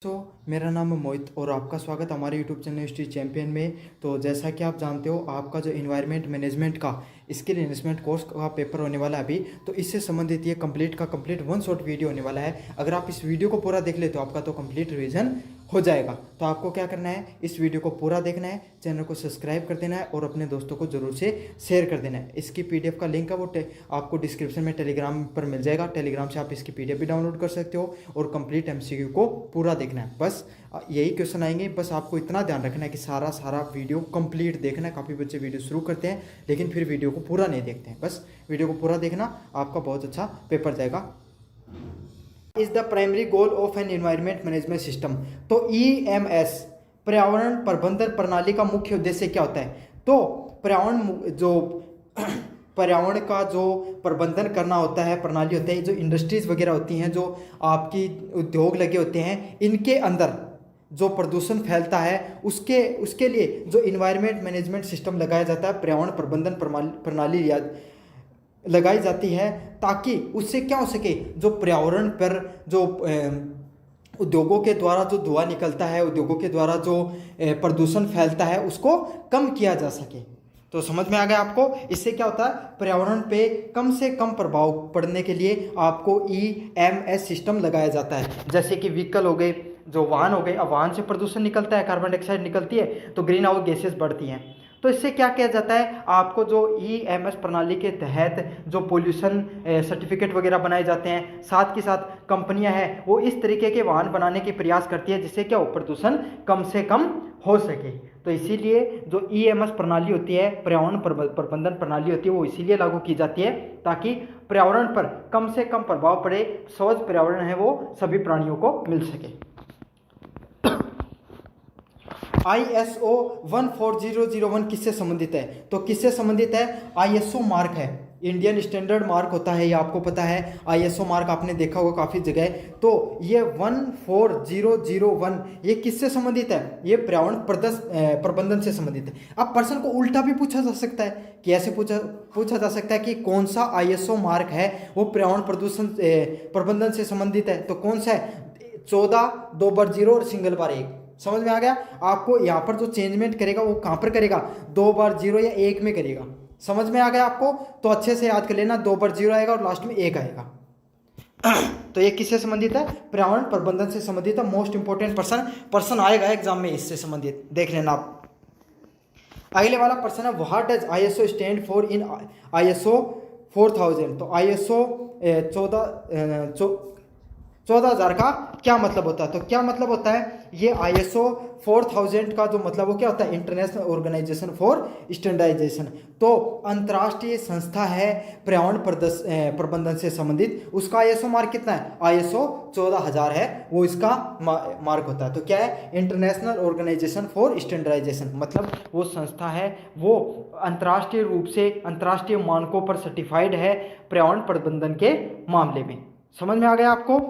तो मेरा नाम है मोहित और आपका स्वागत हमारे यूट्यूब चैनल हिस्ट्री चैंपियन में। तो जैसा कि आप जानते हो, आपका जो इन्वायरमेंट मैनेजमेंट का स्किल इन्वेस्टमेंट कोर्स का पेपर होने वाला है अभी, तो इससे संबंधित ये कंप्लीट वन शॉट वीडियो होने वाला है। अगर आप इस वीडियो को पूरा देख ले तो आपका तो कंप्लीट रिवीजन हो जाएगा। तो आपको क्या करना है, इस वीडियो को पूरा देखना है, चैनल को सब्सक्राइब कर देना है और अपने दोस्तों को जरूर से शेयर कर देना है। इसकी पीडीएफ का लिंक है वो आपको डिस्क्रिप्शन में टेलीग्राम पर मिल जाएगा। टेलीग्राम से आप इसकी पीडीएफ भी डाउनलोड कर सकते हो और कंप्लीट एमसीक्यू को पूरा देखना है। बस यही क्वेश्चन आएंगे, बस आपको इतना ध्यान रखना है कि सारा वीडियो कंप्लीट देखना है। काफ़ी बच्चे वीडियो शुरू करते हैं लेकिन फिर वीडियो को पूरा नहीं देखते हैं। बस वीडियो को पूरा देखना, आपका बहुत अच्छा पेपर जाएगा। Is the primary goal of an environment management system. तो EMS पर्यावरण प्रबंधन प्रणाली का मुख्य उद्देश्य क्या होता है? तो पर्यावरण का जो प्रबंधन करना होता है, प्रणाली होता है, जो इंडस्ट्रीज वगैरह होती हैं, जो आपकी उद्योग लगे होते हैं, इनके अंदर जो प्रदूषण फैलता है उसके लिए जो इन्वायरमेंट मैनेजमेंट सिस्टम लगाया जाता है, पर्यावरण प्रबंधन प्रणाली लगाई जाती है, ताकि उससे क्या हो सके, जो पर्यावरण पर जो उद्योगों के द्वारा जो धुआं निकलता है, उद्योगों के द्वारा जो प्रदूषण फैलता है, उसको कम किया जा सके। तो समझ में आ गया आपको? इससे क्या होता है, पर्यावरण पे कम से कम प्रभाव पड़ने के लिए आपको EMS सिस्टम लगाया जाता है। जैसे कि व्हीकल हो गए, जो वाहन हो गए, अब वाहन से प्रदूषण निकलता है, कार्बन डाइऑक्साइड निकलती है, तो ग्रीन हाउस गैसेस बढ़ती हैं। तो इससे क्या किया जाता है, आपको जो EMS प्रणाली के तहत जो पोल्यूशन सर्टिफिकेट वगैरह बनाए जाते हैं, साथ के साथ कंपनियां हैं वो इस तरीके के वाहन बनाने के प्रयास करती है जिससे क्या हो, प्रदूषण कम से कम हो सके। तो इसीलिए जो EMS प्रणाली होती है, पर्यावरण प्रबंधन प्रणाली होती है, वो इसीलिए लागू की जाती है ताकि पर्यावरण पर कम से कम प्रभाव पड़े, स्वच्छ पर्यावरण है वो सभी प्राणियों को मिल सके। ISO 14001 किससे संबंधित है? तो किससे संबंधित है? ISO मार्क है, इंडियन स्टैंडर्ड मार्क होता है, ये आपको पता है। ISO मार्क आपने देखा होगा काफ़ी जगह। तो ये 14001 ये किससे संबंधित है? ये पर्यावरण प्रबंधन से संबंधित है। अब प्रश्न को उल्टा भी पूछा जा सकता है कि ऐसे पूछा जा सकता है कि कौन सा ISO मार्क है वो पर्यावरण प्रदूषण प्रबंधन से संबंधित है? तो कौन सा है? 14, 2/0 और *1। समझ में आ गया आपको? यहाँ पर जो चेंजमेंट करेगा वो कहाँ पर करेगा, 2/0 या 1 में करेगा। समझ में आ गया आपको? तो अच्छे से याद कर लेना, 2/0 आएगा और लास्ट में 1 आएगा। तो ये किससे संबंधित है? पर्यावरण प्रबंधन से संबंधित है। मोस्ट इंपोर्टेंट प्रश्न आएगा एग्जाम में इससे संबंधित, देख लेना आप। अगले वाला प्रश्न है, what does ISO stand for in ISO 4000। तो ISO 14,000 का क्या मतलब होता है? तो क्या मतलब होता है, ये ISO 4000 का जो मतलब वो क्या होता है, इंटरनेशनल ऑर्गेनाइजेशन फॉर स्टैंडर्डाइजेशन। तो अंतर्राष्ट्रीय संस्था है पर्यावरण प्रबंधन से संबंधित, उसका ISO मार्क कितना है? ISO 14,000 है, वो इसका मार्क होता है। तो क्या है, इंटरनेशनल ऑर्गेनाइजेशन फॉर स्टैंडर्डाइजेशन, मतलब वो संस्था है, वो अंतर्राष्ट्रीय रूप से अंतर्राष्ट्रीय मानकों पर सर्टिफाइड है पर्यावरण प्रबंधन के मामले में। समझ में आ गया आपको?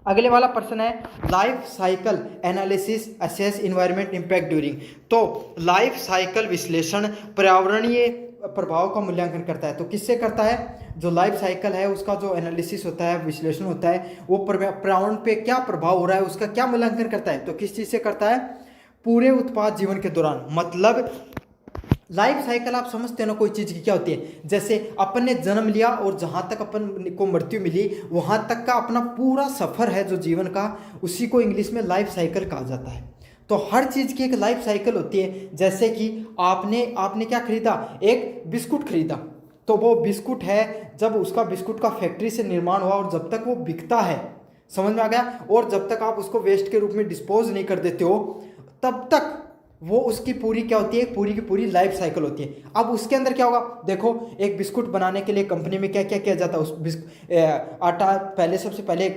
अगले वाला प्रश्न है, life cycle analysis assess environment impact during. तो लाइफ साइकिल विश्लेषण पर्यावरणीय प्रभाव का मूल्यांकन करता है। तो किससे करता है? जो लाइफ साइकिल है उसका जो एनालिसिस होता है, विश्लेषण होता है, वो पर्यावरण पे क्या प्रभाव हो रहा है उसका क्या मूल्यांकन करता है? तो किस चीज़ से करता है? पूरे उत्पाद जीवन के दौरान। मतलब लाइफ साइकिल आप समझते हो ना, कोई चीज़ की क्या होती है, जैसे अपन ने जन्म लिया और जहाँ तक अपन को मृत्यु मिली वहाँ तक का अपना पूरा सफ़र है जो जीवन का, उसी को इंग्लिश में लाइफ साइकिल कहा जाता है। तो हर चीज़ की एक लाइफ साइकिल होती है। जैसे कि आपने क्या खरीदा, एक बिस्कुट खरीदा, तो वो बिस्कुट है, जब उसका बिस्कुट का फैक्ट्री से निर्माण हुआ और जब तक वो बिकता है, समझ में आ गया, और जब तक आप उसको वेस्ट के रूप में डिस्पोज नहीं कर देते हो, तब तक वो उसकी पूरी क्या होती है, पूरी की पूरी लाइफ साइकिल होती है। अब उसके अंदर क्या होगा, देखो एक बिस्कुट बनाने के लिए कंपनी में क्या क्या किया जाता है, उस आटा पहले, सबसे पहले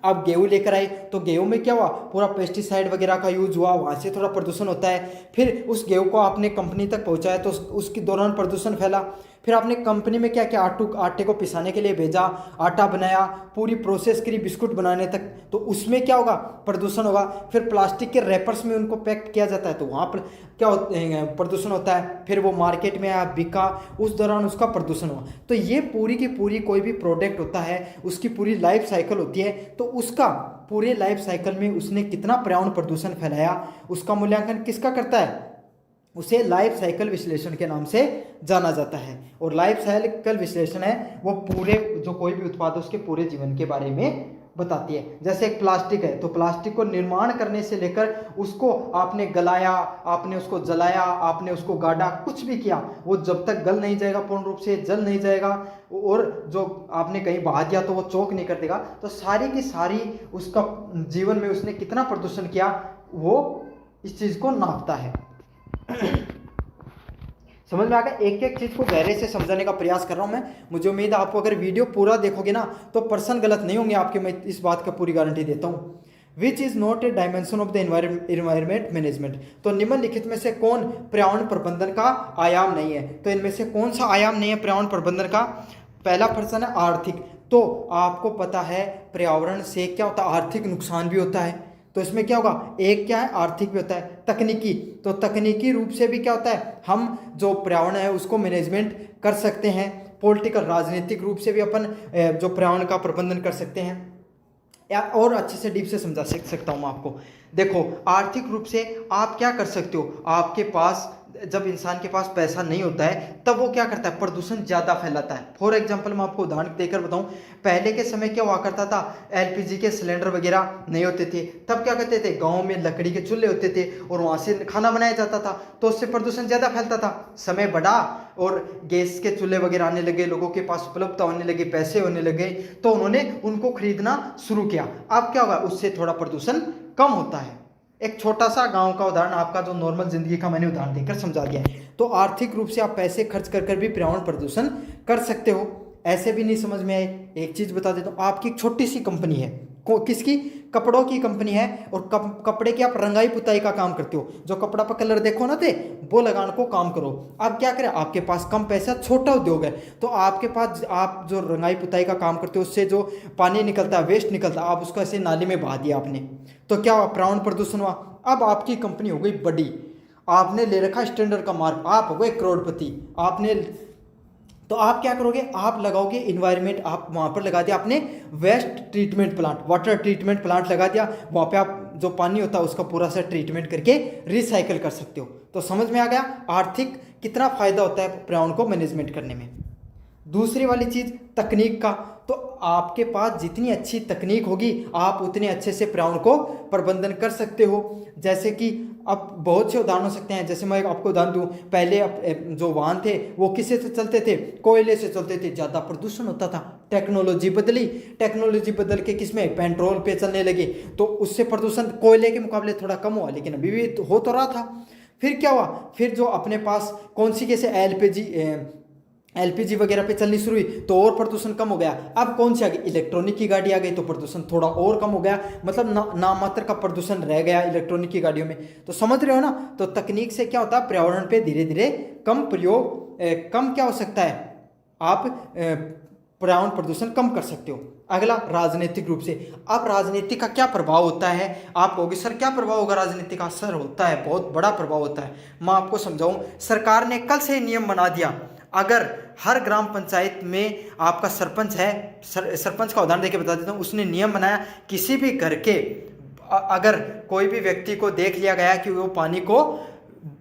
आप गेहूँ लेकर आए, तो गेहूँ में क्या हुआ, पूरा पेस्टिसाइड वगैरह का यूज हुआ, वहाँ से थोड़ा प्रदूषण होता है। फिर उस गेहूँ को आपने कंपनी तक पहुँचाया तो उसके दौरान प्रदूषण फैला। फिर आपने कंपनी में क्या किया, आटे को पिसाने के लिए भेजा, आटा बनाया, पूरी प्रोसेस करी बिस्कुट बनाने तक, तो उसमें क्या होगा, प्रदूषण होगा। फिर प्लास्टिक के रैपर्स में उनको पैक किया जाता है, तो वहाँ पर क्या प्रदूषण होता है। फिर वो मार्केट में आया, बिका, उस दौरान उसका प्रदूषण हुआ। तो ये पूरी की पूरी कोई भी प्रोडक्ट होता है, उसकी पूरी लाइफ साइकिल होती है, तो उसका पूरे लाइफ साइकिल में उसने कितना पर्यावरण प्रदूषण फैलाया, उसका मूल्यांकन किसका करता है, उसे लाइफ साइकिल विश्लेषण के नाम से जाना जाता है। और लाइफ साइकिल विश्लेषण है वो पूरे जो कोई भी उत्पाद है उसके पूरे जीवन के बारे में बताती है। जैसे एक प्लास्टिक है, तो प्लास्टिक को निर्माण करने से लेकर उसको आपने गलाया, आपने उसको जलाया, आपने उसको गाड़ा, कुछ भी किया, वो जब तक गल नहीं जाएगा, पूर्ण रूप से जल नहीं जाएगा, और जो आपने कहीं बहा दिया तो वो चौक नहीं कर देगा, तो सारी की सारी उसका जीवन में उसने कितना प्रदूषण किया, वो इस चीज़ को नापता है। समझ में आ गया? एक एक चीज़ को गहरे से समझाने का प्रयास कर रहा हूं मैं। मुझे उम्मीद है आपको अगर वीडियो पूरा देखोगे ना तो पर्सन गलत नहीं होंगे आपके, मैं इस बात का पूरी गारंटी देता हूं। Which is not a dimension of the environment management, तो निम्नलिखित में से कौन पर्यावरण प्रबंधन का आयाम नहीं है, तो इनमें से कौन सा आयाम नहीं है पर्यावरण प्रबंधन का। पहला पर्सन है आर्थिक, तो आपको पता है पर्यावरण से क्या होता है, आर्थिक नुकसान भी होता है, तो इसमें क्या होगा, एक क्या है, आर्थिक भी होता है। तकनीकी, तो तकनीकी रूप से भी क्या होता है, हम जो पर्यावरण है उसको मैनेजमेंट कर सकते हैं। पॉलिटिकल, राजनीतिक रूप से भी अपन जो पर्यावरण का प्रबंधन कर सकते हैं। या और अच्छे से डीप से समझा सकता हूँ मैं आपको। देखो, आर्थिक रूप से आप क्या कर सकते हो, आपके पास जब इंसान के पास पैसा नहीं होता है तब वो क्या करता है, प्रदूषण ज़्यादा फैलाता है। फॉर एग्जांपल मैं आपको उदाहरण देकर बताऊं, पहले के समय क्या हुआ करता था, एलपीजी के सिलेंडर वगैरह नहीं होते थे, तब क्या करते थे, गांव में लकड़ी के चूल्हे होते थे और वहाँ से खाना बनाया जाता था, तो उससे प्रदूषण ज़्यादा फैलता था। समय बढ़ा और गैस के चूल्हे वगैरह आने लगे, लोगों के पास उपलब्धता होने लगी, पैसे होने लगे, तो उन्होंने उनको खरीदना शुरू किया। अब क्या होगा, उससे थोड़ा प्रदूषण कम होता है। एक छोटा सा गांव का उदाहरण, आपका जो नॉर्मल जिंदगी का मैंने उदाहरण देकर समझा दिया है। तो आर्थिक रूप से आप पैसे खर्च कर भी पर्यावरण प्रदूषण कर सकते हो। ऐसे भी नहीं समझ में आए, एक चीज बता देता हूँ, आपकी एक छोटी सी कंपनी है, किसकी, कपड़ों की कंपनी है, और कपड़े की आप रंगाई पुताई का काम करते हो, जो कपड़ा पर कलर देखो ना थे वो लगाने को काम करो। अब क्या करें, आपके पास कम पैसा, छोटा उद्योग है, तो आपके पास आप जो रंगाई पुताई का काम करते हो उससे जो पानी निकलता है, वेस्ट निकलता है, आप उसको ऐसे नाली में बहा दिया आपने, तो क्या हुआ, पर्यावरण प्रदूषण हुआ। अब आपकी कंपनी हो गई बड़ी, आपने ले रखा स्टैंडर्ड का मार्क, आप हो गए करोड़पति, आपने, तो आप क्या करोगे, आप लगाओगे इन्वायरमेंट, आप वहाँ पर लगा दिया आपने waste treatment plant, water treatment plant लगा दिया, वहाँ पे आप जो पानी होता है उसका पूरा सा ट्रीटमेंट करके रिसाइकल कर सकते हो। तो समझ में आ गया आर्थिक कितना फायदा होता है पर्यावरण को मैनेजमेंट करने में। दूसरी वाली चीज़ तकनीक का, तो आपके पास जितनी अच्छी तकनीक होगी आप उतने अच्छे से पर्यावरण को प्रबंधन कर सकते हो। जैसे कि अब बहुत से उदाहरण हो सकते हैं, जैसे मैं आपको उदाहरण दूं, पहले जो वाहन थे वो किससे से चलते थे, कोयले से चलते थे, ज़्यादा प्रदूषण होता था। टेक्नोलॉजी बदली, टेक्नोलॉजी बदल के किसमें, पेट्रोल पे चलने लगे, तो उससे प्रदूषण कोयले के मुकाबले थोड़ा कम हुआ, लेकिन अभी भी हो तो रहा था। फिर क्या हुआ, फिर जो अपने पास कौन सी कैसे एलपीजी वगैरह पे चलनी शुरू हुई तो और प्रदूषण कम हो गया। अब कौन सी आ गई, इलेक्ट्रॉनिक की गाड़ी आ गई, तो प्रदूषण थोड़ा और कम हो गया, मतलब नाम मात्र का प्रदूषण रह गया इलेक्ट्रॉनिक की गाड़ियों में। तो समझ रहे हो ना, तो तकनीक से क्या होता है, पर्यावरण पे धीरे धीरे कम कम क्या हो सकता है, आप पर्यावरण प्रदूषण कम कर सकते हो। अगला, राजनीतिक रूप से, अब राजनीति का क्या प्रभाव होता है, आप कहोगे सर क्या प्रभाव होगा राजनीति का, सर होता है, बहुत बड़ा प्रभाव होता है। मैं आपको समझाऊं, सरकार ने कल से नियम बना दिया, अगर हर ग्राम पंचायत में आपका सरपंच है, सरपंच का उदाहरण देके बता देता हूँ, उसने नियम बनाया, किसी भी घर के अगर कोई भी व्यक्ति को देख लिया गया कि वो पानी को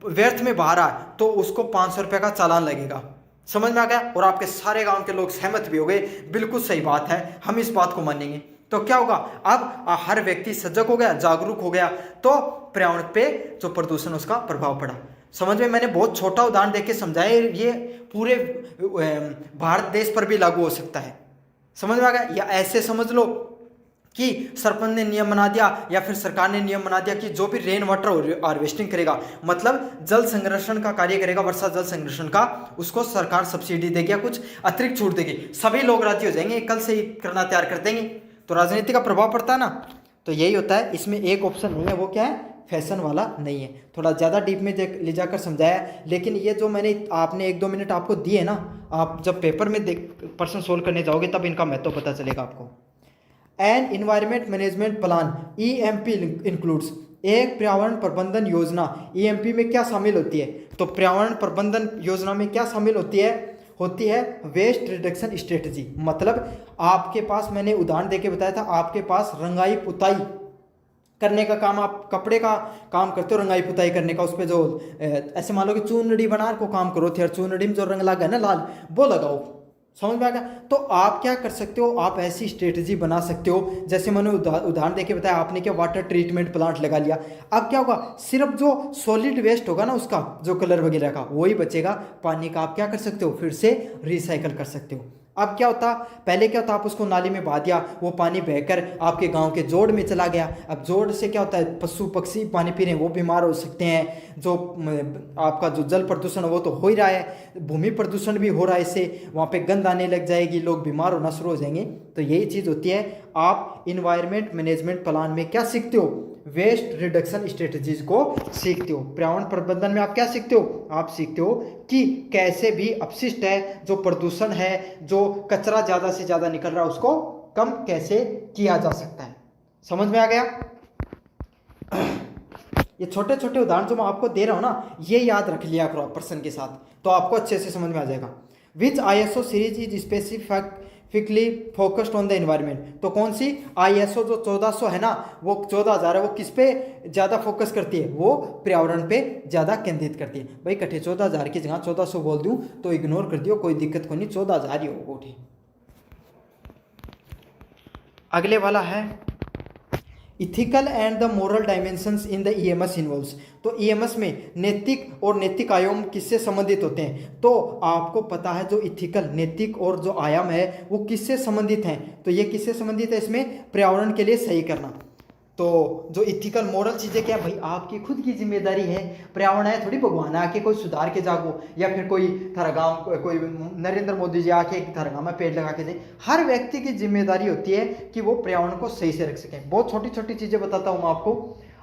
व्यर्थ में बहा रहा है तो उसको 500 रुपये का चालान लगेगा। समझ में आ गया, और आपके सारे गांव के लोग सहमत भी हो गए, बिल्कुल सही बात है, हम इस बात को मानेंगे। तो क्या होगा, अब हर व्यक्ति सजग हो गया, जागरूक हो गया, तो पर्यावरण पे जो प्रदूषण उसका प्रभाव पड़ा। समझ में, मैंने बहुत छोटा उदाहरण देके समझाया, ये पूरे भारत देश पर भी लागू हो सकता है। समझ में आ गया, या ऐसे समझ लो कि सरपंच ने नियम बना दिया या फिर सरकार ने नियम बना दिया कि जो भी रेन वाटर हार्वेस्टिंग करेगा, मतलब जल संरक्षण का कार्य करेगा, वर्षा जल संरक्षण का, उसको सरकार सब्सिडी देगी या कुछ अतिरिक्त छूट देगी, सभी लोग राजी हो जाएंगे, कल से ही करना तैयार कर देंगे। तो राजनीति का प्रभाव पड़ता है ना, तो यही होता है। इसमें एक ऑप्शन नहीं है, वो क्या है, फैशन वाला नहीं है। थोड़ा ज़्यादा डीप में ले जाकर समझाया, लेकिन ये जो मैंने आपने 1-2 मिनट आपको दिए ना, आप जब पेपर में प्रश्न सोल्व करने जाओगे तब इनका महत्व पता चलेगा आपको। An environment management plan EMP includes, एक पर्यावरण प्रबंधन योजना EMP में क्या शामिल होती है? तो पर्यावरण प्रबंधन योजना में क्या शामिल होती है वेस्ट रिडक्शन स्ट्रेटजी। मतलब आपके पास, मैंने उदाहरण देके बताया था, आपके पास रंगाई पुताई करने का काम, आप कपड़े का काम करते हो, रंगाई पुताई करने का, उस पर जो ऐसे मान लो कि चूनड़ी बनाने को काम करो थे, और चूनड़ी में जो रंग लगा है ना लाल, वो लगाओ। समझ में आ गया? तो आप क्या कर सकते हो, आप ऐसी स्ट्रेटजी बना सकते हो, जैसे मैंने उदाहरण देके बताया, आपने क्या वाटर ट्रीटमेंट प्लांट लगा लिया। अब क्या होगा, सिर्फ जो सॉलिड वेस्ट होगा ना उसका, जो कलर वगैरह का, वही बचेगा। पानी का आप क्या कर सकते हो, फिर से रिसाइकल कर सकते हो। अब क्या होता, पहले क्या होता, आप उसको नाली में बहा दिया, वो पानी बहकर आपके गांव के जोड़ में चला गया। अब जोड़ से क्या होता है, पशु पक्षी पानी पी रहे हैं, वो बीमार हो सकते हैं। जो आपका जो जल प्रदूषण वो तो हो ही रहा है, भूमि प्रदूषण भी हो रहा है, इससे वहाँ पे गंद आने लग जाएगी, लोग बीमार होना शुरू हो जाएंगे। तो यही चीज़ होती है, आप इन्वायरमेंट मैनेजमेंट प्लान में क्या सीखते हो, वेस्ट रिडक्शन स्ट्रेटजीज को सीखते हो। पर्यावरण प्रबंधन में आप क्या सीखते हो, आप सीखते हो कि कैसे भी अपशिष्ट है, जो प्रदूषण है, जो कचरा ज़्यादा से ज़्यादा निकल रहा है, उसको कम कैसे किया जा सकता है। समझ में आ गया? ये छोटे छोटे उदाहरण जो मैं आपको दे रहा हूँ ना, ये याद रख लिया करो प्रश्न के साथ, तो आपको अच्छे से समझ में आ जाएगा। विच ISO series is specifically focused on the environment, तो कौन सी ISO जो 1400 है ना, वो 14000 है, वो किस पे ज़्यादा फोकस करती है, वो पर्यावरण पे ज़्यादा केंद्रित करती है। भाई कटे 14000 की जगह 1400 बोल दूँ तो इग्नोर कर दियो, कोई दिक्कत को नहीं, 14000 ही होगा। ठीक, अगले वाला है ethical and the moral dimensions in the EMS involves. तो EMS में नैतिक और नैतिक आयाम किससे संबंधित होते हैं? तो आपको पता है जो इथिकल, नैतिक और जो आयाम है वो किससे संबंधित हैं? तो ये किससे संबंधित है? इसमें पर्यावरण के लिए सही करना। तो जो इथिकल मोरल चीज़ें क्या भाई, आपकी खुद की जिम्मेदारी है। पर्यावरण है थोड़ी भगवान आके कोई सुधार के जागो, या फिर कोई थारा गाँव, कोई नरेंद्र मोदी जी आके थारा गाँव में पेड़ लगा के दे। हर व्यक्ति की जिम्मेदारी होती है कि वो पर्यावरण को सही से रख सकें। बहुत छोटी छोटी चीज़ें बताता हूँ मैं आपको।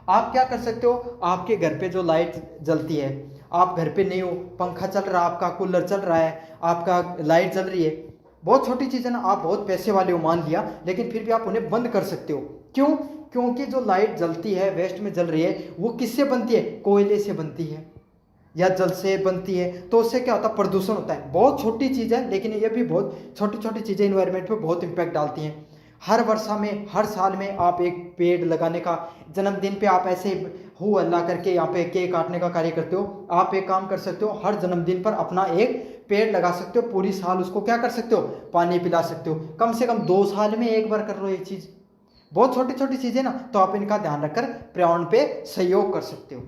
आप क्या कर सकते हो, आपके घर पे जो लाइट जलती है, आप घर पे नहीं हो, पंखा चल रहा है आपका, कूलर चल रहा है आपका, लाइट जल रही है, बहुत छोटी चीज़ है ना, आप बहुत पैसे वाले हो मान लिया, लेकिन फिर भी आप उन्हें बंद कर सकते हो। क्यों? क्योंकि जो लाइट जलती है, वेस्ट में जल रही है, वो किससे बनती है? कोयले से बनती है या जल से बनती है। तो उससे क्या होता है? प्रदूषण होता है। बहुत छोटी चीज़ है, लेकिन ये भी बहुत छोटी छोटी चीज़ें इन्वायरमेंट पे बहुत इम्पैक्ट डालती हैं। हर वर्षा में, हर साल में आप एक पेड़ लगाने का, जन्मदिन पे आप ऐसे हो अल्लाह करके यहाँ पे केक काटने का कार्य करते हो। आप एक काम कर सकते हो, हर जन्मदिन पर अपना एक पेड़ लगा सकते हो, पूरी साल उसको क्या कर सकते हो? पानी पिला सकते हो। कम से कम 2 साल में एक बार कर लो ये चीज़। बहुत छोटी छोटी चीज़ें ना, तो आप इनका ध्यान रखकर पर्यावरण पे सहयोग कर सकते हो।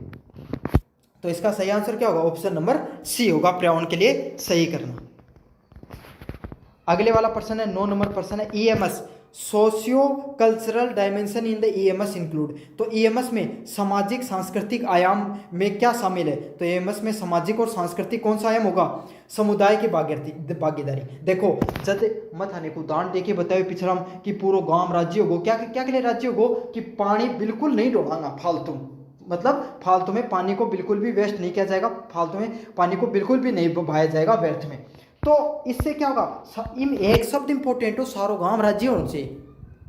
तो इसका सही आंसर क्या होगा? ऑप्शन नंबर C होगा, पर्यावरण के लिए सही करना। अगले वाला प्रश्न है 9 नंबर प्रश्न है EMS socio cultural dimension in the EMS include. तो EMS में सामाजिक सांस्कृतिक आयाम में क्या शामिल है? तो EMS में सामाजिक और सांस्कृतिक कौन सा आयाम होगा? समुदाय की भागीदारी। देखो जब मत आने को उदाहरण देके बताए पिछड़ा कि पूरा गांव राज्य होगो, क्या क्या के लिए राज्य होगो कि पानी बिल्कुल नहीं डोलाना फालतू, मतलब फालतू में पानी को बिल्कुल भी वेस्ट नहीं किया जाएगा, फालतू में पानी को बिल्कुल भी नहीं बहाया जाएगा व्यर्थ में। तो इससे क्या होगा? एक शब्द इंपॉर्टेंट हो, सारो गांव राज्य होना चाहिए।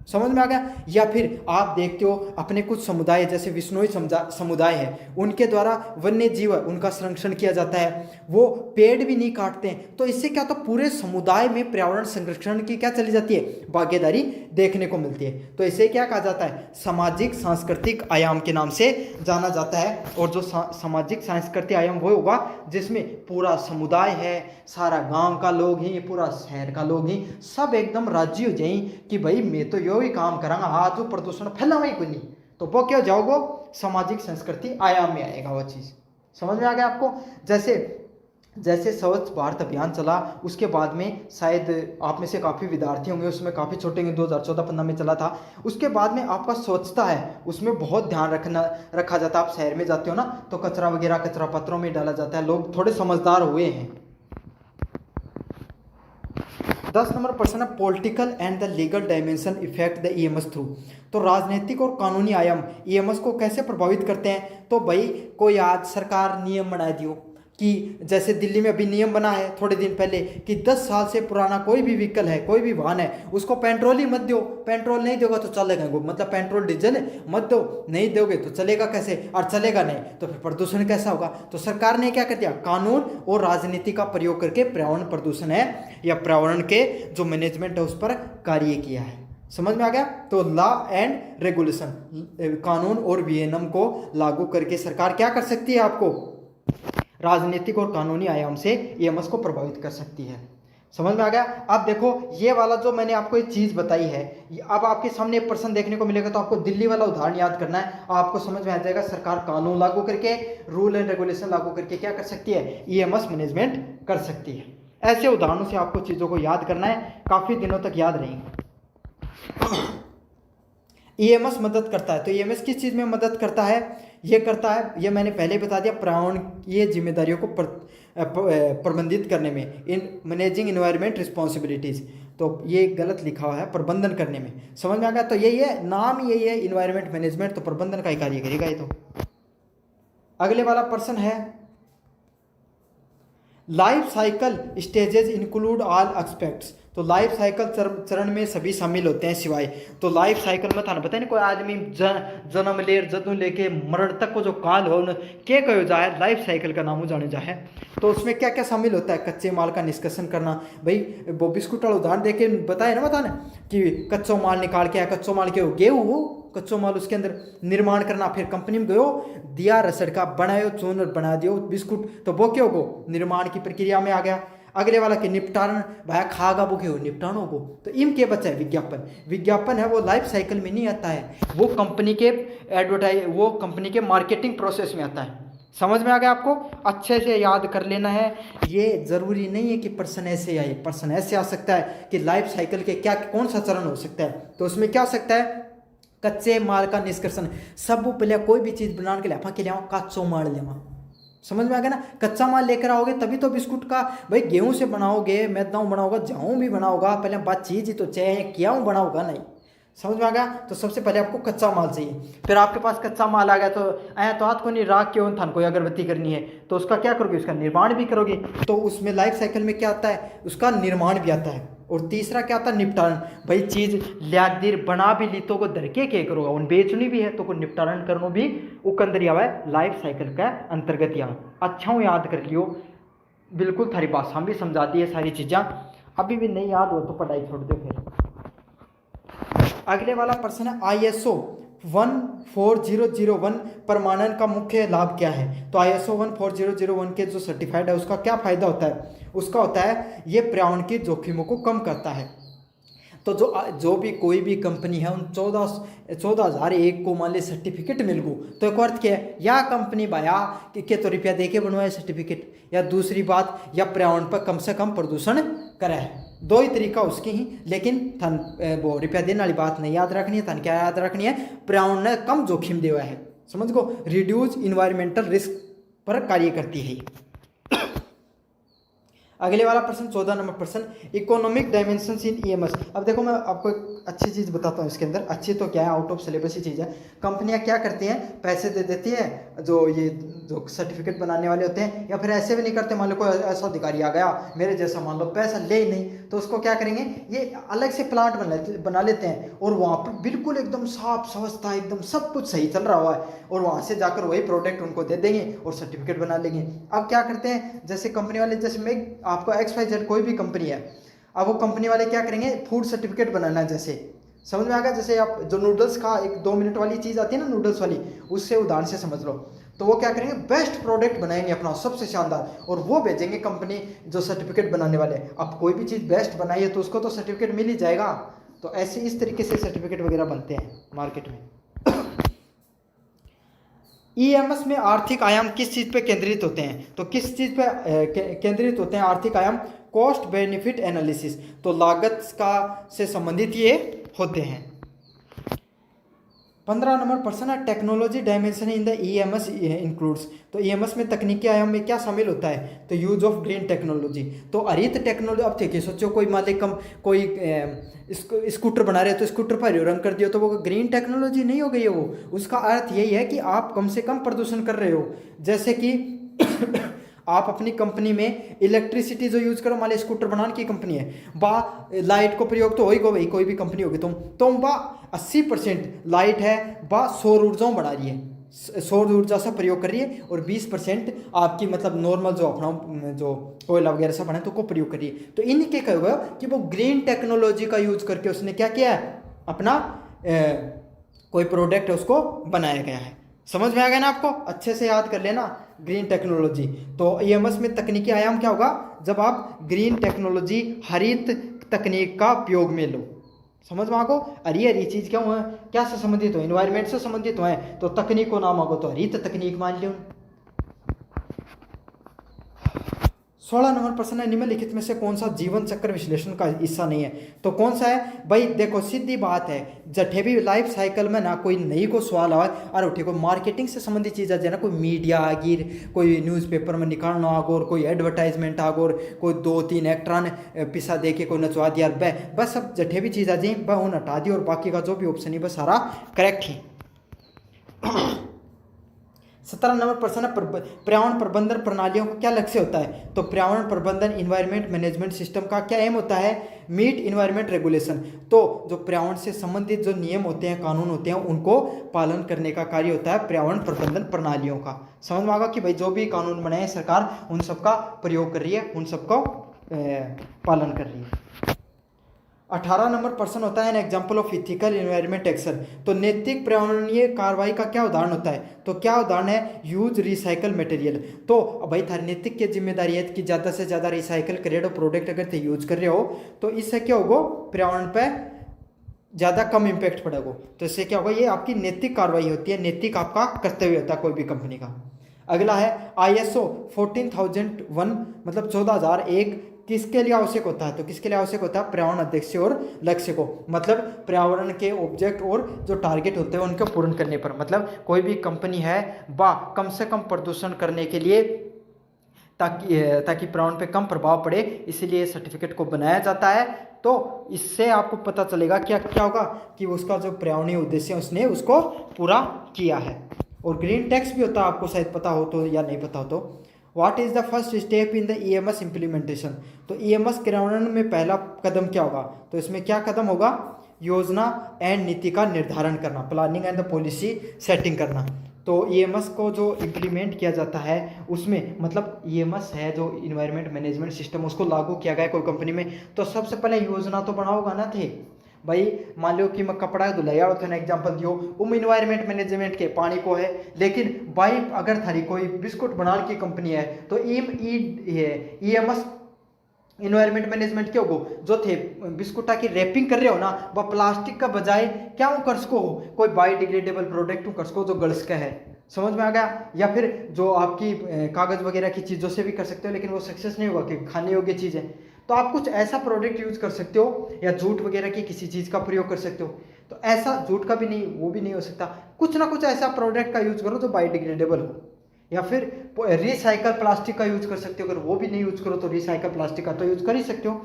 समझ में आ गया? या फिर आप देखते हो अपने कुछ समुदाय, जैसे विश्नोई समुदाय है, उनके द्वारा वन्य जीव उनका संरक्षण किया जाता है, वो पेड़ भी नहीं काटते हैं। तो इससे क्या होता है? पूरे समुदाय में पर्यावरण संरक्षण की क्या चली जाती है? भागीदारी देखने को मिलती है। तो इसे क्या कहा जाता है? सामाजिक सांस्कृतिक आयाम के नाम से जाना जाता है। और जो सामाजिक सांस्कृतिक आयाम वो होगा जिसमें पूरा समुदाय है, सारा गांव का लोग ही, पूरा शहर का लोग ही, सब एकदम राजी हो जाए कि भाई मैं तो यो ही काम करांगा, आज जो प्रदूषण फैलावा ही कोई नहीं। तो वो क्या जाओगो? सामाजिक संस्कृति आयाम में आएगा वो चीज़। समझ में आ गया आपको? जैसे स्वच्छ भारत अभियान चला, उसके बाद में शायद आप में से काफ़ी विद्यार्थी होंगे, उसमें काफ़ी छोटे होंगे, 2014-15 में चला था। उसके बाद में आपका स्वच्छता है, उसमें बहुत ध्यान रखा जाता है। आप शहर में जाते हो ना, तो कचरा वगैरह कचरा पत्रों में डाला जाता है, लोग थोड़े समझदार हुए हैं। 10 नंबर प्रश्न है political and the legal dimension effect the EMS through. तो राजनीतिक और कानूनी आयाम ईएमएस को कैसे प्रभावित करते हैं। तो भाई कोई आज सरकार नियम बना दियो कि जैसे दिल्ली में अभी नियम बना है थोड़े दिन पहले कि 10 साल से पुराना कोई भी व्हीकल है, कोई भी वाहन है, उसको पेट्रोल ही मत दो। पेट्रोल नहीं दोगे तो चलेगा, मतलब पेट्रोल डीजल मत दो, नहीं दोगे तो चलेगा कैसे, और चलेगा नहीं तो फिर प्रदूषण कैसा होगा। तो सरकार ने क्या कर दिया, कानून और राजनीति का प्रयोग करके पर्यावरण प्रदूषण है या पर्यावरण के जो मैनेजमेंट है उस पर कार्य किया है। समझ में आ गया। तो लॉ एंड रेगुलेशन, कानून और विनियम को लागू करके सरकार क्या कर सकती है, आपको राजनीतिक और कानूनी आयाम से ईएमएस को प्रभावित कर सकती है। समझ में आ गया। अब देखो ये वाला जो मैंने आपको एक चीज बताई है, अब आपके सामने एक प्रश्न देखने को मिलेगा तो आपको दिल्ली वाला उदाहरण याद करना है, आपको समझ में आ जाएगा सरकार कानून लागू करके, रूल एंड रेगुलेशन लागू करके क्या कर सकती है, ईएमएस मैनेजमेंट कर सकती है। ऐसे उदाहरणों से आपको चीजों को याद करना है, काफी दिनों तक याद रहेंगे। ईएमएस मदद करता है, तो ईएमएस किस चीज में मदद करता है, ये करता है, ये मैंने पहले बता दिया, पर्यावरण ये जिम्मेदारियों को प्रबंधित करने में, इन मैनेजिंग एनवायरमेंट रिस्पॉन्सिबिलिटीज। तो ये गलत लिखा हुआ है, प्रबंधन करने में। समझ में आ गया। तो यही है, नाम यही है इन्वायरमेंट मैनेजमेंट, तो प्रबंधन का ही कार्य करेगा ये। तो अगले वाला प्रश्न है life cycle stages include all aspects. तो लाइफ साइकिल चरण में सभी शामिल होते हैं सिवाय। तो लाइफ साइकिल में था ना, बताए ना, कोई आदमी जन्म ले जदू लेके मरण तक को जो काल हो क्या कहो जाए, लाइफ साइकिल का नाम जाने जाए। तो उसमें क्या क्या शामिल होता है, कच्चे माल का निष्कर्षण करना। भाई वो बिस्कुट वाला उदाहरण देके बताए ना, बताना कि कच्चो माल निकाल के, कच्चो माल के गेहूँ, कच्चो माल उसके अंदर निर्माण करना, फिर कंपनी में गयो, दिया रसड़ का बनायो, चून बना दियो बिस्कुट, तो वो क्यों को निर्माण की प्रक्रिया में आ गया। अगले वाला के निपटारण, भाया खागा वो क्यों निपटानो को, तो इम के बच्चा है विज्ञापन। विज्ञापन है वो लाइफ साइकिल में नहीं आता है, वो कंपनी के वो कंपनी के मार्केटिंग प्रोसेस में आता है। समझ में आ गया आपको, अच्छे से याद कर लेना है। ये जरूरी नहीं है कि प्रश्न ऐसे आए, प्रश्न ऐसे आ सकता है कि लाइफ साइकिल के क्या कौन सा चरण हो सकता है। तो उसमें क्या हो सकता है, कच्चे माल का निष्कर्षण, सब पहले कोई भी चीज बनाने के लिए आप के लिए कच्चो माल लेवा। समझ में आ गया ना, कच्चा माल लेकर आओगे तभी तो बिस्कुट का, भाई गेहूं से बनाओगे, मैदा बनाओगा, जाऊं भी बनाओगा, पहले बात चीज ही तो चाहिए, क्या बनाओगा नहीं। समझ में आ गया। तो सबसे पहले आपको कच्चा माल चाहिए, फिर आपके पास कच्चा माल आ गया तो आया तो हाथ को नहीं राख क्यों थान कोई अगरबत्ती करनी है तो उसका क्या करोगे, उसका निर्माण भी करोगे। तो उसमें लाइफ साइकिल में क्या आता है, उसका निर्माण भी आता है। और तीसरा क्या आता है, निपटारण। भाई चीज लिया देर बना भी ली तो को धरके क्या करोगा, उन बेचनी भी है तो को निपटारण करना भी उकंदर आवा है, लाइफ साइकिल का अंतर्गत यहाँ। अच्छा हूँ याद कर लियो, बिल्कुल थारी भाषा भी समझाती है सारी चीज़ें। अभी भी नहीं याद हो तो पढ़ाई छोड़ दो फिर। अगले वाला प्रश्न है ISO 14001 प्रमाणन का मुख्य लाभ क्या है। तो ISO 14001 के जो सर्टिफाइड है उसका क्या फायदा होता है, उसका होता है ये पर्यावरण के जोखिमों को कम करता है। तो जो भी कोई भी कंपनी है उन 14,001 को मान ली सर्टिफिकेट मिल गो, तो एक अर्थ क्या है, या कंपनी भाया कि तो रुपया दे के बनवाए सर्टिफिकेट, या दूसरी बात या पर्यावरण पर कम से कम प्रदूषण करे है। दो ही तरीका उसकी ही, लेकिन थन वो रुपया देने वाली बात नहीं याद रखनी है, थन क्या याद रखनी है, पर्यावरण ने कम जोखिम देवा है। समझ गो, रिड्यूस इन्वायरमेंटल रिस्क पर कार्य करती है। अगले वाला प्रश्न 14 नंबर प्रश्न, इकोनॉमिक डायमेंशंस इन ईएमएस। अब देखो मैं आपको एक अच्छी चीज़ बताता हूँ इसके अंदर, अच्छी तो क्या है, आउट ऑफ सिलेबस ही चीज़ है। कंपनियां क्या करती हैं, पैसे दे देती है जो सर्टिफिकेट बनाने वाले होते हैं, या फिर ऐसे भी नहीं करते, मान लो कोई ऐसा अधिकारी आ गया मेरे जैसा, मान लो पैसा ले ही नहीं, तो उसको क्या करेंगे, ये अलग से प्लांट बना लेते हैं और वहाँ पर बिल्कुल एकदम साफ स्वच्छता, एकदम सब कुछ सही चल रहा हुआ है, और वहाँ से जाकर वही प्रोडक्ट उनको दे देंगे और सर्टिफिकेट बना लेंगे। अब क्या करते हैं, जैसे कंपनी वाले, जैसे मैं आपको XYZ कोई भी कंपनी है, अब वो कंपनी वाले क्या करेंगे, फूड सर्टिफिकेट बनाना है। जैसे समझ में आ गया, जैसे आप जो नूडल्स का एक 2 मिनट वाली चीज़ आती है ना, नूडल्स वाली, उससे उदाहरण से समझ लो। तो वो क्या करेंगे, बेस्ट प्रोडक्ट बनाएंगे अपना सबसे शानदार, और वो भेजेंगे कंपनी जो सर्टिफिकेट बनाने वाले। अब कोई भी चीज़ बेस्ट बनाई है तो उसको तो सर्टिफिकेट मिल ही जाएगा। तो ऐसे इस तरीके से सर्टिफिकेट वगैरह बनते हैं मार्केट में। ईएमएस में आर्थिक आयाम किस चीज़ पे केंद्रित होते हैं, तो किस चीज़ पे केंद्रित होते हैं आर्थिक आयाम, कॉस्ट बेनिफिट एनालिसिस। तो लागत का से संबंधित ये होते हैं। 15 नंबर पर्सन है technology dimension in the EMS includes. तो ईएमएस में तकनीकी आयाम में क्या शामिल होता है, तो यूज ऑफ ग्रीन टेक्नोलॉजी। तो हरित टेक्नोलॉजी, अब देखिए सोचो कोई मालिक कोई स्कूटर बना रहे हो तो स्कूटर पर रंग कर दिया तो वो ग्रीन टेक्नोलॉजी नहीं हो गई है वो। उसका अर्थ यही है कि आप कम से कम प्रदूषण कर रहे हो। जैसे कि आप अपनी कंपनी में इलेक्ट्रिसिटी जो यूज करो, मान ली स्कूटर बनाने की कंपनी है, बा लाइट को प्रयोग तो होगी भाई, कोई भी कंपनी होगी तुम बा 80% लाइट है बा सौर ऊर्जाओं बना रही है, सौर ऊर्जा से प्रयोग कर रही है, और 20% आपकी मतलब नॉर्मल जो अपना जो कोयला वगैरह से बने तो को प्रयोग कर रही है। तो इनके क्या होगा कि वो ग्रीन टेक्नोलॉजी का यूज करके उसने क्या किया है, अपना कोई प्रोडक्ट है उसको बनाया गया है। समझ में आ गया ना आपको, अच्छे से याद कर लेना ग्रीन टेक्नोलॉजी। तो ईएमएस में तकनीकी आयाम क्या होगा, जब आप ग्रीन टेक्नोलॉजी हरित तकनीक का उपयोग में लो। समझ में आगो, हरी चीज क्या है, क्या से संबंधित हो, इन्वायरमेंट से संबंधित है, तो तकनीक को नाम आगो तो हरित तकनीक मान लो। 16 नंबर प्रश्न है, निम्नलिखित में से कौन सा जीवन चक्र विश्लेषण का हिस्सा नहीं है, तो कौन सा है भाई। देखो सीधी बात है, जठे भी लाइफ साइकिल में ना कोई नई को सवाल आए और उठे कोई मार्केटिंग से संबंधित चीज़ आ ना, कोई मीडिया आगिर, कोई न्यूज़पेपर में निकालना आगो, और कोई एडवर्टाइजमेंट आगो, और कोई 2-3 एक्टर ने पिसा दे के कोई नचवा दिया, बस सब जठे भी चीज़ आ जाए वह उन हटा दी, और बाकी का जो भी ऑप्शन है बस सारा करेक्ट ही। 17 नंबर प्रश्न है, पर्यावरण प्रबंधन प्रणालियों का क्या लक्ष्य होता है, तो पर्यावरण प्रबंधन इन्वायरमेंट मैनेजमेंट सिस्टम का क्या एम होता है, मीट इन्वायरमेंट रेगुलेशन। तो जो पर्यावरण से संबंधित जो नियम होते हैं, कानून होते हैं, उनको पालन करने का कार्य होता है पर्यावरण प्रबंधन प्रणालियों का। समझ में आगा कि भाई जो भी कानून बनाए सरकार उन सबका प्रयोग कर रही है, उन सबको पालन कर रही है। 18 नंबर प्रश्न होता है, an example of ethical environment action. तो नैतिक पर्यावरणीय कार्रवाई का क्या उदाहरण होता है, तो क्या उदाहरण है, यूज रिसाइकल मटेरियल। तो भाई थारी नैतिक की जिम्मेदारी है कि ज़्यादा से ज़्यादा रिसाइकल करें, प्रोडक्ट अगर थे यूज कर रहे हो तो इससे क्या होगा, पर्यावरण पर ज़्यादा कम इम्पैक्ट पड़ेगा। तो इससे क्या होगा, ये आपकी नैतिक कार्रवाई होती है, नैतिक आपका कर्तव्य होता है कोई भी कंपनी का। अगला है ISO 14001, मतलब 14001 किसके लिए आवश्यक होता है, तो किसके लिए आवश्यक होता है, पर्यावरण उद्देश्य और लक्ष्य को, मतलब पर्यावरण के ऑब्जेक्ट और जो टारगेट होते हैं उनको पूर्ण करने पर। मतलब कोई भी कंपनी है बा कम से कम प्रदूषण करने के लिए ताकि पर्यावरण पे कम प्रभाव पड़े, इसलिए सर्टिफिकेट को बनाया जाता है। तो इससे आपको पता चलेगा क्या क्या होगा कि उसका जो पर्यावरणीय उद्देश्य है उसने उसको पूरा किया है। और ग्रीन टैक्स भी होता है, आपको शायद पता हो तो या नहीं पता हो तो। What is the first step in the EMS implementation, तो EMS क्रियान्वयन में पहला कदम क्या होगा, तो इसमें क्या कदम होगा, योजना एंड नीति का निर्धारण करना, planning and the policy setting करना। तो EMS को जो इम्प्लीमेंट किया जाता है उसमें, मतलब EMS है जो इन्वायरमेंट मैनेजमेंट सिस्टम, उसको लागू किया गया कोई कंपनी में, तो सबसे पहले योजना तो बनाओगा ना थे भाई। मान लो कि मैं कपड़ा धुलाई वाला थे एग्जाम्पल दियो, उम इन्वायरमेंट मैनेजमेंट के पानी को है, लेकिन भाई अगर थारी कोई बिस्कुट बनाने की कंपनी है तो EMS इन्वायरमेंट मैनेजमेंट क्या होगा, जो थे बिस्कुटा की रैपिंग कर रहे हो ना, वह प्लास्टिक का बजाय क्या हो कर सको, कोई बायोडिग्रेडेबल प्रोडक्ट हो कर सको जो गल्स का है। समझ में आ गया, या फिर जो आपकी कागज वगैरह की चीज़ों से भी कर सकते हो, लेकिन वो सक्सेस नहीं होगा कि खाने योग्य चीज़ है, तो आप कुछ ऐसा प्रोडक्ट यूज कर सकते हो, या जूट वगैरह की किसी चीज़ का प्रयोग कर सकते हो। तो ऐसा जूट का भी नहीं, वो भी नहीं हो सकता, कुछ ना कुछ ऐसा प्रोडक्ट का यूज करो जो बायोडिग्रेडेबल हो, या फिर रिसाइकल प्लास्टिक का यूज कर सकते हो, अगर वो भी नहीं यूज करो तो रिसाइकल प्लास्टिक का तो यूज कर ही सकते हो।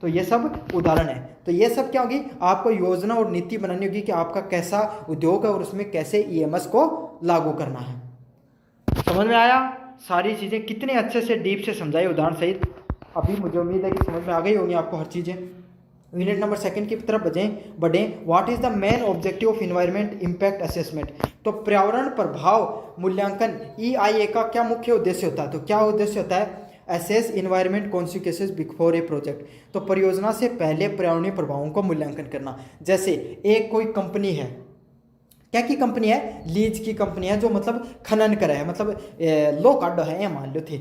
तो ये सब उदाहरण है। तो ये सब क्या होगी, आपको योजना और नीति बनानी होगी कि आपका कैसा उद्योग है और उसमें कैसे EMS को लागू करना है। समझ में आया, सारी चीज़ें कितने अच्छे से डीप से समझाई उदाहरण सहित। अभी मुझे उम्मीद है कि समझ में आ गई होंगी आपको हर चीज़ें। यूनिट नंबर 2 की तरफ बढ़ें। What is the main objective of environment impact assessment, तो पर्यावरण प्रभाव मूल्यांकन EIA का क्या मुख्य उद्देश्य होता है, तो क्या उद्देश्य होता है, assess environment consequences before A project, तो परियोजना से पहले पर्यावरणीय प्रभावों को मूल्यांकन करना। जैसे एक कोई कंपनी है, क्या की कंपनी है, लीज की कंपनी है, जो मतलब खनन करे है, मतलब लो काटो है या मान लो थे,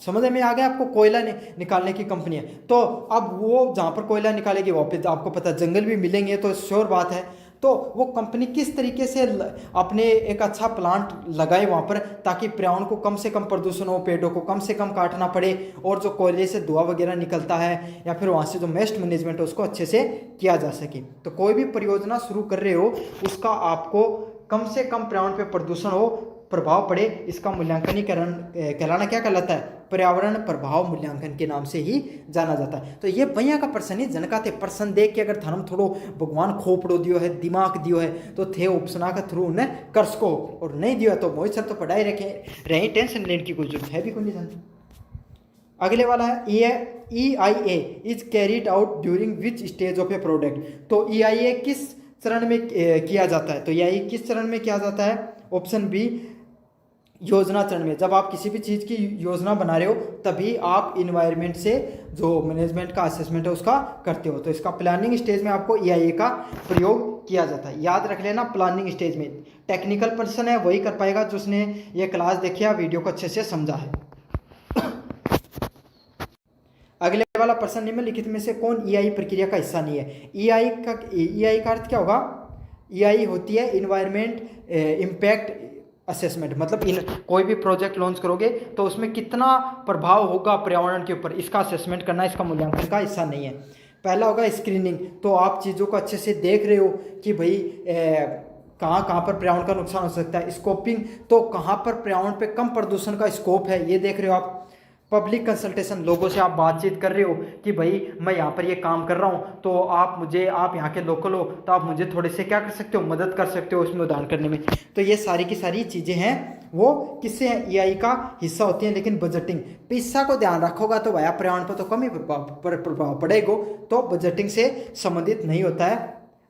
समझ में आ गया आपको, कोयला निकालने की कंपनी है। तो अब वो जहाँ पर कोयला निकालेगी वहाँ पे आपको पता जंगल भी मिलेंगे, तो श्योर बात है तो वो कंपनी किस तरीके से अपने एक अच्छा प्लांट लगाए वहाँ पर, ताकि पर्यावरण को कम से कम प्रदूषण हो, पेड़ों को कम से कम काटना पड़े, और जो कोयले से धुआं वगैरह निकलता है या फिर वहाँ से जो वेस्ट मैनेजमेंट है उसको अच्छे से किया जा सके। तो कोई भी परियोजना शुरू कर रहे हो उसका आपको कम से कम पर्यावरण पे प्रदूषण हो, प्रभाव पड़े, इसका मूल्यांकनीकरण कहलाना क्या कहलाता है, पर्यावरण प्रभाव मूल्यांकन के नाम से ही जाना जाता है। तो ये भैया का प्रश्न ही जनका थे, प्रश्न देख के अगर धर्म थोड़ो भगवान खोपड़ो दियो है, दिमाग दियो है, तो थे उपसना का थ्रू उन्हें कर सको, और नहीं दियो है तो मोहित सर तो पढ़ाई रखे रहे, टेंशन लेने की कोई जरूरत है भी कोई नहीं जानती। अगले वाला है EIA is carried out during which stage of A product. तो EIA किस चरण में किया जाता है, तो EIA किस चरण में किया जाता है, ऑप्शन बी योजना चरण में। जब आप किसी भी चीज़ की योजना बना रहे हो तभी आप इन्वायरमेंट से जो मैनेजमेंट का असेसमेंट है उसका करते हो। तो इसका प्लानिंग स्टेज में आपको EIA का प्रयोग किया जाता है, याद रख लेना। प्लानिंग स्टेज में टेक्निकल पर्सन है वही कर पाएगा जिसने ये क्लास देखी है, वीडियो को अच्छे से समझा है। अगले वाला प्रश्न, निम्नलिखित में से कौन EIA प्रक्रिया का हिस्सा नहीं है। EIA का अर्थ क्या होगा, EIA होती है इन्वायरमेंट इम्पैक्ट असेसमेंट, मतलब कोई भी प्रोजेक्ट लॉन्च करोगे तो उसमें कितना प्रभाव होगा पर्यावरण के ऊपर, इसका असेसमेंट करना इसका मूल्यांकन का हिस्सा नहीं है। पहला होगा स्क्रीनिंग, तो आप चीज़ों को अच्छे से देख रहे हो कि भाई कहाँ कहाँ पर पर्यावरण का नुकसान हो सकता है। स्कोपिंग, तो कहाँ पर पर्यावरण पे कम प्रदूषण का स्कोप है ये देख रहे हो आप। पब्लिक कंसल्टेशन, लोगों से आप बातचीत कर रहे हो कि भाई मैं यहाँ पर ये काम कर रहा हूँ, तो आप यहाँ के लोकल हो तो आप मुझे थोड़े से क्या कर सकते हो, मदद कर सकते हो उसमें उदाहरण करने में। तो ये सारी की सारी चीज़ें हैं वो किससे हैं, EIA का हिस्सा होती हैं। लेकिन बजटिंग पैसा को ध्यान रखोगा तो भैया पर्यावरण पर तो कम ही प्रभाव पड़ेगा, तो बजटिंग से संबंधित नहीं होता है।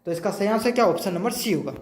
तो इसका सही आंसर क्या, ऑप्शन नंबर सी होगा।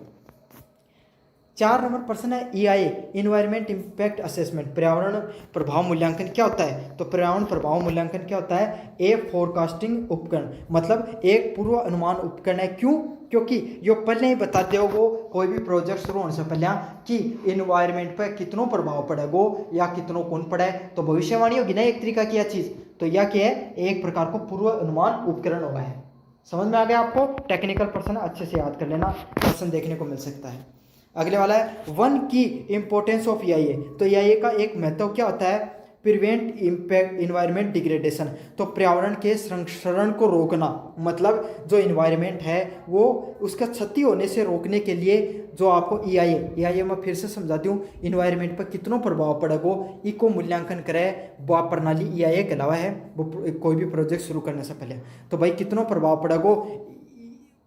4 नंबर प्रश्न है EIA इन्वायरमेंट इम्पैक्ट असेसमेंट, पर्यावरण प्रभाव मूल्यांकन क्या होता है। तो पर्यावरण प्रभाव मूल्यांकन क्या होता है, एक फोरकास्टिंग उपकरण, मतलब एक पूर्व अनुमान उपकरण है। क्यों, क्योंकि ये पहले ही बताते हो वो कोई भी प्रोजेक्ट शुरू होने से पहले कि इन्वायरमेंट पर कितनों प्रभाव पड़ेगा या कितनों कौन पड़े, तो भविष्यवाणी होगी ना एक तरीका की चीज़। तो यह क्या है, एक प्रकार को पूर्व अनुमान उपकरण होगा है। समझ में आ गया आपको, टेक्निकल पर्सन अच्छे से याद कर लेना, क्वेश्चन देखने को मिल सकता है। अगले वाला है वन की इंपॉर्टेंस ऑफ EIA। तो EIA का एक महत्व क्या होता है, प्रिवेंट इम्पैक्ट इन्वायरमेंट डिग्रेडेशन, तो पर्यावरण के संरक्षण को रोकना, मतलब जो इन्वायरमेंट है वो उसका क्षति होने से रोकने के लिए जो आपको EIA मैं फिर से समझा दूँ, इन्वायरमेंट पर कितनों प्रभाव पड़ेगा इसको मूल्यांकन करे वो प्रणाली EIA के अलावा है वो कोई भी प्रोजेक्ट शुरू करने से पहले। तो भाई कितनों प्रभाव पड़ेगा,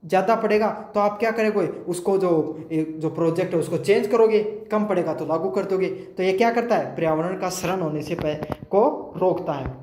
ज़्यादा पड़ेगा तो आप क्या करोगे, उसको जो प्रोजेक्ट है उसको चेंज करोगे, कम पड़ेगा तो लागू कर दोगे। तो ये क्या करता है, पर्यावरण का क्षरण होने से को रोकता है।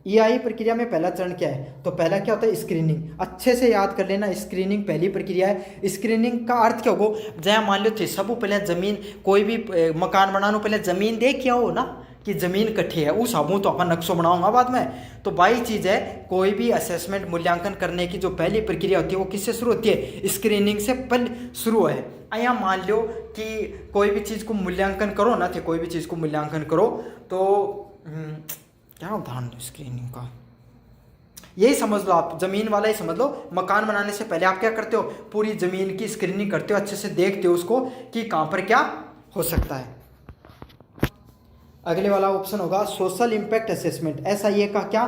EIA प्रक्रिया में पहला चरण क्या है, तो पहला क्या होता है, स्क्रीनिंग। अच्छे से याद कर लेना, स्क्रीनिंग पहली प्रक्रिया है। स्क्रीनिंग का अर्थ क्या होगा, जहाँ मान लो थे सब पहले जमीन, कोई भी मकान बनाने पहले जमीन देख क्या हो ना कि ज़मीन कट्ठी है, उस हिसाब तो अपन नक्शो बनाऊंगा बाद में। तो बाई चीज़ है, कोई भी असेसमेंट मूल्यांकन करने की जो पहली प्रक्रिया होती है वो किससे शुरू होती है, स्क्रीनिंग से पहले शुरू है। यहाँ मान लो कि कोई भी चीज़ को मूल्यांकन करो ना, थे कोई भी चीज़ को मूल्यांकन करो तो क्या उदाहरण स्क्रीनिंग का, यही समझ लो आप, ज़मीन वाला ही समझ लो। मकान बनाने से पहले आप क्या करते हो, पूरी ज़मीन की स्क्रीनिंग करते हो, अच्छे से देखते हो उसको कि कहाँ पर क्या हो सकता है। अगले वाला ऑप्शन होगा सोशल इम्पैक्ट असेसमेंट। SIA का क्या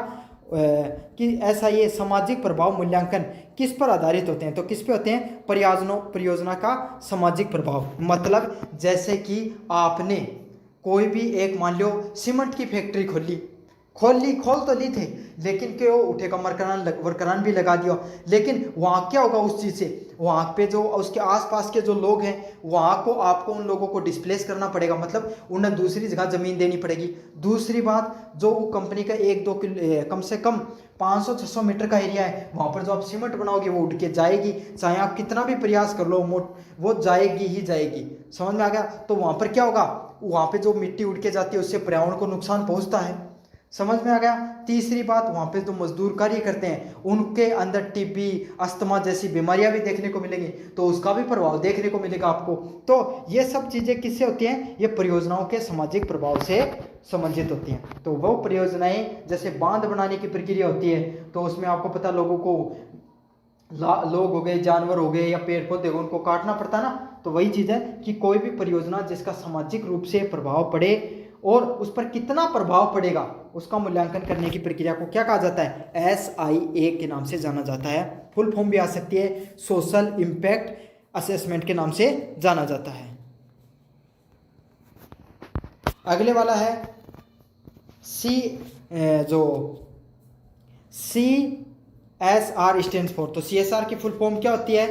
कि SIA सामाजिक प्रभाव मूल्यांकन किस पर आधारित होते हैं, तो किस पे होते हैं, परियोजना का सामाजिक प्रभाव। मतलब जैसे कि आपने कोई भी एक मान लो सीमेंट की फैक्ट्री खोल तो ली थी, लेकिन क्यों उठे का वर्करान भी लगा दिया, लेकिन वहाँ क्या होगा उस चीज़ से, वहाँ पे जो उसके आसपास के जो लोग हैं वहाँ को आपको उन लोगों को डिस्प्लेस करना पड़ेगा, मतलब उन्हें दूसरी जगह ज़मीन देनी पड़ेगी। दूसरी बात, जो वो कंपनी का 1-2 किलो कम से कम 500-600 मीटर का एरिया है, वहाँ पर जो आप सीमेंट बनाओगे वो उठ के जाएगी, चाहे आप कितना भी प्रयास कर लो वो जाएगी ही जाएगी। समझ में आ गया। तो वहाँ पर क्या होगा, वहाँ पर जो मिट्टी उड़ के जाती है उससे पर्यावरण को नुकसान पहुँचता है। समझ में आ गया। तीसरी बात, वहाँ पे जो मजदूर कार्य करते हैं उनके अंदर TB, अस्थमा जैसी बीमारियां भी देखने को मिलेंगी, तो उसका भी प्रभाव देखने को मिलेगा आपको। तो ये सब चीज़ें किससे होती हैं, ये परियोजनाओं के सामाजिक प्रभाव से संबंधित होती हैं। तो वो परियोजनाएं जैसे बांध बनाने की प्रक्रिया होती है, तो उसमें आपको पता लोगों को लोग हो गए, जानवर हो गए या पेड़ पौधे हो, उनको काटना पड़ता है ना। तो वही चीज़ है कि कोई भी परियोजना जिसका सामाजिक रूप से प्रभाव पड़े और उस पर कितना प्रभाव पड़ेगा उसका मूल्यांकन करने की प्रक्रिया को क्या कहा जाता है, SIA के नाम से जाना जाता है। फुल फॉर्म भी आ सकती है, सोशल इम्पैक्ट असेसमेंट के नाम से जाना जाता है। अगले वाला है CSR स्टैंड्स फॉर। तो CSR की फुल फॉर्म क्या होती है,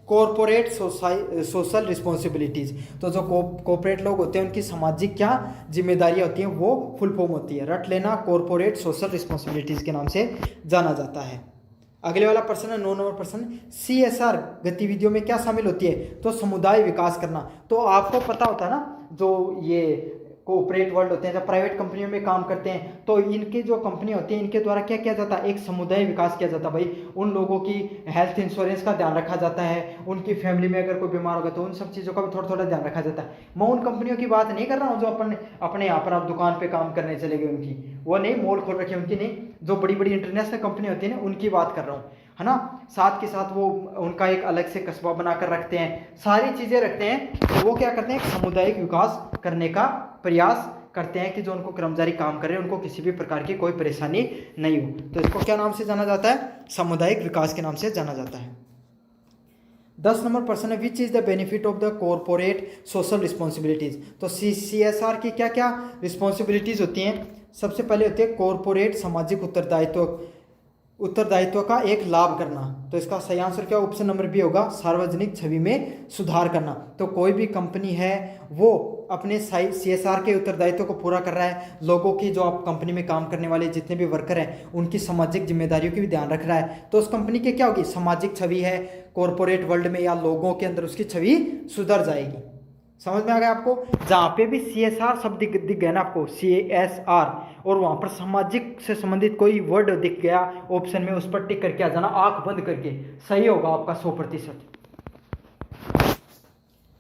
कॉरपोरेट सोशल रिस्पॉन्सिबिलिटीज। तो जो कॉरपोरेट लोग होते हैं उनकी सामाजिक क्या जिम्मेदारियां होती हैं वो फुल फॉर्म होती है, रट लेना, कॉरपोरेट सोशल रिस्पॉन्सिबिलिटीज के नाम से जाना जाता है। अगले वाला प्रश्न है 9 नंबर प्रश्न, CSR गतिविधियों में क्या शामिल होती है, तो समुदाय विकास करना। तो आपको पता होता है ना, जो ये कोऑपरेट वर्ल्ड होते हैं, जब प्राइवेट कंपनियों में काम करते हैं तो इनकी जो कंपनी होती है इनके द्वारा क्या किया जाता है, एक समुदाय विकास किया जाता है। भाई उन लोगों की हेल्थ इंश्योरेंस का ध्यान रखा जाता है, उनकी फैमिली में अगर कोई बीमार होगा तो उन सब चीज़ों का भी थोड़ा थोड़ा ध्यान रखा जाता है। मैं उन कंपनियों की बात नहीं कर रहा हूँ जो अपने यहाँ पर आप दुकान पे काम करने चले गए उनकी, वो नहीं, मॉल खोल रखे उनकी नहीं, जो बड़ी बड़ी इंटरनेशनल कंपनी होती है ना उनकी बात कर रहा हूँ, है ना। साथ के साथ वो उनका एक अलग से कस्बा बनाकर रखते हैं, सारी चीज़ें रखते हैं। तो वो क्या करते हैं, सामुदायिक विकास करने का प्रयास करते हैं कि जो उनको कर्मचारी काम कर रहे हैं उनको किसी भी प्रकार की कोई परेशानी नहीं हो। तो इसको क्या नाम से जाना जाता है, सामुदायिक विकास के नाम से जाना जाता है। 10 नंबर प्रश्न है, which is the benefit of the corporate social responsibilities. तो CSR की क्या क्या रिस्पॉन्सिबिलिटीज होती हैं। सबसे पहले होती है कॉरपोरेट सामाजिक उत्तरदायित्व का एक लाभ करना। तो इसका सही आंसर क्या ऑप्शन नंबर बी होगा, सार्वजनिक छवि में सुधार करना। तो कोई भी कंपनी है वो अपने CSR के उत्तरदायित्व को पूरा कर रहा है, लोगों की जो आप कंपनी में काम करने वाले जितने भी वर्कर हैं उनकी सामाजिक जिम्मेदारियों की भी ध्यान रख रहा है, तो उस कंपनी की क्या होगी, सामाजिक छवि है कॉरपोरेट वर्ल्ड में या लोगों के अंदर उसकी छवि सुधर जाएगी। समझ में आ गया आपको। जहाँ पे भी CSR शब्द दिख गया ना आपको, CSR, और वहाँ पर सामाजिक से संबंधित कोई वर्ड दिख गया ऑप्शन में, उस पर टिक करके आ जाना आंख बंद करके, सही होगा आपका 100%।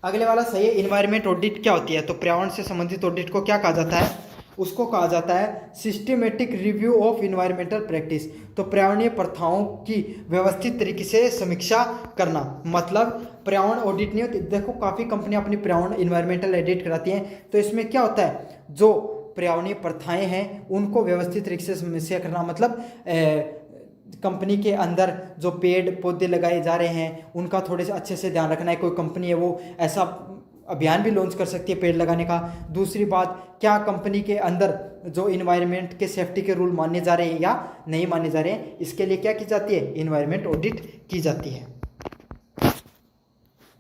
अगले वाला सही है, इन्वायरमेंट ऑडिट क्या होती है। तो पर्यावरण से संबंधित ऑडिट को क्या कहा जाता है, उसको कहा जाता है systematic review of environmental practice. तो पर्यावरणीय प्रथाओं की व्यवस्थित तरीके से समीक्षा करना, मतलब पर्यावरण ऑडिट नहीं होती। देखो काफ़ी कंपनियां अपनी पर्यावरण इन्वायरमेंटल ऑडिट कराती हैं, तो इसमें क्या होता है, जो पर्यावरणीय प्रथाएं हैं उनको व्यवस्थित तरीके से समीक्षा करना, मतलब कंपनी के अंदर जो पेड़ पौधे लगाए जा रहे हैं उनका थोड़े से अच्छे से ध्यान रखना है। कोई कंपनी है वो ऐसा अभियान भी लॉन्च कर सकती है पेड़ लगाने का। दूसरी बात, क्या कंपनी के अंदर जो इन्वायरमेंट के सेफ्टी के रूल माने जा रहे हैं या नहीं माने जा रहे हैं, इसके लिए क्या की जाती है, इन्वायरमेंट ऑडिट की जाती है।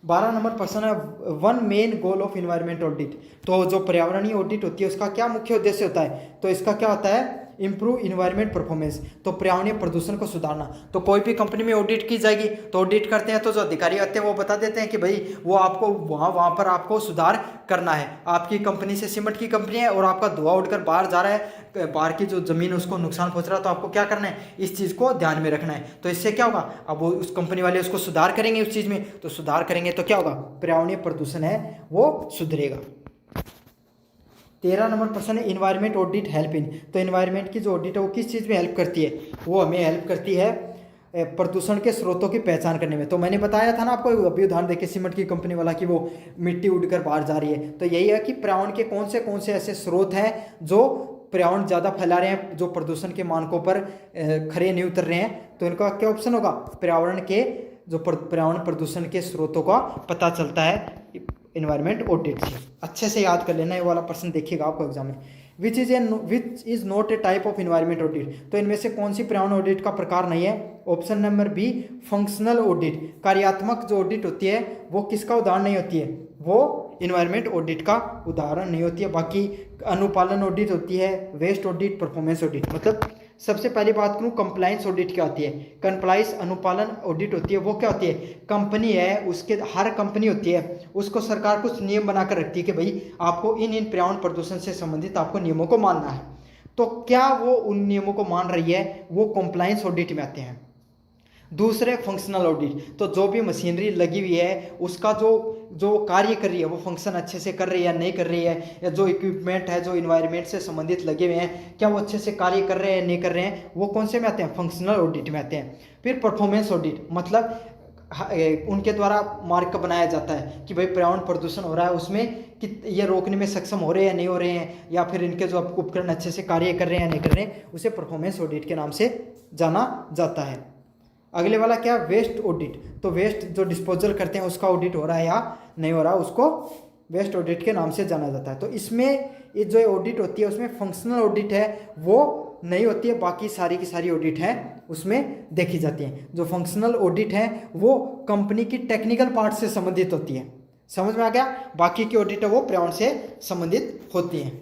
12 नंबर प्रश्न है, one main goal of environment audit. तो जो पर्यावरणीय ऑडिट होती है उसका क्या मुख्य उद्देश्य होता है, तो इसका क्या होता है, इंप्रूव इन्वायरमेंट परफॉर्मेंस। तो पर्यावरणीय प्रदूषण को सुधारना। तो कोई भी कंपनी में ऑडिट की जाएगी तो ऑडिट करते हैं तो जो अधिकारी होते हैं वो बता देते हैं कि भाई वो आपको वहाँ पर आपको सुधार करना है। आपकी कंपनी से सीमेंट की कंपनी है और आपका धुआं उड़कर बाहर जा रहा है, बाहर की जो जमीन उसको नुकसान पहुंच रहा है, तो आपको क्या करना है, इस चीज़ को ध्यान में रखना है। तो इससे क्या होगा, अब वो उस कंपनी वाले उसको सुधार करेंगे उस चीज़ में, तो सुधार करेंगे तो क्या होगा, पर्यावरणीय प्रदूषण है वो सुधरेगा। 13 नंबर प्रश्न है, इन्वायरमेंट ऑडिट हेल्प इन। तो इन्वायरमेंट की जो ऑडिट है वो किस चीज़ में हेल्प करती है, वो हमें हेल्प करती है प्रदूषण के स्रोतों की पहचान करने में। तो मैंने बताया था ना आपको अभी उदाहरण देके सीमेंट की कंपनी वाला कि वो मिट्टी उड़कर बाहर जा रही है, तो यही है कि पर्यावरण के कौन से ऐसे स्रोत हैं जो पर्यावरण ज़्यादा फैला रहे हैं, जो प्रदूषण के मानकों पर खरे नहीं उतर रहे हैं। तो इनका क्या ऑप्शन होगा, पर्यावरण के जो पर्यावरण प्रदूषण के स्रोतों का पता चलता है इन्वायरमेंट ऑडिट से। अच्छे से याद कर लेना, ये वाला प्रश्न देखिएगा आपको एग्जाम में। Which is not a type of environment audit. तो इनमें से कौन सी पर्यावरण ऑडिट का प्रकार नहीं है, option number be functional audit. कार्यात्मक जो ऑडिट होती है वो किसका उदाहरण नहीं होती है, वो इन्वायरमेंट ऑडिट का उदाहरण नहीं होती है। बाकी अनुपालन ऑडिट होती है, वेस्ट ऑडिट, परफॉर्मेंस ऑडिट। मतलब सबसे पहली बात करूँ कंप्लायंस ऑडिट क्या होती है, कंप्लायंस अनुपालन ऑडिट होती है, वो क्या होती है, कंपनी है उसके हर कंपनी होती है उसको सरकार कुछ नियम बनाकर रखती है कि भाई आपको इन पर्यावरण प्रदूषण से संबंधित आपको नियमों को मानना है। तो क्या वो उन नियमों को मान रही है, वो कंप्लायंस ऑडिट में आते हैं। दूसरे फंक्शनल ऑडिट, तो जो भी मशीनरी लगी हुई है उसका जो जो कार्य कर रही है वो फंक्शन अच्छे से कर रही है या नहीं कर रही है, या जो इक्विपमेंट है जो इन्वायरमेंट से संबंधित लगे हुए हैं क्या वो अच्छे से कार्य कर रहे हैं नहीं कर रहे हैं, वो कौन से में आते हैं, फंक्शनल ऑडिट में आते हैं। फिर परफॉर्मेंस ऑडिट, मतलब उनके द्वारा मार्क बनाया जाता है कि भाई पर्यावरण प्रदूषण हो रहा है उसमें कि ये रोकने में सक्षम हो रहे हैं या नहीं हो रहे हैं, या फिर इनके जो उपकरण अच्छे से कार्य कर रहे हैं या नहीं कर रहे हैं, उसे परफॉर्मेंस ऑडिट के नाम से जाना जाता है। अगले वाला क्या, वेस्ट ऑडिट, तो वेस्ट जो डिस्पोजल करते हैं उसका ऑडिट हो रहा है या नहीं हो रहा, उसको वेस्ट ऑडिट के नाम से जाना जाता है। तो इसमें ये जो ऑडिट होती है उसमें फंक्शनल ऑडिट है वो नहीं होती है, बाकी सारी की सारी ऑडिट है उसमें देखी जाती है। जो फंक्शनल ऑडिट है वो कंपनी की टेक्निकल पार्ट से संबंधित होती है, समझ में आ गया। बाकी की ऑडिट है वो पर्यावरण से संबंधित होती है।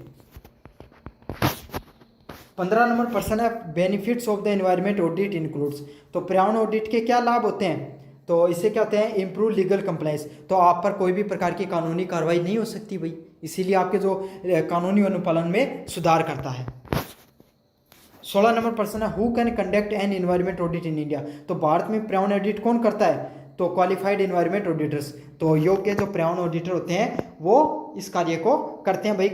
15 नंबर प्रश्न है, benefits of the environment audit includes, तो पर्यावरण ऑडिट के क्या लाभ होते हैं, तो इससे क्या होते हैं, इम्प्रूव लीगल कंप्लायंस, तो आप पर कोई भी प्रकार की कानूनी कार्रवाई नहीं हो सकती भाई, इसीलिए आपके जो कानूनी अनुपालन में सुधार करता है। 16 नंबर प्रश्न है, who can conduct an environment audit in India, तो भारत में पर्यावरण ऑडिट कौन करता है, तो क्वालिफाइड एनवायरनमेंट ऑडिटर्स, तो योग्य जो पर्यावरण ऑडिटर होते हैं वो इस कार्य को करते हैं भाई।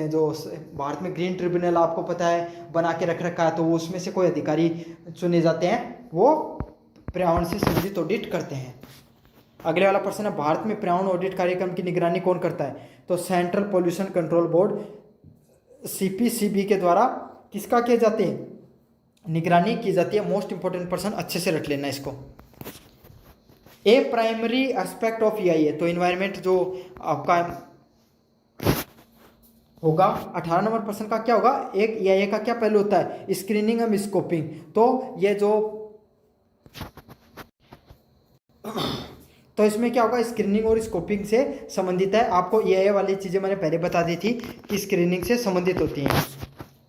जो भारत में ग्रीन ट्रिब्यूनल आपको पता है बना के रख रखा है, तो वो उसमें से कोई अधिकारी चुने जाते हैं वो पर्यावरण से संबंधित ऑडिट करते हैं। अगले वाला प्रश्न है, भारत में पर्यावरण ऑडिट कार्यक्रम की निगरानी कौन करता है, तो central pollution control board CPCB के द्वारा किसका किए जाते हैं, निगरानी की जाती है। मोस्ट इंपॉर्टेंट पर्सन, अच्छे से रख लेना इसको। ए प्राइमरी एस्पेक्ट ऑफ EIA, तो इन्वायरमेंट जो आपका होगा 18 नंबर प्रश्न का क्या होगा, एक EIA का क्या पहलू होता है, स्क्रीनिंग एंड स्कोपिंग, तो ये जो तो इसमें क्या होगा, स्क्रीनिंग और स्कोपिंग से संबंधित है। आपको EIA वाली चीजें मैंने पहले बता दी थी कि स्क्रीनिंग से संबंधित होती हैं।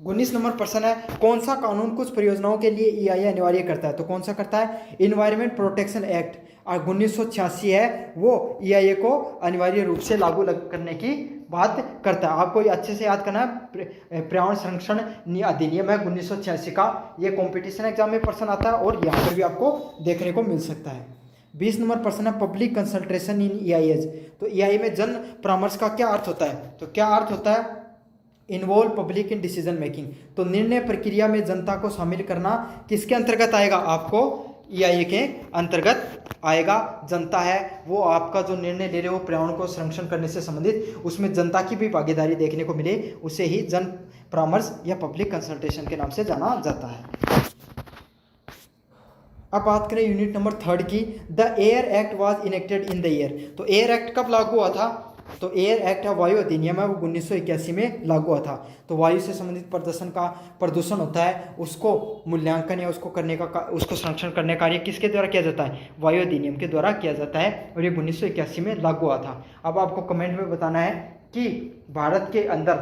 19 नंबर प्रश्न है, कौन सा कानून कुछ परियोजनाओं के लिए EIA अनिवार्य करता है, तो कौन सा करता है, इन्वायरमेंट प्रोटेक्शन एक्ट 1986 है वो EIA को अनिवार्य रूप से लागू करने की बात करता है। आपको अच्छे से याद करना है, पर्यावरण संरक्षण अधिनियम है 1986 का, ये कॉम्पिटिशन एग्जाम में प्रश्न आता है और यहाँ पर भी आपको देखने को मिल सकता है। 20 नंबर प्रश्न है, पब्लिक कंसल्टेशन इन EIAs, तो EIA में जन परामर्श का क्या अर्थ होता है, तो क्या अर्थ होता है, involve public in decision making, तो निर्णय प्रक्रिया में जनता को शामिल करना किसके अंतर्गत आएगा, आपको EIA के अंतर्गत आएगा। जनता है वो आपका जो निर्णय ले रहे हो पर्यावरण को संरक्षण करने से संबंधित, उसमें जनता की भी भागीदारी देखने को मिले, उसे ही जन परामर्श या पब्लिक कंसल्टेशन के नाम से जाना जाता है। अब बात करें यूनिट नंबर 3 की, the air act was enacted in the year, तो एयर एक्ट कब लागू हुआ था, तो एयर एक्ट है वायु अधिनियम है वो 1981 में लागू हुआ था। तो वायु से संबंधित प्रदूषण होता है उसको मूल्यांकन या उसको करने का उसको संरक्षण करने का कार्य किसके द्वारा किया जाता है, वायु अधिनियम के द्वारा किया जाता है, और ये 1981 में लागू हुआ था। अब आपको कमेंट में बताना है कि भारत के अंदर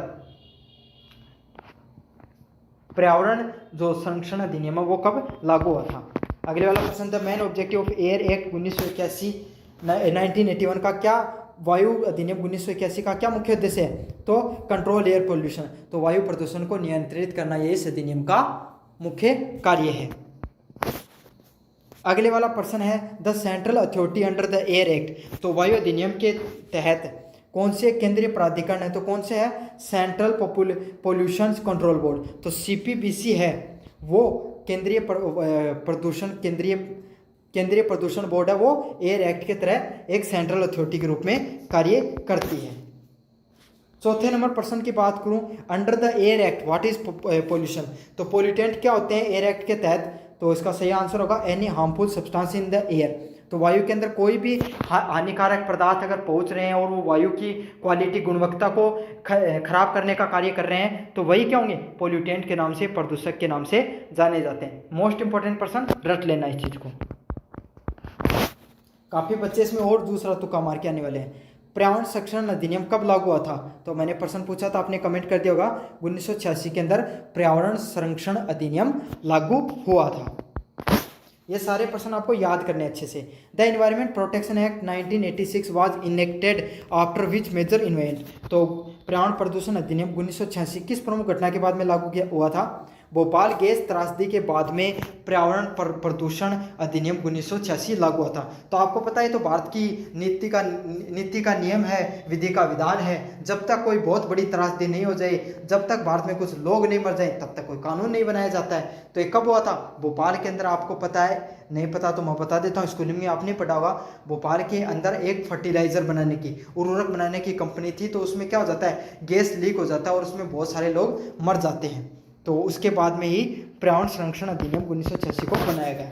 पर्यावरण जो संरक्षण अधिनियम है वो कब लागू हुआ था। अगले वाला प्रश्न था, main objective of air act 1981 का क्या, वायु अधिनियम 1981 का क्या मुख्य उद्देश्य है, तो कंट्रोल एयर पोल्यूशन, तो वायु प्रदूषण को नियंत्रित करना ये इस अधिनियम का मुख्य कार्य है। अगले वाला प्रश्न है, the central authority under the air act, तो वायु अधिनियम के तहत कौन से केंद्रीय प्राधिकरण है, तो कौन से है, सेंट्रल पोल्यूशन कंट्रोल बोर्ड, तो CPBC है वो केंद्रीय प्रदूषण बोर्ड है, वो एयर एक्ट के तरह एक सेंट्रल अथॉरिटी के रूप में कार्य करती है। चौथे नंबर प्रश्न की बात करूं, under the air act what is pollution, तो पोल्यूटेंट क्या होते हैं एयर एक्ट के तहत, तो इसका सही आंसर होगा any harmful substance in the air, तो वायु के अंदर कोई भी हानिकारक पदार्थ अगर पहुंच रहे हैं और वो वायु की क्वालिटी गुणवत्ता को खराब करने का कार्य कर रहे हैं तो वही क्या होंगे, पोल्यूटेंट के नाम से, प्रदूषक के नाम से जाने जाते हैं। मोस्ट इंपॉर्टेंट प्रश्न रट लेना इस चीज को, काफी बच्चे इसमें और दूसरा तुक्का मार के आने वाले हैं। पर्यावरण संरक्षण अधिनियम कब लागू हुआ था, तो मैंने प्रश्न पूछा था आपने कमेंट कर दिया होगा, 1986 के अंदर पर्यावरण संरक्षण अधिनियम लागू हुआ था। ये सारे प्रश्न आपको याद करने अच्छे से। The environment protection act 1986 was enacted after which major event, तो पर्यावरण प्रदूषण अधिनियम 1986 किस प्रमुख घटना के बाद में लागू किया हुआ था, भोपाल गैस त्रासदी के बाद में पर्यावरण प्रदूषण अधिनियम 1986 लागू हुआ था। तो आपको पता है, तो भारत की नीति का नियम है, विधि का विधान है, जब तक कोई बहुत बड़ी त्रासदी नहीं हो जाए, जब तक भारत में कुछ लोग नहीं मर जाए, तब तक कोई कानून नहीं बनाया जाता है। तो ये कब हुआ था? भोपाल के अंदर, आपको पता है, नहीं पता तो मैं बता देता हूँ, स्कूलिंग में आपने पढ़ा होगा। भोपाल के अंदर एक फर्टिलाइजर बनाने की, उर्वरक बनाने की कंपनी थी। तो उसमें क्या हो जाता है, गैस लीक हो जाता है और उसमें बहुत सारे लोग मर जाते हैं। तो उसके बाद में ही पर्यावरण संरक्षण अधिनियम 1986 को बनाया गया।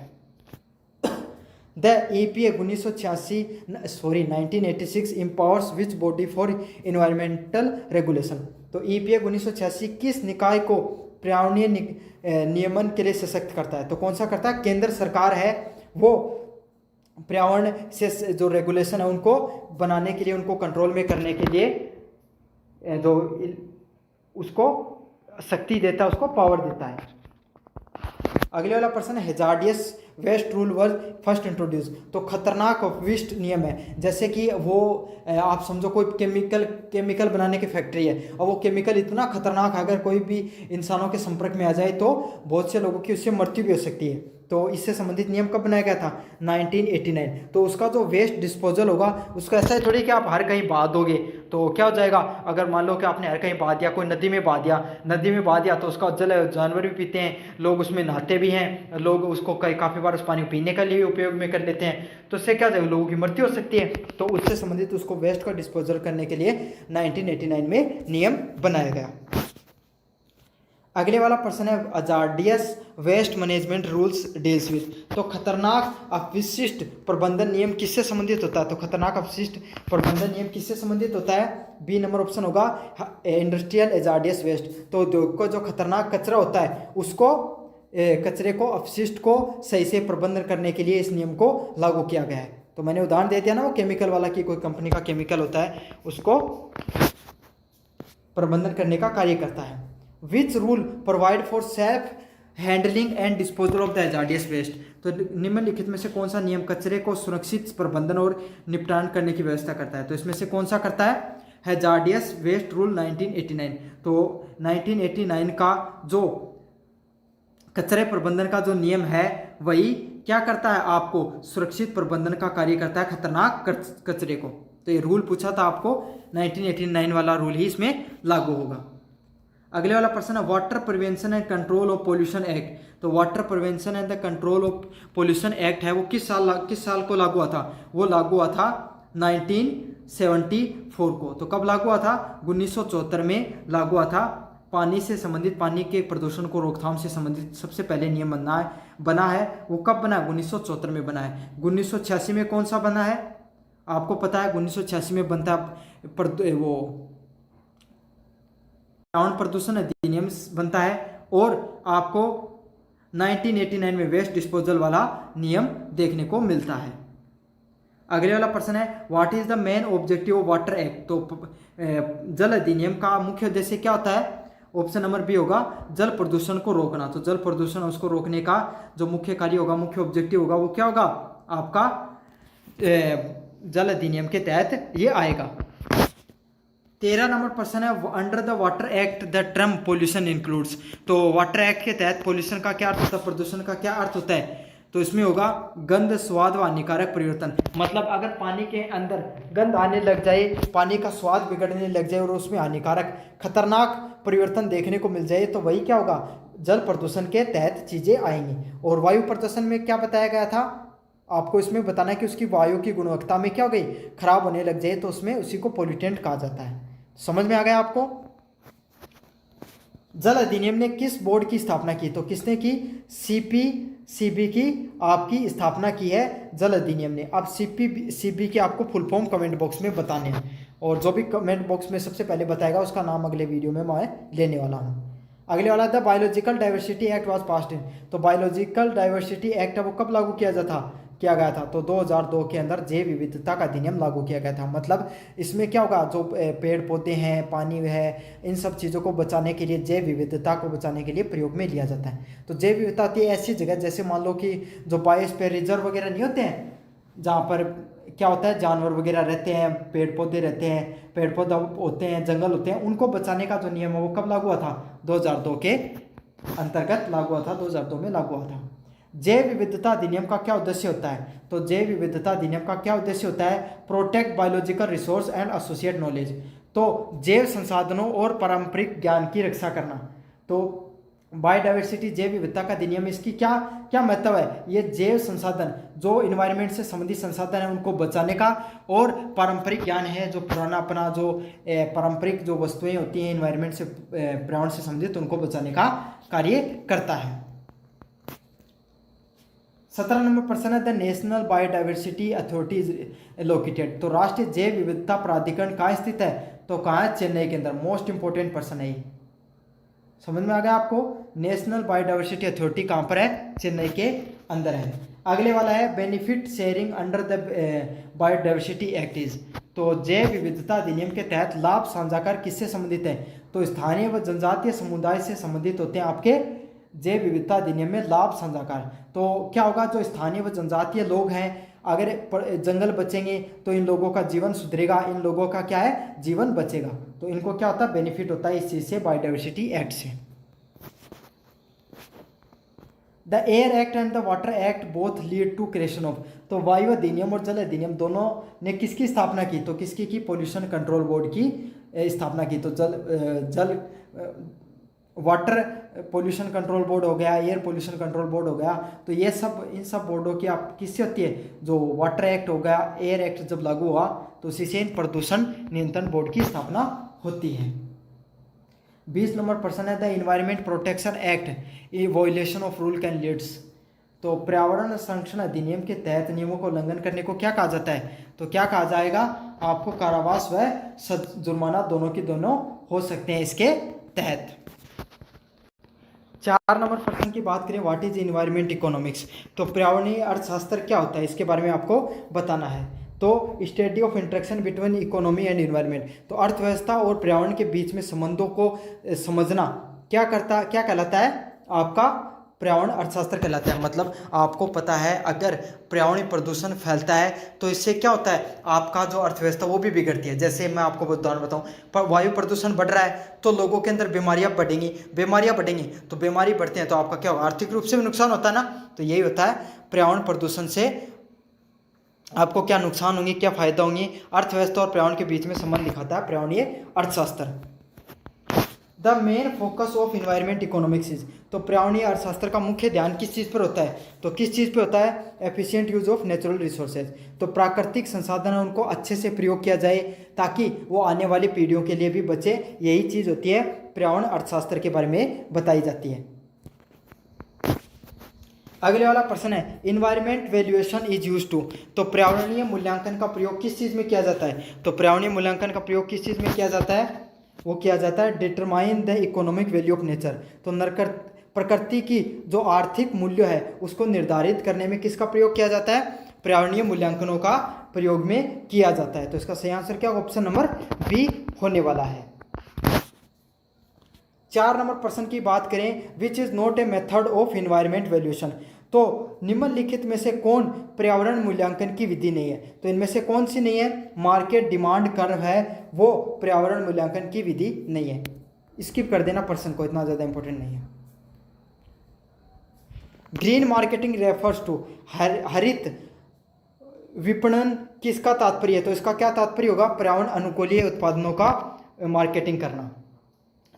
The EPA 1986 empowers which body for environmental regulation. तो EPA 1986 किस निकाय को पर्यावरणीय नियमन के लिए सशक्त करता है? तो कौन सा करता है? केंद्र सरकार है, वो पर्यावरण से जो रेगुलेशन है उनको बनाने के लिए, उनको कंट्रोल में करने के लिए जो उसको शक्ति देता है, उसको पावर देता है। अगले वाला प्रश्न है, hazardous waste rule was first introduce. तो खतरनाक अपशिष्ट नियम है, जैसे कि वो आप समझो कोई केमिकल बनाने की फैक्ट्री है और वो केमिकल इतना खतरनाक है, अगर कोई भी इंसानों के संपर्क में आ जाए तो बहुत से लोगों की उससे मृत्यु भी हो सकती है। तो इससे संबंधित नियम कब बनाया गया था? 1989। तो उसका जो वेस्ट डिस्पोजल होगा, उसका ऐसा है थोड़ी कि आप हर कहीं बहा दोगे तो क्या हो जाएगा। अगर मान लो कि आपने हर कहीं बहा दिया, कोई नदी में बहा दिया तो उसका जल जानवर भी पीते हैं, लोग उसमें नहाते भी हैं, लोग उसको काफ़ी बार उस पानी को पीने के लिए उपयोग में कर लेते हैं। तो उससे क्या हो जाएगा, लोगों की मृत्यु हो सकती है। तो उससे संबंधित उसको वेस्ट का डिस्पोजल करने के लिए 1989 में नियम बनाया गया। अगले वाला प्रश्न है, hazardous waste management rules deals with. तो खतरनाक अपशिष्ट प्रबंधन नियम किससे संबंधित होता है? तो खतरनाक अपशिष्ट प्रबंधन नियम किससे संबंधित होता है? बी नंबर ऑप्शन होगा, इंडस्ट्रियल हजार्डियस वेस्ट। तो उद्योग को जो खतरनाक कचरा होता है, उसको कचरे को, अपशिष्ट को सही से प्रबंधन करने के लिए इस नियम को लागू किया गया है। तो मैंने उदाहरण दे दिया ना, वो केमिकल वाला, की कोई कंपनी का केमिकल होता है, उसको प्रबंधन करने का कार्य करता है। Which rule provide for self handling and disposal of the hazardous waste. तो निम्नलिखित में से कौन सा नियम कचरे को सुरक्षित प्रबंधन और निपटान करने की व्यवस्था करता है? तो इसमें से कौन सा करता है? Hazardous waste rule 1989। तो 1989 का जो कचरे प्रबंधन का जो नियम है, वही क्या करता है, आपको सुरक्षित प्रबंधन का कार्य करता है खतरनाक कचरे को। तो ये रूल पूछा था आपको, 1989 वाला रूल ही इसमें लागू होगा। अगले वाला प्रश्न है, water prevention and control of pollution act. तो water prevention and the control of pollution act है, वो किस साल को लागू हुआ था? वो लागू हुआ था 1974 को। तो कब लागू हुआ था? 1974 में लागू हुआ था। पानी से संबंधित, पानी के प्रदूषण को रोकथाम से संबंधित सबसे पहले नियम बना है। वो कब बना है? 1974 में बना है। 1986 में कौन सा बना है? आपको पता है 1986 में बनता वो पर्यावरण प्रदूषण अधिनियम बनता है, और आपको 1989 में वेस्ट डिस्पोजल वाला नियम देखने को मिलता है। अगले वाला प्रश्न है, what is the main objective of water act. तो जल अधिनियम का मुख्य उद्देश्य क्या होता है? ऑप्शन नंबर बी होगा, जल प्रदूषण को रोकना। तो जल प्रदूषण, उसको रोकने का जो मुख्य कार्य होगा, मुख्य ऑब्जेक्टिव होगा, वो क्या होगा? आपका जल अधिनियम के तहत ये आएगा। 13 नंबर प्रश्न है, under the water act the term pollution includes. तो वाटर एक्ट के तहत पोल्यूशन का क्या अर्थ होता है, प्रदूषण का क्या अर्थ होता है? तो इसमें होगा गंध, स्वाद व हानिकारक परिवर्तन। मतलब अगर पानी के अंदर गंध आने लग जाए, पानी का स्वाद बिगड़ने लग जाए और उसमें हानिकारक खतरनाक परिवर्तन देखने को मिल जाए, तो वही क्या होगा? जल प्रदूषण के तहत चीजें आएंगी। और वायु प्रदूषण में क्या बताया गया था आपको? इसमें बताना है कि उसकी वायु की गुणवत्ता में क्या हो गई? खराब होने लग जाए, तो उसमें उसी को पोल्यूटेंट कहा जाता है। समझ में आ गया आपको? जल अधिनियम ने किस बोर्ड की स्थापना की? तो किसने की? CPCB की आपकी स्थापना की है जल अधिनियम ने। अब CPCB के आपको फुल फॉर्म कमेंट बॉक्स में बताने हैं, और जो भी कमेंट बॉक्स में सबसे पहले बताएगा उसका नाम अगले वीडियो में मैं लेने वाला हूँ। अगले वाला the biological diversity act was passed in. तो बायोलॉजिकल डाइवर्सिटी एक्ट है वो कब लागू किया गया था? तो 2002 के अंदर जैव विविधता का अधिनियम लागू किया गया था। मतलब इसमें क्या होगा, जो पेड़ पौधे हैं, पानी है, इन सब चीज़ों को बचाने के लिए, जैव विविधता को बचाने के लिए प्रयोग में लिया जाता है। तो जैव विविधता होती है ऐसी जगह, जैसे मान लो कि जो बायोस्फीयर रिजर्व वगैरह नहीं होते हैं, जहाँ पर क्या होता है, जानवर वगैरह रहते हैं, पेड़ पौधे रहते हैं, पेड़ पौधे होते हैं, जंगल होते हैं, उनको बचाने का जो नियम है वो कब लागू हुआ था? 2002 के अंतर्गत लागू हुआ था, 2002 में लागू हुआ था। जैव विविधता अधिनियम का क्या उद्देश्य होता है? तो जैव विविधता अधिनियम का क्या उद्देश्य होता है? Protect biological resource and associate knowledge. तो जैव संसाधनों और पारंपरिक ज्ञान की रक्षा करना। तो बायोडाइवर्सिटी जैव विविधता का अधिनियम, इसकी क्या क्या महत्व है? ये जैव संसाधन जो इन्वायरमेंट से संबंधित संसाधन है उनको बचाने का, और पारंपरिक ज्ञान है जो पुराना अपना जो पारंपरिक जो वस्तुएं होती हैं इन्वायरमेंट से पर्यावरण से संबंधित उनको बचाने का कार्य करता है। 17 नंबर प्रश्न है the national biodiversity authority is located. तो राष्ट्रीय जैव विविधता प्राधिकरण कहाँ स्थित है? तो कहाँ है? चेन्नई के अंदर। मोस्ट इंपोर्टेंट प्रश्न है ये, समझ में आ गया आपको? नेशनल बायोडाइवर्सिटी अथॉरिटी कहाँ पर है? चेन्नई के अंदर है। अगले वाला है benefit sharing under the biodiversity act is. तो जैव विविधता अधिनियम के तहत लाभ साझाकार किससे संबंधित है? तो स्थानीय व जनजातीय समुदाय से संबंधित होते हैं आपके जैव विविधता अधिनियम में लाभ साझाकार। तो क्या होगा? जो स्थानीय व जनजातीय लोग हैं, अगर जंगल बचेंगे तो इन लोगों का जीवन सुधरेगा, इन लोगों का क्या है? जीवन बचेगा। तो इनको क्या होता है? बेनिफिट होता है इस चीज से, बायोडाइवर्सिटी एक्ट से। The air act and the water act both lead to creation of. तो वायु अधिनियम और जल अधिनियम दोनों ने किसकी स्थापना की? तो किसकी की? पोल्यूशन कंट्रोल बोर्ड की स्थापना की। तो जल वाटर पोल्यूशन कंट्रोल बोर्ड हो गया, एयर पोल्यूशन कंट्रोल बोर्ड हो गया। तो ये सब, इन सब बोर्डों की आप किससे होती है? जो वाटर एक्ट हो गया, एयर एक्ट जब लागू हुआ तो उसी से इन प्रदूषण नियंत्रण बोर्ड की स्थापना होती है। 20 नंबर प्रश्न है the environment protection act a violation of rule can leads. तो पर्यावरण संरक्षण अधिनियम के तहत नियमों को उल्लंघन करने को क्या कहा जाता है? तो क्या कहा जाएगा? आपको कारावास व जुर्माना दोनों की दोनों हो सकते हैं इसके तहत। 4 नंबर प्रश्न की बात करें, व्हाट इज इन्वायरमेंट इकोनॉमिक्स। तो पर्यावरणीय अर्थशास्त्र क्या होता है, इसके बारे में आपको बताना है। तो study of interaction between economy and environment. तो अर्थव्यवस्था और पर्यावरण के बीच में संबंधों को समझना क्या कहलाता है? आपका पर्यावरण अर्थशास्त्र कहलाता है। मतलब आपको पता है अगर पर्यावरणीय प्रदूषण फैलता है तो इससे क्या होता है? आपका जो अर्थव्यवस्था वो भी बिगड़ती है। जैसे मैं आपको उदाहरण बताऊं, पर वायु प्रदूषण बढ़ रहा है तो लोगों के अंदर बीमारियां बढ़ेंगी तो बीमारी बढ़ते हैं तो आपका क्या होगा? आर्थिक रूप से भी नुकसान होता है ना। तो यही होता है पर्यावरण प्रदूषण से आपको क्या नुकसान होंगे, क्या फायदा होंगे। अर्थव्यवस्था और पर्यावरण के बीच में संबंध दिखाता है पर्यावरणीय अर्थशास्त्र। The main focus of environment economics is. तो पर्यावरणीय अर्थशास्त्र का मुख्य ध्यान किस चीज़ पर होता है? तो किस चीज़ पे होता है? Efficient use of natural resources. तो प्राकृतिक संसाधन उनको अच्छे से प्रयोग किया जाए ताकि वो आने वाली पीढ़ियों के लिए भी बचे। यही चीज़ होती है पर्यावरण अर्थशास्त्र के बारे में बताई जाती है। अगले वाला प्रश्न है environment valuation is use to. तो पर्यावरणीय मूल्यांकन का प्रयोग किस चीज़ में किया जाता है? तो पर्यावरणीय मूल्यांकन का प्रयोग किस चीज़ में किया जाता है? वो किया जाता है determine the economic value of nature. तो प्रकृति की जो आर्थिक मूल्य है उसको निर्धारित करने में किसका प्रयोग किया जाता है? पर्यावरणीय मूल्यांकनों का प्रयोग में किया जाता है। तो इसका सही आंसर क्या? ऑप्शन नंबर बी होने वाला है। 4 नंबर प्रश्न की बात करें, which is not a method of environment valuation. तो निम्नलिखित में से कौन पर्यावरण मूल्यांकन की विधि नहीं है? तो इनमें से कौन सी नहीं है? मार्केट डिमांड कर्व है, वो पर्यावरण मूल्यांकन की विधि नहीं है। स्किप कर देना प्रश्न को, इतना ज़्यादा इंपॉर्टेंट नहीं है। ग्रीन मार्केटिंग रेफर्स टू, हरित विपणन किसका तात्पर्य है? तो इसका क्या तात्पर्य होगा? पर्यावरण अनुकूलीय उत्पादनों का मार्केटिंग करना।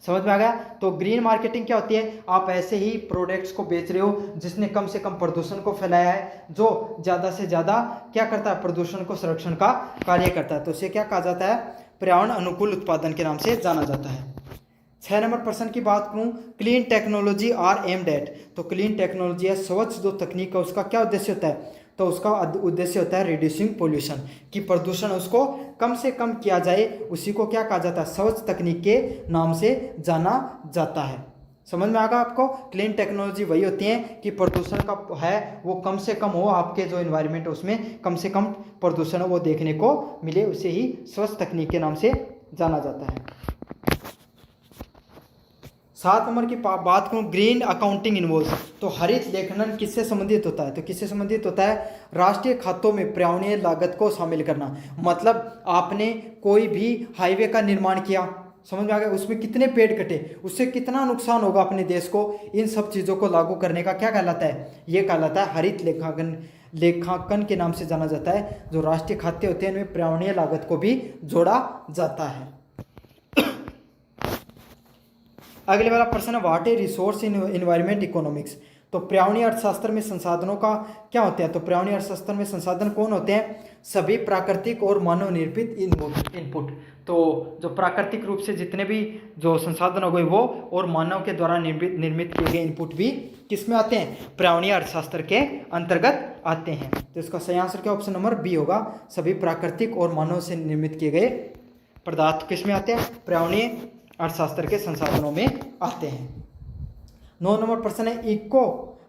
समझ में आ गया? तो ग्रीन मार्केटिंग क्या होती है? आप ऐसे ही प्रोडक्ट्स को बेच रहे हो जिसने कम से कम प्रदूषण को फैलाया है, जो ज़्यादा से ज़्यादा क्या करता है? प्रदूषण को संरक्षण का कार्य करता है। तो उसे क्या कहा जाता है? पर्यावरण अनुकूल उत्पादन के नाम से जाना जाता है। 6 नंबर प्रश्न की बात करूं, clean technology are aimed at. तो क्लीन टेक्नोलॉजी है, स्वच्छ जो तकनीक है उसका क्या उद्देश्य होता है? तो उसका उद्देश्य होता है रिड्यूसिंग पोल्यूशन, कि प्रदूषण उसको कम से कम किया जाए। उसी को क्या कहा जाता है? स्वच्छ तकनीक के नाम से जाना जाता है। समझ में आएगा आपको? क्लीन टेक्नोलॉजी वही होती है कि प्रदूषण का है वो कम से कम हो, आपके जो इन्वायरमेंट है उसमें कम से कम प्रदूषण वो देखने को मिले, उसे ही स्वच्छ तकनीक के नाम से जाना जाता है। 7 नंबर की बात करूँ, ग्रीन अकाउंटिंग इन्वॉल्व। तो हरित लेखनन किससे संबंधित होता है? तो किससे संबंधित होता है? राष्ट्रीय खातों में पर्यावरणीय लागत को शामिल करना। मतलब आपने कोई भी हाईवे का निर्माण किया समझ में आ गया, उसमें कितने पेड़ कटे, उससे कितना नुकसान होगा अपने देश को, इन सब चीज़ों को लागू करने का क्या कहलाता है, ये कहलाता है हरित लेखांकन के नाम से जाना जाता है। जो राष्ट्रीय खाते होते हैं इनमें पर्यावरणीय लागत को भी जोड़ा जाता है। अगले वाला प्रश्न है what A resource in environment economics. तो पर्यावरणीय अर्थशास्त्र में संसाधनों का क्या होते हैं, तो पर्यावरणीय अर्थशास्त्र में संसाधन कौन होते हैं, सभी प्राकृतिक और मानव निर्मित इनपुट। तो जो प्राकृतिक रूप से जितने भी जो संसाधन हो गए वो और मानव के द्वारा निर्मित किए गए इनपुट भी किस में आते हैं, पर्यावरणीय अर्थशास्त्र के अंतर्गत आते हैं। तो इसका सही आंसर क्या ऑप्शन नंबर बी होगा, सभी प्राकृतिक और मानव से निर्मित किए गए पदार्थ किस में आते हैं, पर्यावरणीय अर्थशास्त्र के संसाधनों में आते हैं। 9 नंबर प्रश्न है इको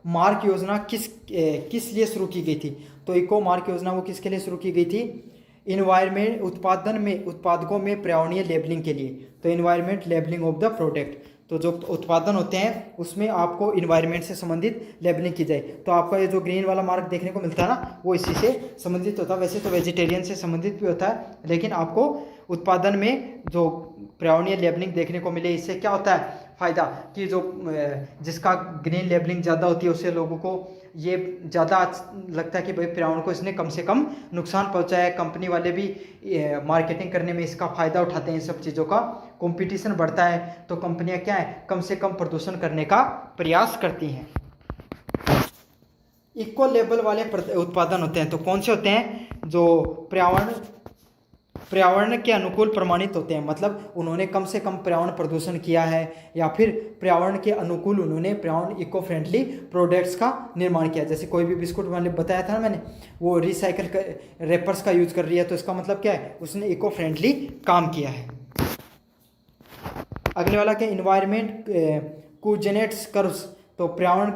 मार्क योजना किस लिए शुरू की गई थी। तो इको मार्क योजना वो किसके लिए शुरू की गई थी, इन्वायरमेंट उत्पादकों में पर्यावरणीय लेबलिंग के लिए। तो environment labelling of the product, तो जो उत्पादन होते हैं उसमें आपको इन्वायरमेंट से संबंधित लेबलिंग की जाए। तो आपका ये जो ग्रीन वाला मार्क देखने को मिलता है ना, वो इसी से संबंधित होता है। वैसे तो वेजिटेरियन से संबंधित भी होता है, लेकिन आपको उत्पादन में जो पर्यावरणीय लेबलिंग देखने को मिले, इससे क्या होता है फ़ायदा कि जो जिसका ग्रीन लेबलिंग ज़्यादा होती है उससे लोगों को ये ज़्यादा लगता है कि भाई पर्यावरण को इसने कम से कम नुकसान पहुंचाया है। कंपनी वाले भी मार्केटिंग करने में इसका फ़ायदा उठाते हैं, इन सब चीज़ों का कंपटीशन बढ़ता है तो कंपनियां क्या है कम से कम प्रदूषण करने का प्रयास करती हैं। इको लेबल वाले उत्पादन होते हैं तो कौन से होते हैं, जो पर्यावरण के अनुकूल प्रमाणित होते हैं, मतलब उन्होंने कम से कम पर्यावरण प्रदूषण किया है या फिर पर्यावरण के अनुकूल उन्होंने पर्यावरण इको फ्रेंडली प्रोडक्ट्स का निर्माण किया। जैसे कोई भी बिस्कुट मैंने बताया था ना मैंने, वो रिसाइकल रेपर्स का यूज कर रही है, तो इसका मतलब क्या है, उसने इको फ्रेंडली काम किया है। अगले वाला क्या, इन्वायरमेंट कोजेनेट्स कर्व्स। तो पर्यावरण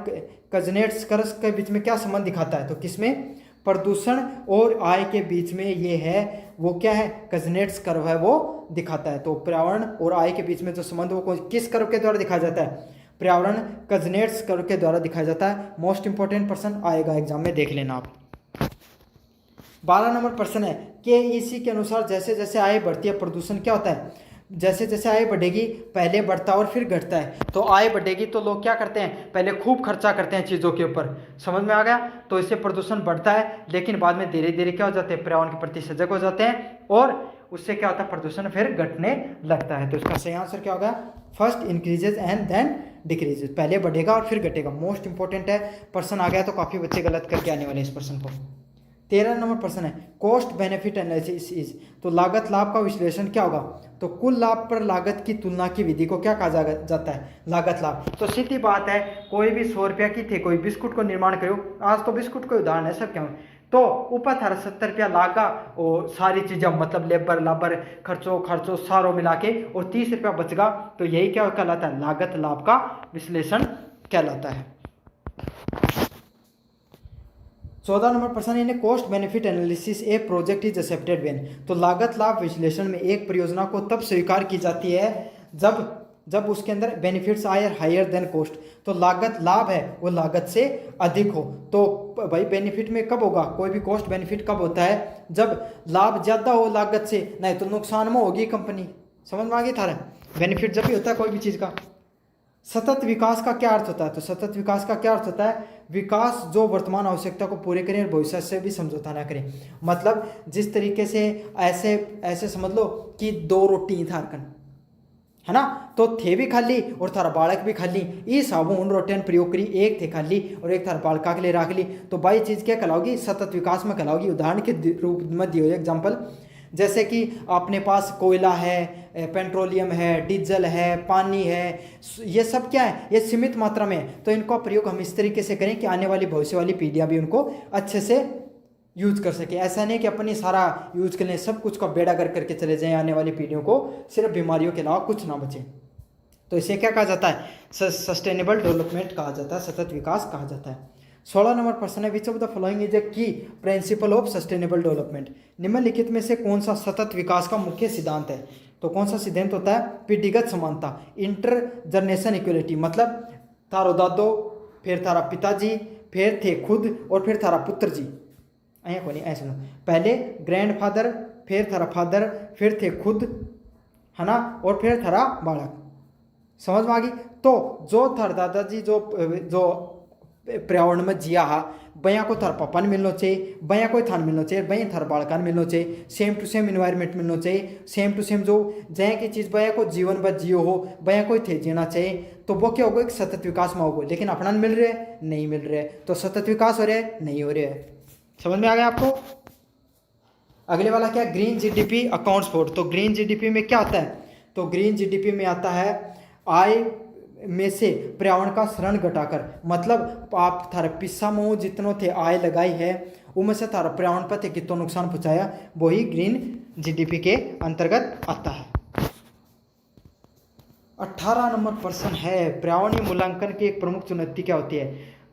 कजनेट्स कर्व्स के बीच में क्या संबंध दिखाता है, तो किसमें, प्रदूषण और आय के बीच में ये है, वो क्या है, कजनेट्स कर्व है वो दिखाता है। तो पर्यावरण और आय के बीच में जो संबंध वो किस कर्व के द्वारा दिखाया जाता है, पर्यावरण कजनेट्स कर्व के द्वारा दिखाया जाता है। मोस्ट इंपॉर्टेंट प्रश्न आएगा एग्जाम में, देख लेना आप। 12 नंबर प्रश्न है KEC के अनुसार जैसे जैसे आय बढ़ती है प्रदूषण क्या होता है, जैसे जैसे आय बढ़ेगी पहले बढ़ता है और फिर घटता है। तो आय बढ़ेगी तो लोग क्या करते हैं, पहले खूब खर्चा करते हैं चीज़ों के ऊपर, समझ में आ गया, तो इससे प्रदूषण बढ़ता है, लेकिन बाद में धीरे धीरे क्या हो जाते हैं, पर्यावरण के प्रति सजग हो जाते हैं और उससे क्या होता है, प्रदूषण फिर घटने लगता है। तो इसका सही आंसर क्या होगा, first increases and then decreases, पहले बढ़ेगा और फिर घटेगा। मोस्ट इंपॉर्टेंट है, प्रश्न आ गया तो काफ़ी बच्चे गलत करके आने वाले इस प्रश्न को। 13 नंबर प्रश्न है कॉस्ट बेनिफिट एनालिसिस इज। तो लागत लाभ का विश्लेषण क्या होगा, तो कुल लाभ पर लागत की तुलना की विधि को क्या कहा जाता है, लागत लाभ। तो सीधी बात है, कोई भी 100 रुपया की थे कोई बिस्कुट को निर्माण करो, आज तो बिस्कुट को उदाहरण है सब क्या, तो ऊपर था 70 रुपया लागा और सारी चीज़ें मतलब लेबर खर्चों सारों मिला के और 30 रुपया बचगा, तो यही क्या कहलाता है, लागत लाभ का विश्लेषण कहलाता है। 14 नंबर प्रश्न है cost benefit analysis A project is accepted when. तो लागत लाभ विश्लेषण में एक परियोजना को तब स्वीकार की जाती है जब उसके अंदर बेनिफिट्स आए हायर देन कॉस्ट। तो लागत लाभ है वो लागत से अधिक हो। तो भाई बेनिफिट में कब होगा, कोई भी कॉस्ट बेनिफिट कब होता है, जब लाभ ज़्यादा हो लागत से, नहीं तो नुकसान में होगी कंपनी। समझ में आ गई थारा, बेनिफिट जब भी होता है कोई भी चीज़ का। सतत विकास का क्या अर्थ होता है, तो सतत विकास का क्या अर्थ होता है, विकास जो वर्तमान आवश्यकता को पूरे करें और भविष्य से भी समझौता ना करें। मतलब जिस तरीके से ऐसे समझ लो कि 2 रोटी थारकन है ना, तो थे भी खाली और थारा बालक भी खाली, ये साबुन उन रोटियां प्रयोग करी, एक थे खाली और एक थारा बालका के लिए रख ली, तो भाई चीज़ क्या कहलाओगी, सतत विकास में कहलाओगी। उदाहरण के रूप में दियो एग्जाम्पल, जैसे कि अपने पास कोयला है, पेट्रोलियम है, डीजल है, पानी है, ये सब क्या है, ये सीमित मात्रा में है। तो इनका प्रयोग हम इस तरीके से करें कि आने वाली भविष्य वाली पीढ़ियाँ भी उनको अच्छे से यूज कर सके। ऐसा नहीं कि अपनी सारा यूज कर लें, सब कुछ का बेड़ा गर्क करके चले जाएं, आने वाली पीढ़ियों को सिर्फ बीमारियों के अलावा कुछ ना बचे। तो इसे क्या कहा जाता है, सस्टेनेबल डेवलपमेंट कहा जाता है, सतत विकास कहा जाता है। 16 नंबर प्रश्न है which of the following is a की प्रिंसिपल ऑफ सस्टेनेबल डेवलपमेंट। निम्नलिखित में से कौन सा सतत विकास का मुख्य सिद्धांत है, तो कौन सा सिद्धांत होता है, पीढ़ीगत समानता, इंटर जनरेशन इक्वलिटी। मतलब थारो दादो, फिर थारा पिताजी, फिर थे खुद और फिर थारा पुत्र जी, ऐसा पहले ग्रैंड फादर, फिर थारा फादर, फिर थे खुद, है ना, और फिर थारा बालक। समझ में आ गई। तो जो थार दादाजी जो जो पर्यावरण में जिया हा बया को थार पापा ने मिलना चाहिए, बया कोई थान मिलना चाहिए, बया थार बालका ने मिलना चाहिए, सेम टू सेम इन्वायरमेंट मिलना चाहिए, सेम टू सेम जो जय की चीज़ बया को जीवन ब जियो हो बया कोई थे जीना चाहिए। तो वो क्या होगा, एक सतत विकास में होगा। लेकिन अपना मिल रहे है, नहीं मिल रहे है, तो सतत विकास हो रहा है, नहीं हो रहा है। समझ में आ गया आपको। अगले वाला क्या, ग्रीन जीडीपी अकाउंट्स फॉर। तो ग्रीन जीडीपी में क्या आता है, तो ग्रीन जीडीपी में आता है आय में से पर्यावरण का ऋण घटाकर। मतलब आप थारे पिस्सा में जितनों थे आय लगाई है उनमें से थारा पर्यावरण पर थे कितना नुकसान पहुंचाया, वही ग्रीन जीडीपी के अंतर्गत आता है। 18 नंबर प्रश्न है, पर्यावरणीय मूल्यांकन की एक प्रमुख चुनौती क्या होती है।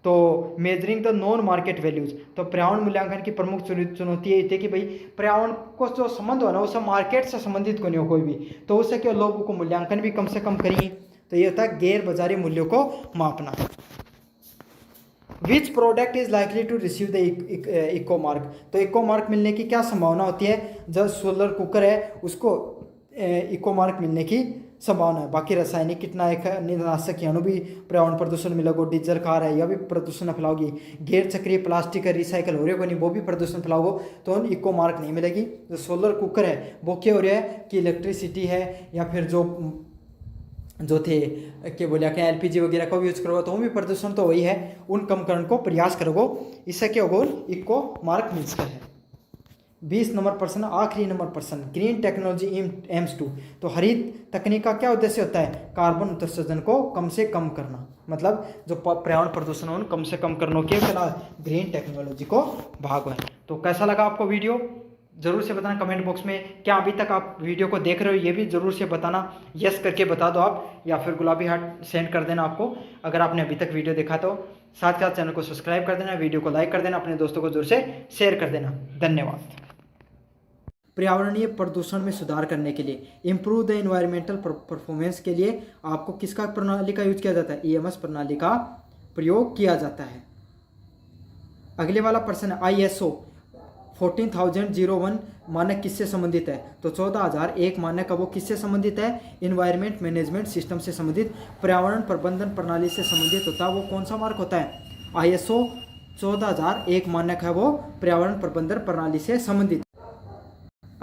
तो measuring the non market values. तो पर्यावरण मूल्यांकन की प्रमुख चुनौती ये थी कि भाई पर्यावरण को जो संबंध हो ना वो सब मार्केट से संबंधित को नहीं हो कोई भी, तो उससे क्या लोगों को मूल्यांकन भी कम से कम करिए। तो ये होता है गैर बाजारी मूल्यों को मापना। Which product is likely to receive the eco mark. तो इको मार्क मिलने की क्या संभावना होती है, जब सोलर कुकर है उसको इको मार्क मिलने की संभावना है। बाकी रासायनिक कीटनाशक यानी भी पर्यावरण प्रदूषण मिलेगा, डीजल कार है यह भी प्रदूषण फैलाओगी, गैर चक्रीय प्लास्टिक है रिसाइकल हो रही है नहीं वो भी प्रदूषण फैलाओगे, तो इको मार्क नहीं मिलेगी। जो सोलर कुकर है वो क्या हो रहा है कि इलेक्ट्रिसिटी है या फिर जो थे क्या बोलिया कि एलपीजी वगैरह का भी यूज करोगे तो वो भी प्रदूषण तो वही है, उन कम करने को प्रयास करोगे, इससे क्या होगा इको मार्क मिल सकता है। 20 नंबर प्रश्न, आखिरी नंबर प्रश्न, ग्रीन टेक्नोलॉजी एम्स टू। तो हरित तकनीक का क्या उद्देश्य होता है, कार्बन उत्सर्जन को कम से कम करना। मतलब जो पर्यावरण प्रदूषण हो कम से कम करने के ग्रीन टेक्नोलॉजी को भाग है। तो कैसा लगा आपको वीडियो, जरूर से बताना कमेंट बॉक्स में। क्या अभी तक आप वीडियो को देख रहे हो ये भी जरूर से बताना, यस करके बता दो आप, या फिर गुलाबी हार्ट सेंड कर देना आपको अगर आपने अभी तक वीडियो देखा। तो साथ साथ चैनल को सब्सक्राइब कर देना, वीडियो को लाइक कर देना, अपने दोस्तों को जरूर से शेयर कर देना। धन्यवाद। पर्यावरणीय प्रदूषण में सुधार करने के लिए, इम्प्रूव द इन्वायरमेंटल परफॉर्मेंस के लिए आपको किसका प्रणाली का यूज किया जाता है, ईएमएस प्रणाली का प्रयोग किया जाता है। अगले वाला प्रश्न है, ISO 14001 मानक किससे संबंधित है। तो 14001 मानक का वो किससे संबंधित है, इन्वायरमेंट मैनेजमेंट सिस्टम से संबंधित, पर्यावरण प्रबंधन प्रणाली से संबंधित होता है। वो कौन सा मार्क होता है, ISO 14001 मानक है वो पर्यावरण प्रबंधन प्रणाली से संबंधित।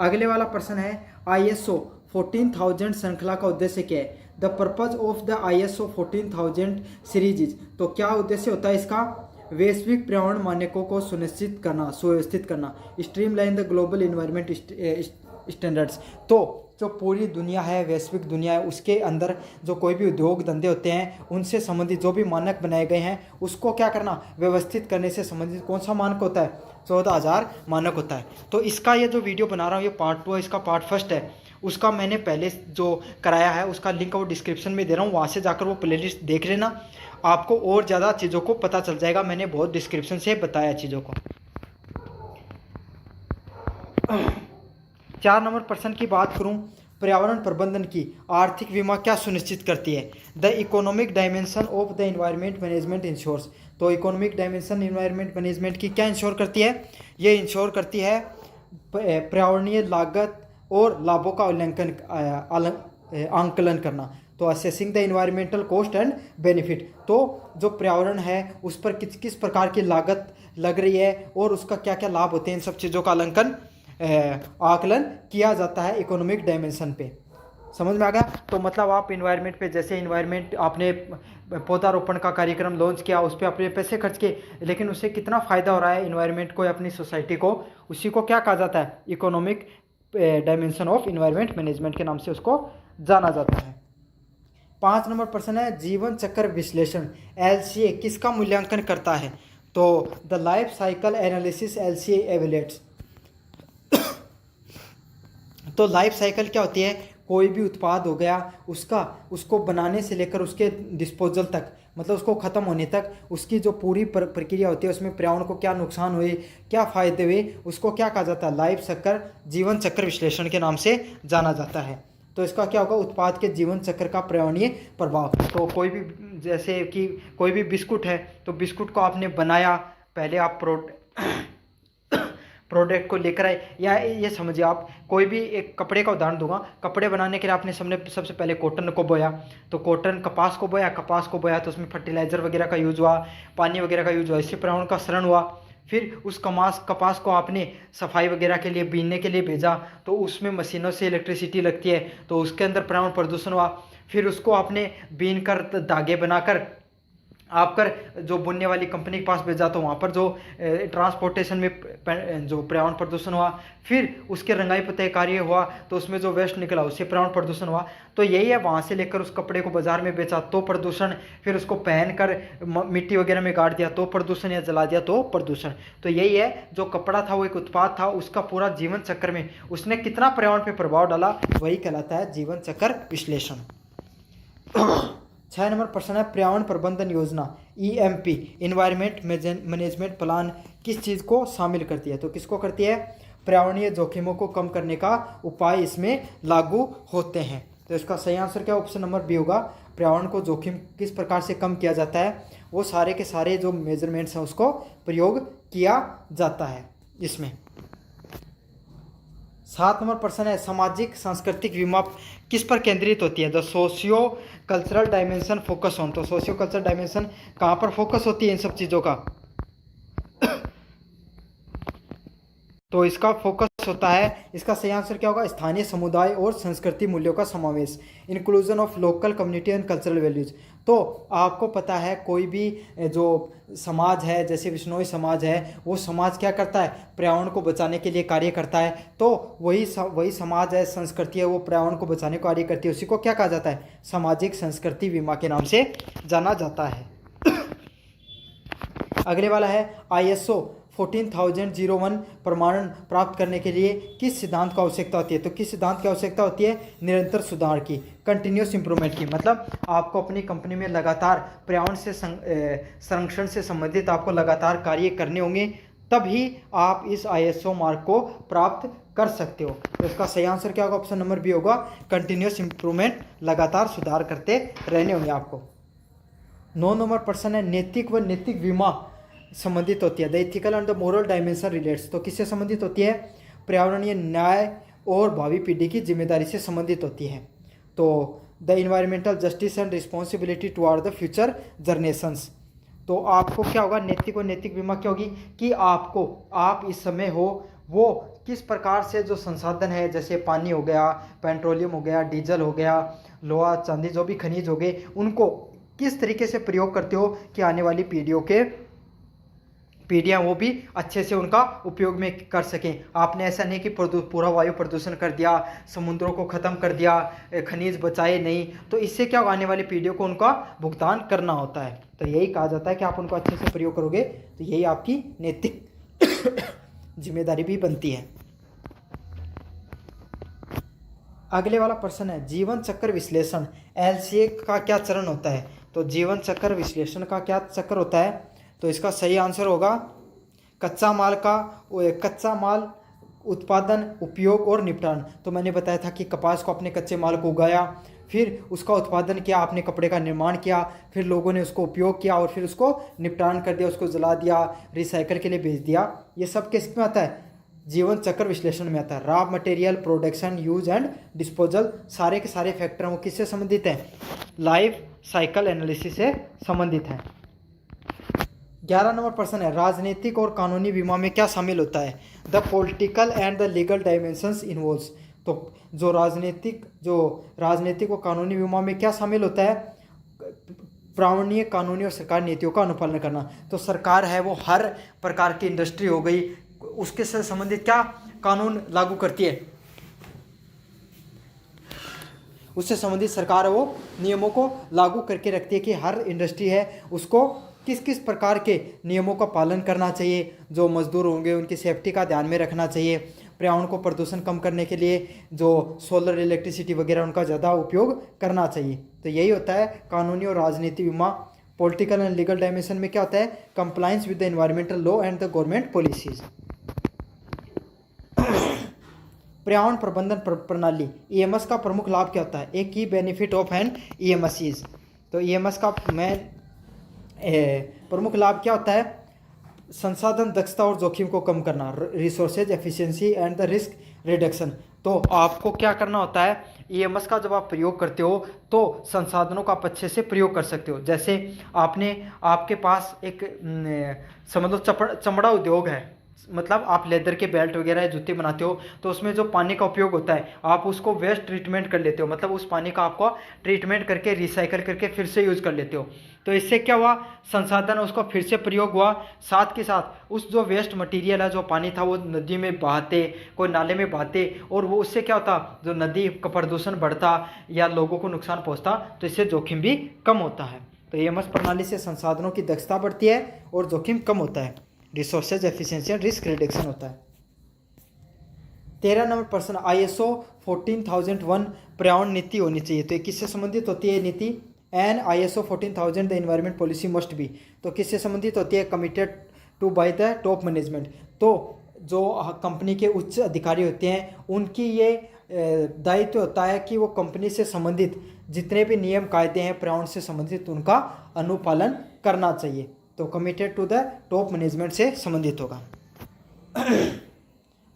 अगले वाला प्रश्न है, ISO 14000 श्रृंखला का उद्देश्य क्या है। The purpose of the ISO 14000 series. तो क्या उद्देश्य होता है इसका, वैश्विक पर्यावरण मानकों को सुनिश्चित करना, सुव्यवस्थित करना, streamline the global environment standards. तो जो पूरी दुनिया है, वैश्विक दुनिया है, उसके अंदर जो कोई भी उद्योग धंधे होते हैं उनसे संबंधित जो भी मानक बनाए गए हैं उसको क्या करना, व्यवस्थित करने से संबंधित कौन सा मानक होता है, 14000 मानक होता है। तो इसका ये जो वीडियो बना रहा हूँ ये पार्ट 2 है, इसका पार्ट 1 है, उसका मैंने पहले जो कराया है उसका लिंक वो डिस्क्रिप्शन में दे रहा हूँ, वहाँ से जाकर वो प्लेलिस्ट देख लेना, आपको और ज़्यादा चीज़ों को पता चल जाएगा। मैंने बहुत डिस्क्रिप्शन से बताया चीज़ों को। 4 नंबर प्रश्न की बात करूं, पर्यावरण प्रबंधन की आर्थिक बीमा क्या सुनिश्चित करती है। The economic dimension of the environment management ensures. तो इकोनॉमिक डायमेंशन इन्वायरमेंट मैनेजमेंट की क्या इंश्योर करती है, ये इंश्योर करती है पर्यावरणीय लागत और लाभों का आंकलन करना। तो assessing the environmental cost and benefit. तो जो पर्यावरण है उस पर किस किस प्रकार की लागत लग रही है और उसका क्या क्या लाभ होते हैं, इन सब चीज़ों का आकलन किया जाता है इकोनॉमिक डायमेंशन पे। समझ में आ गया। तो मतलब आप इन्वायरमेंट पे, जैसे इन्वायरमेंट आपने पौधारोपण का कार्यक्रम लॉन्च किया, उस पर अपने पैसे खर्च किए, लेकिन उससे कितना फ़ायदा हो रहा है इन्वायरमेंट को या अपनी सोसाइटी को, उसी को क्या कहा जाता है, economic dimension of environment management के नाम से उसको जाना जाता है। 5 नंबर प्रश्न है, जीवन चक्र विश्लेषण LCA किसका मूल्यांकन करता है। तो the life cycle analysis LCA एवेलेट्स। तो लाइफ साइकिल क्या होती है, कोई भी उत्पाद हो गया उसको बनाने से लेकर उसके डिस्पोजल तक, मतलब उसको ख़त्म होने तक उसकी जो पूरी प्रक्रिया होती है उसमें पर्यावरण को क्या नुकसान हुए, क्या फ़ायदे हुए, उसको क्या कहा जाता है, लाइफ चक्र जीवन चक्र विश्लेषण के नाम से जाना जाता है। तो इसका क्या होगा, उत्पाद के जीवन चक्र का पर्यावरणीय प्रभाव। तो कोई भी, जैसे कि कोई भी बिस्कुट है, तो बिस्कुट को आपने बनाया, पहले आप प्रोडक्ट को लेकर आए, या ये समझिए आप कोई भी एक कपड़े का उदाहरण दूंगा। कपड़े बनाने के लिए आपने सबसे पहले कॉटन को बोया, तो कॉटन कपास को बोया, तो उसमें फर्टिलाइज़र वगैरह का यूज हुआ, पानी वगैरह का यूज हुआ, इससे पर्यावरण का क्षरण हुआ। फिर उस कपास को आपने सफाई वगैरह के लिए बीनने के लिए भेजा, तो उसमें मशीनों से इलेक्ट्रिसिटी लगती है, तो उसके अंदर पर्यावरण प्रदूषण हुआ। फिर उसको आपने बीन कर धागे बनाकर आप कर जो बुनने वाली कंपनी के पास भेजा, तो वहाँ पर जो ट्रांसपोर्टेशन में जो पर्यावरण प्रदूषण हुआ। फिर उसके रंगाई पुताई कार्य हुआ, तो उसमें जो वेस्ट निकला उससे पर्यावरण प्रदूषण हुआ। तो यही है, वहाँ से लेकर उस कपड़े को बाजार में बेचा तो प्रदूषण, फिर उसको पहनकर मिट्टी वगैरह में गाड़ दिया तो प्रदूषण, या जला दिया तो प्रदूषण। तो यही है, जो कपड़ा था वो एक उत्पाद था, उसका पूरा जीवन चक्र में उसने कितना पर्यावरण पर प्रभाव डाला, वही कहलाता है जीवन चक्र विश्लेषण। 6 नंबर प्रश्न है, पर्यावरण प्रबंधन योजना EMP इन्वायरमेंट मैनेजमेंट प्लान किस चीज़ को शामिल करती है? तो किसको करती है? पर्यावरणीय जोखिमों को कम करने का उपाय इसमें लागू होते हैं। तो इसका सही आंसर क्या ऑप्शन नंबर बी होगा। पर्यावरण को जोखिम किस प्रकार से कम किया जाता है, वो सारे के सारे जो मेजरमेंट्स हैं उसको प्रयोग किया जाता है इसमें। 7 नंबर प्रश्न है, सामाजिक सांस्कृतिक विमा किस पर केंद्रित होती है? The socio cultural dimension focus on. तो सोशियो कल्चरल डायमेंशन कहाँ पर फोकस होती है इन सब चीज़ों का? तो इसका फोकस होता है, इसका सही आंसर क्या होगा? स्थानीय समुदाय और संस्कृति मूल्यों का समावेश, inclusion of local community and cultural values. तो आपको पता है कोई भी जो समाज है, जैसे विश्नोई समाज है, वो समाज क्या करता है? पर्यावरण को बचाने के लिए कार्य करता है। तो वही समाज है, संस्कृति है, वो पर्यावरण को बचाने का कार्य करती है। उसी को क्या कहा जाता है? सामाजिक संस्कृति बीमा के नाम से जाना जाता है। अगले वाला है, ISO 14001 प्रमाणन प्राप्त करने के लिए किस सिद्धांत की आवश्यकता होती है? तो किस सिद्धांत की आवश्यकता होती है? निरंतर सुधार की, कंटिन्यूस इंप्रूवमेंट की। मतलब आपको अपनी कंपनी में लगातार पर्यावरण से संरक्षण से संबंधित आपको लगातार कार्य करने होंगे, तभी आप इस ISO मार्क को प्राप्त कर सकते हो। तो इसका सही आंसर क्या होगा? ऑप्शन नंबर बी होगा, कंटिन्यूस इंप्रूवमेंट, लगातार सुधार करते रहने होंगे आपको। 9 नंबर प्रश्न है, नैतिक व नैतिक विमा संबंधित होती है। The ethical and the moral dimension relates. तो किससे संबंधित होती है? पर्यावरणीय न्याय और भावी पीढ़ी की जिम्मेदारी से संबंधित होती है। तो the environmental justice and responsibility toward the future generations. तो आपको क्या होगा? नैतिक और नैतिक बीमा क्या होगी कि आप इस समय हो वो किस प्रकार से जो संसाधन है, जैसे पानी हो गया, पेट्रोलियम हो गया, डीजल हो गया, लोहा चांदी जो भी खनिज हो गए, उनको किस तरीके से प्रयोग करते हो कि आने वाली पीढ़ियाँ वो भी अच्छे से उनका उपयोग में कर सकें। आपने ऐसा नहीं कि पूरा वायु प्रदूषण कर दिया, समुद्रों को ख़त्म कर दिया, खनिज बचाए नहीं। तो इससे क्या आने वाली पीढ़ियों को उनका भुगतान करना होता है। तो यही कहा जाता है कि आप उनको अच्छे से प्रयोग करोगे तो यही आपकी नैतिक जिम्मेदारी भी बनती है। अगले वाला प्रश्न है, जीवन चक्र विश्लेषण LCA का क्या चरण होता है? तो जीवन चक्र विश्लेषण का क्या चक्र होता है? तो इसका सही आंसर होगा कच्चा माल उत्पादन, उपयोग और निपटान। तो मैंने बताया था कि कपास को अपने कच्चे माल को उगाया, फिर उसका उत्पादन किया, आपने कपड़े का निर्माण किया, फिर लोगों ने उसको उपयोग किया और फिर उसको निपटान कर दिया, उसको जला दिया, रिसाइकल के लिए भेज दिया। ये सब किस में आता है? जीवन चक्र विश्लेषण में आता है। Raw material, production, use and disposal, सारे के सारे फैक्टर वो किससे संबंधित हैं? लाइफ साइकिल एनालिसिस से संबंधित हैं। 11 नंबर प्रश्न है, राजनीतिक और कानूनी बीमा में क्या शामिल होता है? The political and the legal dimensions involves. तो जो राजनीतिक और कानूनी बीमा में क्या शामिल होता है? पर्यावरणीय, कानूनी और सरकार नीतियों का अनुपालन करना। तो सरकार है वो हर प्रकार की इंडस्ट्री हो गई, उसके से संबंधित क्या कानून लागू करती है? उससे संबंधित सरकार वो नियमों को लागू करके रखती है कि हर इंडस्ट्री है उसको किस किस प्रकार के नियमों का पालन करना चाहिए, जो मजदूर होंगे उनकी सेफ्टी का ध्यान में रखना चाहिए, पर्यावरण को प्रदूषण कम करने के लिए जो सोलर इलेक्ट्रिसिटी वगैरह उनका ज़्यादा उपयोग करना चाहिए। तो यही होता है कानूनी और राजनीतिक बीमा। पॉलिटिकल एंड लीगल डायमेंशन में क्या होता है? Compliance with the environmental law and the government policies. पर्यावरण प्रबंधन प्रणाली EMS का प्रमुख लाभ क्या होता है? A key benefit of an EMS is. तो EMS का प्रमुख लाभ क्या होता है? संसाधन दक्षता और जोखिम को कम करना, resources efficiency and the risk reduction. तो आपको क्या करना होता है, ईएमएस का जब आप प्रयोग करते हो तो संसाधनों का आप अच्छे से प्रयोग कर सकते हो। जैसे आपके पास एक समझ लो चमड़ा उद्योग है, मतलब आप लेदर के बेल्ट वगैरह जूते बनाते हो, तो उसमें जो पानी का उपयोग होता है आप उसको वेस्ट ट्रीटमेंट कर लेते हो, मतलब उस पानी का आपको ट्रीटमेंट करके रिसाइकल करके फिर से यूज़ कर लेते हो। तो इससे क्या हुआ, संसाधन उसको फिर से प्रयोग हुआ, साथ के साथ उस जो वेस्ट मटेरियल है, जो पानी था वो नदी में बहाते, कोई नाले में बहाते, और वो उससे क्या होता, जो नदी का प्रदूषण बढ़ता या लोगों को नुकसान पहुँचता, तो इससे जोखिम भी कम होता है। तो ईएमएस प्रणाली से संसाधनों की दक्षता बढ़ती है और जोखिम कम होता है, resources efficiency and risk reduction होता है। 13 नंबर प्रश्न, ISO 14001 पर्यावरण नीति होनी चाहिए। तो ये किससे संबंधित होती है नीति, an ISO 14000 the environment policy must be. तो किससे संबंधित होती है, committed to by the top management. तो जो कंपनी के उच्च अधिकारी होते हैं उनकी ये दायित्व होता है कि वो कंपनी से संबंधित जितने भी नियम कायदे हैं पर्यावरण से संबंधित उनका अनुपालन करना चाहिए। तो committed to the top management से संबंधित होगा।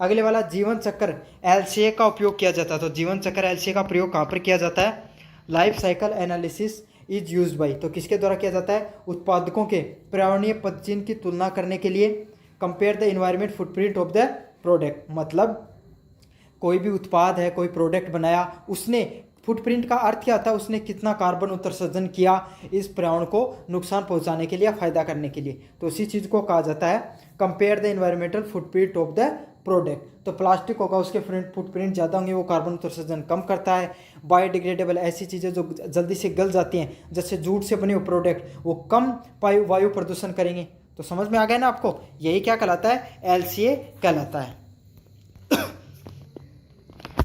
अगले वाला, जीवन चक्र LCA का उपयोग किया जाता है। तो जीवन चक्र LCA का प्रयोग कहाँ पर किया जाता है, life cycle analysis is use by. तो किसके द्वारा किया जाता है, उत्पादकों के पर्यावरणीय पदचिन्ह की तुलना करने के लिए। Compare the environment footprint of the product, मतलब कोई भी उत्पाद है, कोई प्रोडक्ट बनाया, उसने फुटप्रिंट का अर्थ क्या होता है, उसने कितना कार्बन उत्सर्जन किया इस पर्यावरण को नुकसान पहुंचाने के लिए या फायदा करने के लिए। तो उसी चीज़ को कहा जाता है compare the environmental footprint of the product. तो प्लास्टिक होगा, उसके फुटप्रिंट ज़्यादा होंगे, वो कार्बन उत्सर्जन कम करता है। बायोडिग्रेडेबल, ऐसी चीज़ें जो जल्दी से गल जाती हैं, जैसे जूट से बने हुए प्रोडक्ट, वो कम वायु प्रदूषण करेंगे। तो समझ में आ गया ना आपको, यही क्या कहलाता है, LCA कहलाता है।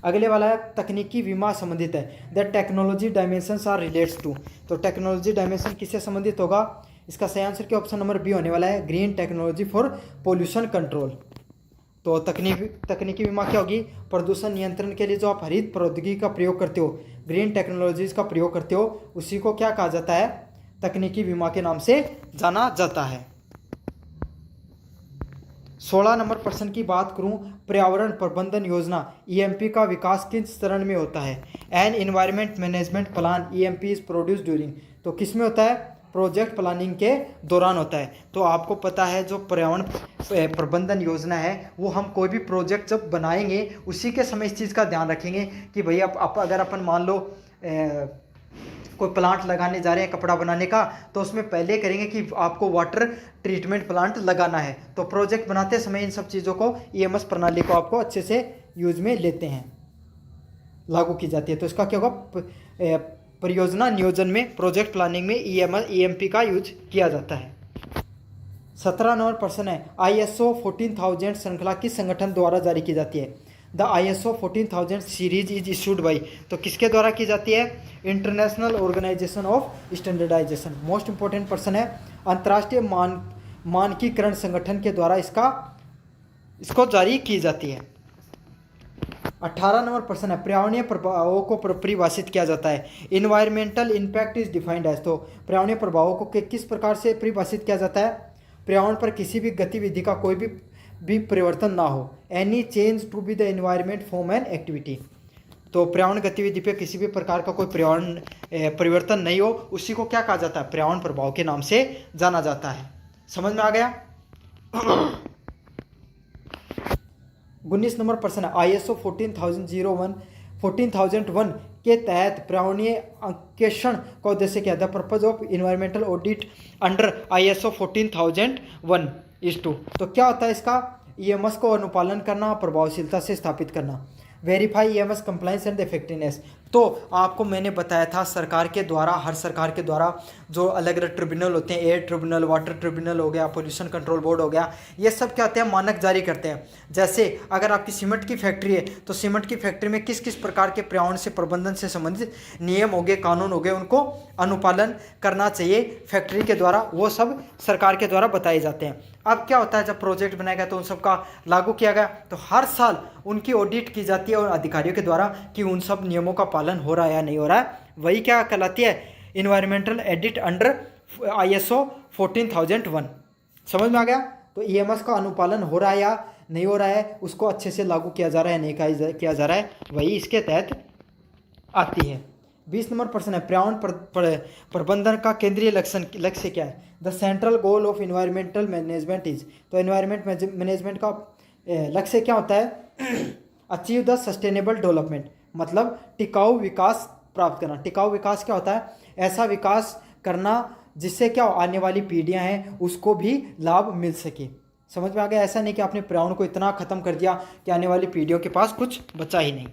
अगले वाला है तकनीकी बीमा संबंधित है, the technology dimensions are relates to. तो टेक्नोलॉजी डायमेंशन किससे संबंधित होगा, इसका सही आंसर क्या ऑप्शन नंबर बी होने वाला है, green technology for pollution control. तो तकनीकी बीमा क्या होगी, प्रदूषण नियंत्रण के लिए जो आप हरित प्रौद्योगिकी का प्रयोग करते हो, ग्रीन टेक्नोलॉजीज का प्रयोग करते हो, उसी को क्या कहा जाता है, तकनीकी बीमा के नाम से जाना जाता है। 16 नंबर प्रश्न की बात करूं, पर्यावरण प्रबंधन योजना EMP का विकास किस चरण में होता है, an environment management plan EMP is produce during. तो किस में होता है, प्रोजेक्ट प्लानिंग के दौरान होता है। तो आपको पता है जो पर्यावरण प्रबंधन योजना है वो हम कोई भी प्रोजेक्ट जब बनाएंगे उसी के समय इस चीज़ का ध्यान रखेंगे कि भाई अगर अपन मान लो कोई प्लांट लगाने जा रहे हैं कपड़ा बनाने का, तो उसमें पहले करेंगे कि आपको वाटर ट्रीटमेंट प्लांट लगाना है। तो प्रोजेक्ट बनाते समय इन सब चीज़ों को EMS प्रणाली को आपको अच्छे से यूज में लेते हैं, लागू की जाती है। तो इसका क्या होगा, परियोजना नियोजन में, प्रोजेक्ट प्लानिंग में EMP का यूज किया जाता है। 17 नंबर प्रश्न है, ISO 14000 श्रृंखला किस संगठन द्वारा जारी की जाती है, the ISO 14000 series is issued by. तो किसके द्वारा की जाती है, international organisation of standardisation. Most important प्रश्न है, अंतर्राष्ट्रीय मानकीकरण संगठन के द्वारा इसको जारी की जाती है। 18 नंबर प्रश्न है, पर्यावरणीय प्रभावों को परिभाषित किया जाता है, environmental impact is defined as. तो पर्यावरणीय प्रभावों को किस प्रकार से परिभाषित किया जाता है, पर्यावरण पर किसी भी गतिविधि का कोई भी परिवर्तन ना हो, any change to be the environment from an activity. तो पर्यावरण गतिविधि पे किसी भी प्रकार का कोई पर्यावरण परिवर्तन नहीं हो, उसी को क्या कहा जाता है, पर्यावरण प्रभाव के नाम से जाना जाता है। समझ में आ गया। 19 नंबर प्रश्न है, ISO 14001 के तहत पर्यावरणीय अंकेक्षण का उद्देश्य क्या था, purpose of environmental audit under ISO 14001 is to. तो क्या होता है इसका, EMS को अनुपालन करना, प्रभावशीलता से स्थापित करना, verify EMS compliance and effectiveness. तो आपको मैंने बताया था सरकार के द्वारा, हर सरकार के द्वारा जो अलग अलग ट्रिब्यूनल होते हैं, एयर ट्रिब्यूनल, वाटर ट्रिब्यूनल हो गया, पोल्यूशन कंट्रोल बोर्ड हो गया, ये सब क्या होते हैं, मानक जारी करते हैं। जैसे अगर आपकी सीमेंट की फैक्ट्री है तो सीमेंट की फैक्ट्री में किस किस प्रकार के पर्यावरण से प्रबंधन से संबंधित नियम हो गए, कानून हो गए, उनको अनुपालन करना चाहिए फैक्ट्री के द्वारा, वो सब सरकार के द्वारा बताए जाते हैं। अब क्या होता है, जब प्रोजेक्ट बनाया गया तो उन सब का लागू किया गया, तो हर साल उनकी ऑडिट की जाती है और अधिकारियों के द्वारा कि उन सब नियमों का पालन हो रहा है या नहीं हो रहा है, वही क्या कहलाती है, इन्वायरमेंटल एडिट अंडर ISO 14001। समझ में आ गया। तो ईएमएस का अनुपालन हो रहा है या नहीं हो रहा है, उसको अच्छे से लागू किया जा रहा है नहीं किया जा रहा है, वही इसके तहत आती है। 20 नंबर प्रश्न है, पर्यावरण प्रबंधन का केंद्रीय लक्ष्य क्या है? The central goal of environmental management is, तो इन्वायरमेंट मैनेजमेंट का लक्ष्य क्या होता है? अचीव द सस्टेनेबल डेवलपमेंट, मतलब टिकाऊ विकास प्राप्त करना। टिकाऊ विकास क्या होता है? ऐसा विकास करना जिससे क्या आने वाली पीढ़ियां हैं उसको भी लाभ मिल सके। समझ में आ गया? ऐसा नहीं कि आपने पर्यावरण को इतना खत्म कर दिया कि आने वाली पीढ़ियों के पास कुछ बचा ही नहीं।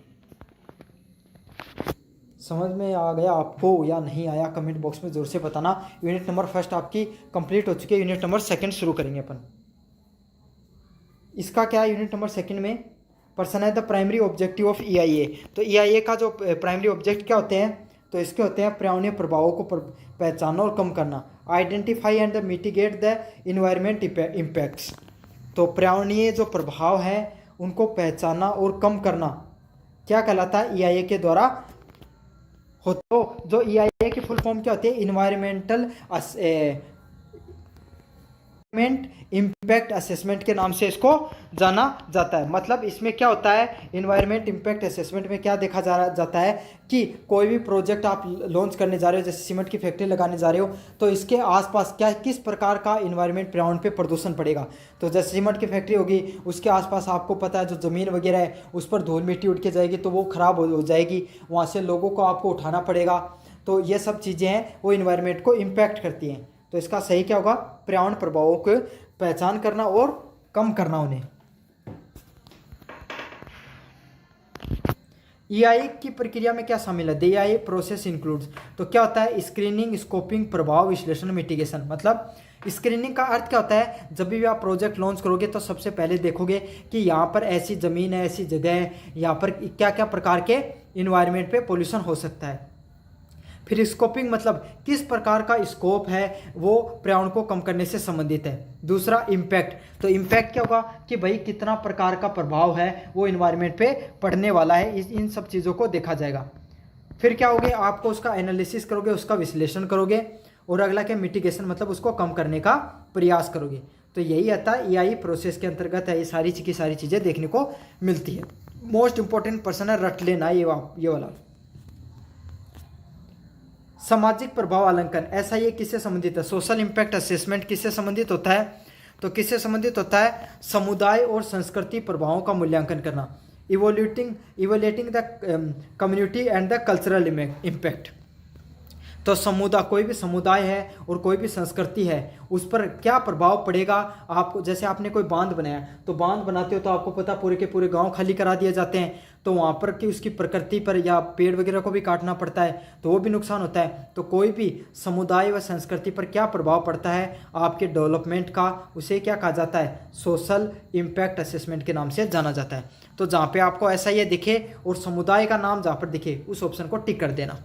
समझ में आ गया आपको या नहीं आया? कमेंट बॉक्स में जोर से बताना। यूनिट नंबर फर्स्ट आपकी कंप्लीट हो चुकी है, यूनिट नंबर सेकंड शुरू करेंगे अपन। इसका क्या है? यूनिट नंबर सेकंड में प्रश्न है the primary objective of EIA. तो ईआईए का जो प्राइमरी ऑब्जेक्ट क्या होते हैं? तो इसके होते हैं पर्यावरणीय प्रभावों को पहचानना और कम करना, identify and mitigate the environment impacts. तो पर्यावरणीय जो प्रभाव हैं उनको पहचानना और कम करना क्या कहलाता है? ईआईए के द्वारा हो। तो जो ईआईए की फुल फॉर्म क्या होती है? इन्वायरमेंटल इम्पैक्ट असेसमेंट के नाम से इसको जाना जाता है। मतलब इसमें क्या होता है? इन्वायरमेंट इम्पैक्ट असेसमेंट में क्या देखा जाता है कि कोई भी प्रोजेक्ट आप लॉन्च करने जा रहे हो, जैसे सीमेंट की फैक्ट्री लगाने जा रहे हो, तो इसके आसपास क्या किस प्रकार का इन्वायरमेंट पर्यावरण पे प्रदूषण पड़ेगा। तो जैसे सीमेंट की फैक्ट्री होगी, उसके आसपास आपको पता है जो ज़मीन वगैरह है उस पर धूल मिट्टी उड़ के जाएगी, तो वो ख़राब हो जाएगी, वहाँ से लोगों को आपको उठाना पड़ेगा। तो ये सब चीज़ें हैं वो इन्वायरमेंट को इम्पैक्ट करती हैं। तो इसका सही क्या होगा? पर्यावरण प्रभावों को पहचान करना और कम करना उन्हें। ईआई की प्रक्रिया में क्या शामिल है? द ईआई प्रोसेस इंक्लूड्स, तो क्या होता है? स्क्रीनिंग, स्कोपिंग, प्रभाव विश्लेषण, मिटिगेशन। मतलब स्क्रीनिंग का अर्थ क्या होता है? जब भी आप प्रोजेक्ट लॉन्च करोगे तो सबसे पहले देखोगे कि यहाँ पर ऐसी ज़मीन है, ऐसी जगह है, यहाँ पर क्या क्या प्रकार के इन्वायरमेंट पे पोल्यूशन हो सकता है। फिर स्कोपिंग, मतलब किस प्रकार का स्कोप है वो पर्यावरण को कम करने से संबंधित है। दूसरा इम्पैक्ट, तो इम्पैक्ट क्या होगा कि भाई कितना प्रकार का प्रभाव है वो इन्वायरमेंट पे पड़ने वाला है, इन सब चीज़ों को देखा जाएगा। फिर क्या होगे? आपको उसका एनालिसिस करोगे, उसका विश्लेषण करोगे, और अगला क्या? मिटिगेशन, मतलब उसको कम करने का प्रयास करोगे। तो यही आता है ईआई प्रोसेस के अंतर्गत है, ये सारी की सारी चीज़ें देखने को मिलती है। मोस्ट इंपॉर्टेंट पर्सन है, रट लेना ये वाला। सामाजिक प्रभाव आंकलन, ऐसा ये किससे संबंधित है? सोशल इम्पैक्ट असेसमेंट किससे संबंधित होता है? तो किससे संबंधित होता है? समुदाय और संस्कृति प्रभावों का मूल्यांकन करना, evaluating the community and the cultural impact. तो समुदाय, कोई भी समुदाय है और कोई भी संस्कृति है, उस पर क्या प्रभाव पड़ेगा आपको। जैसे आपने कोई बांध बनाया, तो बांध बनाते हो तो आपको पता पूरे के पूरे गांव खाली करा दिए जाते हैं, तो वहाँ पर कि उसकी प्रकृति पर या पेड़ वगैरह को भी काटना पड़ता है, तो वो भी नुकसान होता है। तो कोई भी समुदाय व संस्कृति पर क्या प्रभाव पड़ता है आपके डेवलपमेंट का, उसे क्या कहा जाता है? सोशल इम्पैक्ट असेसमेंट के नाम से जाना जाता है। तो जहाँ पे आपको ऐसा ये दिखे और समुदाय का नाम जहाँ पर दिखे उस ऑप्शन को टिक कर देना।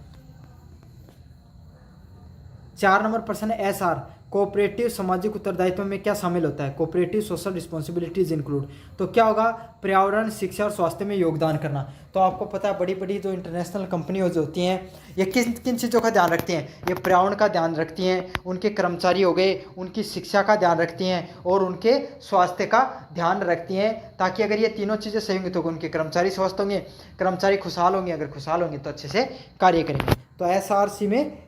4 नंबर प्रश्न है एसआर, कोऑपरेटिव सामाजिक उत्तरदायित्व में क्या शामिल होता है? कोऑपरेटिव सोशल रिस्पॉन्सिबिलिटीज इंक्लूड, तो क्या होगा? पर्यावरण, शिक्षा और स्वास्थ्य में योगदान करना। तो आपको पता है बड़ी बड़ी जो इंटरनेशनल कंपनियां जो होती हैं ये किन किन चीज़ों का ध्यान रखती हैं? ये पर्यावरण का ध्यान रखती हैं, उनके कर्मचारी हो गए, उनकी शिक्षा का ध्यान रखती हैं और उनके स्वास्थ्य का ध्यान रखती हैं, ताकि अगर ये तीनों चीज़ें सही होंगी तो उनके कर्मचारी स्वस्थ होंगे, कर्मचारी खुशहाल होंगे, अगर खुशहाल होंगे तो अच्छे से कार्य करेंगे। तो एसआरसी में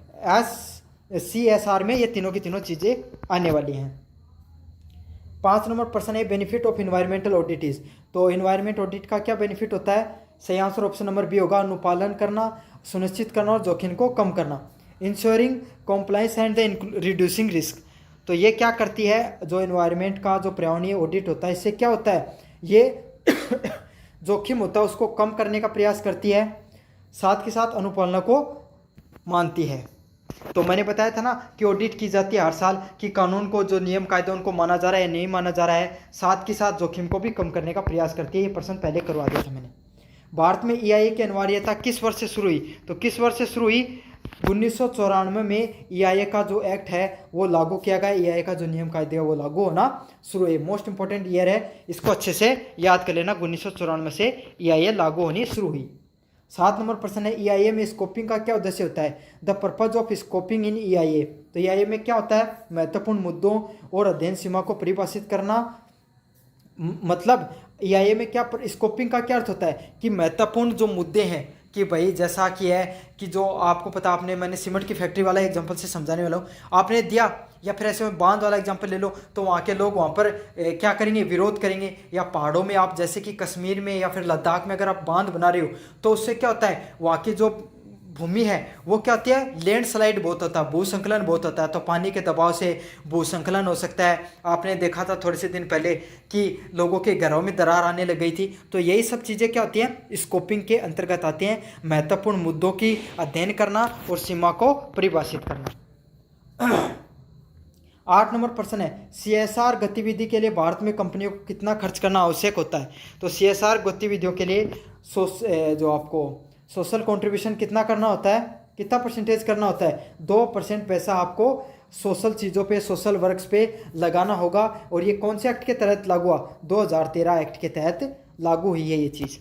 CSR में ये तीनों की तीनों चीज़ें आने वाली हैं। 5 नंबर प्रश्न है benefit of environmental audit is, तो इन्वायरमेंट ऑडिट का क्या बेनिफिट होता है? सही आंसर ऑप्शन नंबर बी होगा, अनुपालन करना, सुनिश्चित करना और जोखिम को कम करना। Ensuring compliance and the reducing risk, तो ये क्या करती है? जो इन्वायरमेंट का जो पर्यावरणीय ऑडिट होता है, इससे क्या होता है? ये जोखिम होता है उसको कम करने का प्रयास करती है, साथ के साथ अनुपालना को मानती है। तो मैंने बताया था ना कि ऑडिट की जाती है हर साल कि कानून को, जो नियम कायदे उनको माना जा रहा है या नहीं माना जा रहा है, साथ के साथ जोखिम को भी कम करने का प्रयास करती है। ये प्रश्न पहले करवा दिया था मैंने। भारत में ईआईए की अनिवार्यता किस वर्ष से शुरू हुई? तो किस वर्ष से शुरू हुई? 1994 में ईआईए का जो एक्ट है वो लागू किया गया, ईआईए का जो नियम कायदे है वो लागू होना शुरू हुई। मोस्ट इंपॉर्टेंट ईयर है, इसको अच्छे से याद कर लेना, 1994 से ईआईए लागू होनी शुरू हुई। 7 नंबर प्रश्न है EIA में स्कोपिंग का क्या उद्देश्य होता है? The purpose of scoping in EIA। तो EIA में क्या होता है? महत्वपूर्ण मुद्दों और अध्ययन सीमा को परिभाषित करना। मतलब EIA में क्या स्कोपिंग का क्या अर्थ होता है कि महत्वपूर्ण जो मुद्दे हैं, कि भाई जैसा कि है कि जो आपको पता, आपने मैंने सीमेंट की फैक्ट्री वाला एग्जांपल से समझाने वाला हूँ, आपने दिया, या फिर ऐसे में बांध वाला एग्जांपल ले लो, तो वहाँ के लोग वहाँ पर क्या करेंगे? विरोध करेंगे। या पहाड़ों में आप जैसे कि कश्मीर में या फिर लद्दाख में अगर आप बांध बना रहे हो, तो उससे क्या होता है, वहाँ की जो भूमि है वो क्या होती है? लैंडस्लाइड बहुत होता है, भूसंकलन बहुत होता है। तो पानी के दबाव से भूसंकलन हो सकता है। आपने देखा था थोड़े से दिन पहले कि लोगों के घरों में दरार आने लग गई थी। तो यही सब चीज़ें क्या होती हैं? स्कोपिंग के अंतर्गत आती हैं। महत्वपूर्ण मुद्दों की अध्ययन करना और सीमा को परिभाषित करना। 8 नंबर प्रश्न है CSR गतिविधि के लिए भारत में कंपनियों को कितना खर्च करना आवश्यक होता है? तो CSR गतिविधियों के लिए जो आपको सोशल कंट्रीब्यूशन कितना करना होता है? कितना परसेंटेज करना होता है? 2% पैसा आपको सोशल चीज़ों पे, सोशल वर्क्स पे लगाना होगा। और ये कौन से एक्ट के तहत लागू हुआ? 2013 एक्ट के तहत लागू हुई है ये चीज़।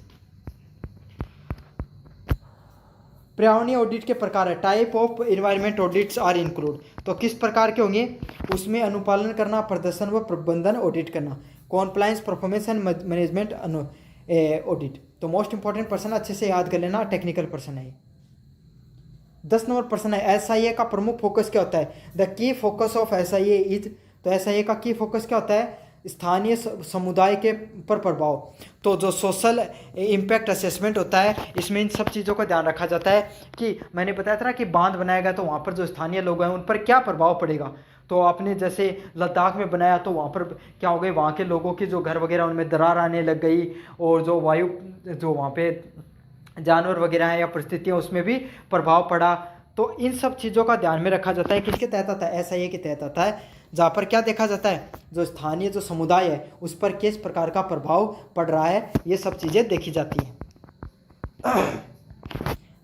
पर्यावरणीय ऑडिट के प्रकार है। Type of environment audits are include. तो किस प्रकार के होंगे? उसमें अनुपालन करना, प्रदर्शन व प्रबंधन ऑडिट करना, compliance, performance and management audit. तो मोस्ट इंपॉर्टेंट पर्सन अच्छे से याद कर लेना, टेक्निकल पर्सन है। 10 नंबर पर्सन है SIA का प्रमुख फोकस क्या होता है? The key focus of SIA is. तो SIA का की फोकस क्या होता है? स्थानीय समुदाय के पर प्रभाव। तो जो सोशल इम्पैक्ट असेसमेंट होता है, इसमें इन सब चीज़ों का ध्यान रखा जाता है कि मैंने बताया था कि बांध बनाएगा तो वहाँ पर जो स्थानीय लोग हैं उन पर क्या प्रभाव पड़ेगा। तो आपने जैसे लद्दाख में बनाया तो वहाँ पर क्या हो गई, वहाँ के लोगों के जो घर वगैरह उनमें दरार आने लग गई, और जो वायु, जो वहाँ पे जानवर वगैरह हैं या परिस्थितियाँ, उसमें भी प्रभाव पड़ा। तो इन सब चीज़ों का ध्यान में रखा जाता है। किसके तहत आता है? SIA के तहत आता है, जहाँ पर क्या देखा जाता है? जो स्थानीय जो समुदाय है उस पर किस प्रकार का प्रभाव पड़ रहा है, ये सब चीज़ें देखी जाती हैं।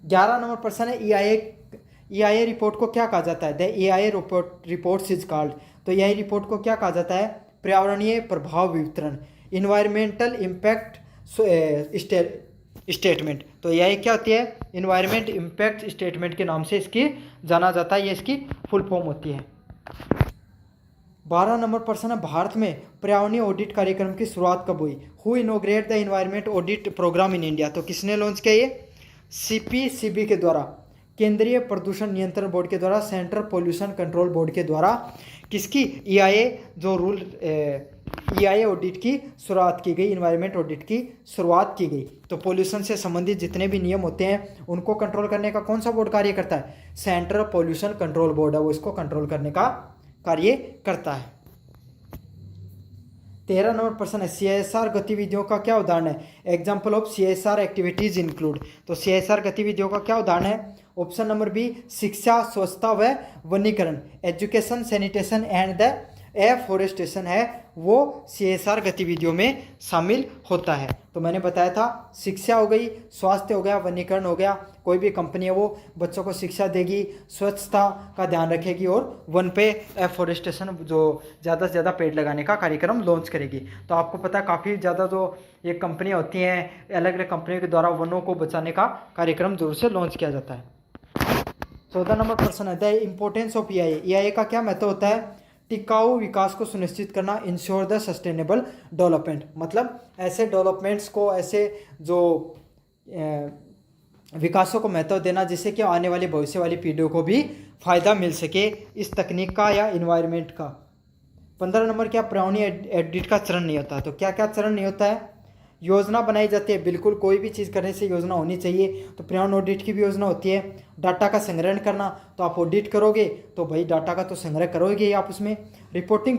11 नंबर प्रश्न है EIA रिपोर्ट को क्या कहा जाता है? The EIA report is called. तो EIA रिपोर्ट को क्या कहा जाता है? पर्यावरणीय प्रभाव विवरण, इन्वायरमेंटल इम्पैक्ट स्टेटमेंट। तो EIA क्या होती है? इन्वायरमेंट इम्पैक्ट स्टेटमेंट के नाम से इसकी जाना जाता है, ये इसकी फुल फॉर्म होती है। 12 नंबर प्रश्न है भारत में पर्यावरणीय ऑडिट कार्यक्रम की शुरुआत कब हुई? Who inaugurate the environment audit program in India. तो किसने लॉन्च किया ये? CPCB के द्वारा, केंद्रीय प्रदूषण नियंत्रण बोर्ड के द्वारा, सेंट्रल पोल्यूशन कंट्रोल बोर्ड के द्वारा। किसकी? EIA जो रूल EIA ऑडिट की शुरुआत की गई, इन्वायरमेंट ऑडिट की शुरुआत की गई। तो पोल्यूशन से संबंधित जितने भी नियम होते हैं उनको कंट्रोल करने का कौन सा बोर्ड कार्य करता है? सेंट्रल पोल्यूशन कंट्रोल बोर्ड है, वो इसको कंट्रोल करने का कार्य करता है। 13 नंबर प्रश्न है CSR गतिविधियों का क्या उदाहरण है? Example of CSR activities include. तो CSR गतिविधियों का क्या उदाहरण है? ऑप्शन नंबर बी, शिक्षा, स्वच्छता व वनीकरण, education, sanitation and the afforestation है, वो CSR गतिविधियों में शामिल होता है। तो मैंने बताया था, शिक्षा हो गई, स्वास्थ्य हो गया, वनीकरण हो गया। कोई भी कंपनी है वो बच्चों को शिक्षा देगी, स्वच्छता का ध्यान रखेगी, और वन पे एफॉरेस्टेशन, जो ज़्यादा से ज़्यादा पेड़ लगाने का कार्यक्रम लॉन्च करेगी। तो आपको पता है काफ़ी ज़्यादा जो ये कंपनियाँ होती हैं, अलग अलग कंपनियों के द्वारा वनों को बचाने का कार्यक्रम जरूर से लॉन्च किया जाता है। 14 नंबर प्रश्न है द इम्पोर्टेंस ऑफ EIA का क्या महत्व होता है? टिकाऊ विकास को सुनिश्चित करना, इंश्योर द सस्टेनेबल डेवलपमेंट। मतलब ऐसे डेवलपमेंट्स को, ऐसे जो विकासों को महत्व देना जिससे कि आने वाली भविष्य वाली पीढ़ियों को भी फायदा मिल सके इस तकनीक का या इन्वायरमेंट का। 15 नंबर क्या? पर्यावरणीय ऑडिट का चरण नहीं होता। तो क्या क्या चरण नहीं होता है? योजना बनाई जाती है, बिल्कुल कोई भी चीज़ करने से योजना होनी चाहिए। तो पर्यावरण ऑडिट की भी योजना होती है। डाटा का संग्रहण करना, तो आप ऑडिट करोगे तो भाई डाटा का तो संग्रह करोगे ही आप उसमें। रिपोर्टिंग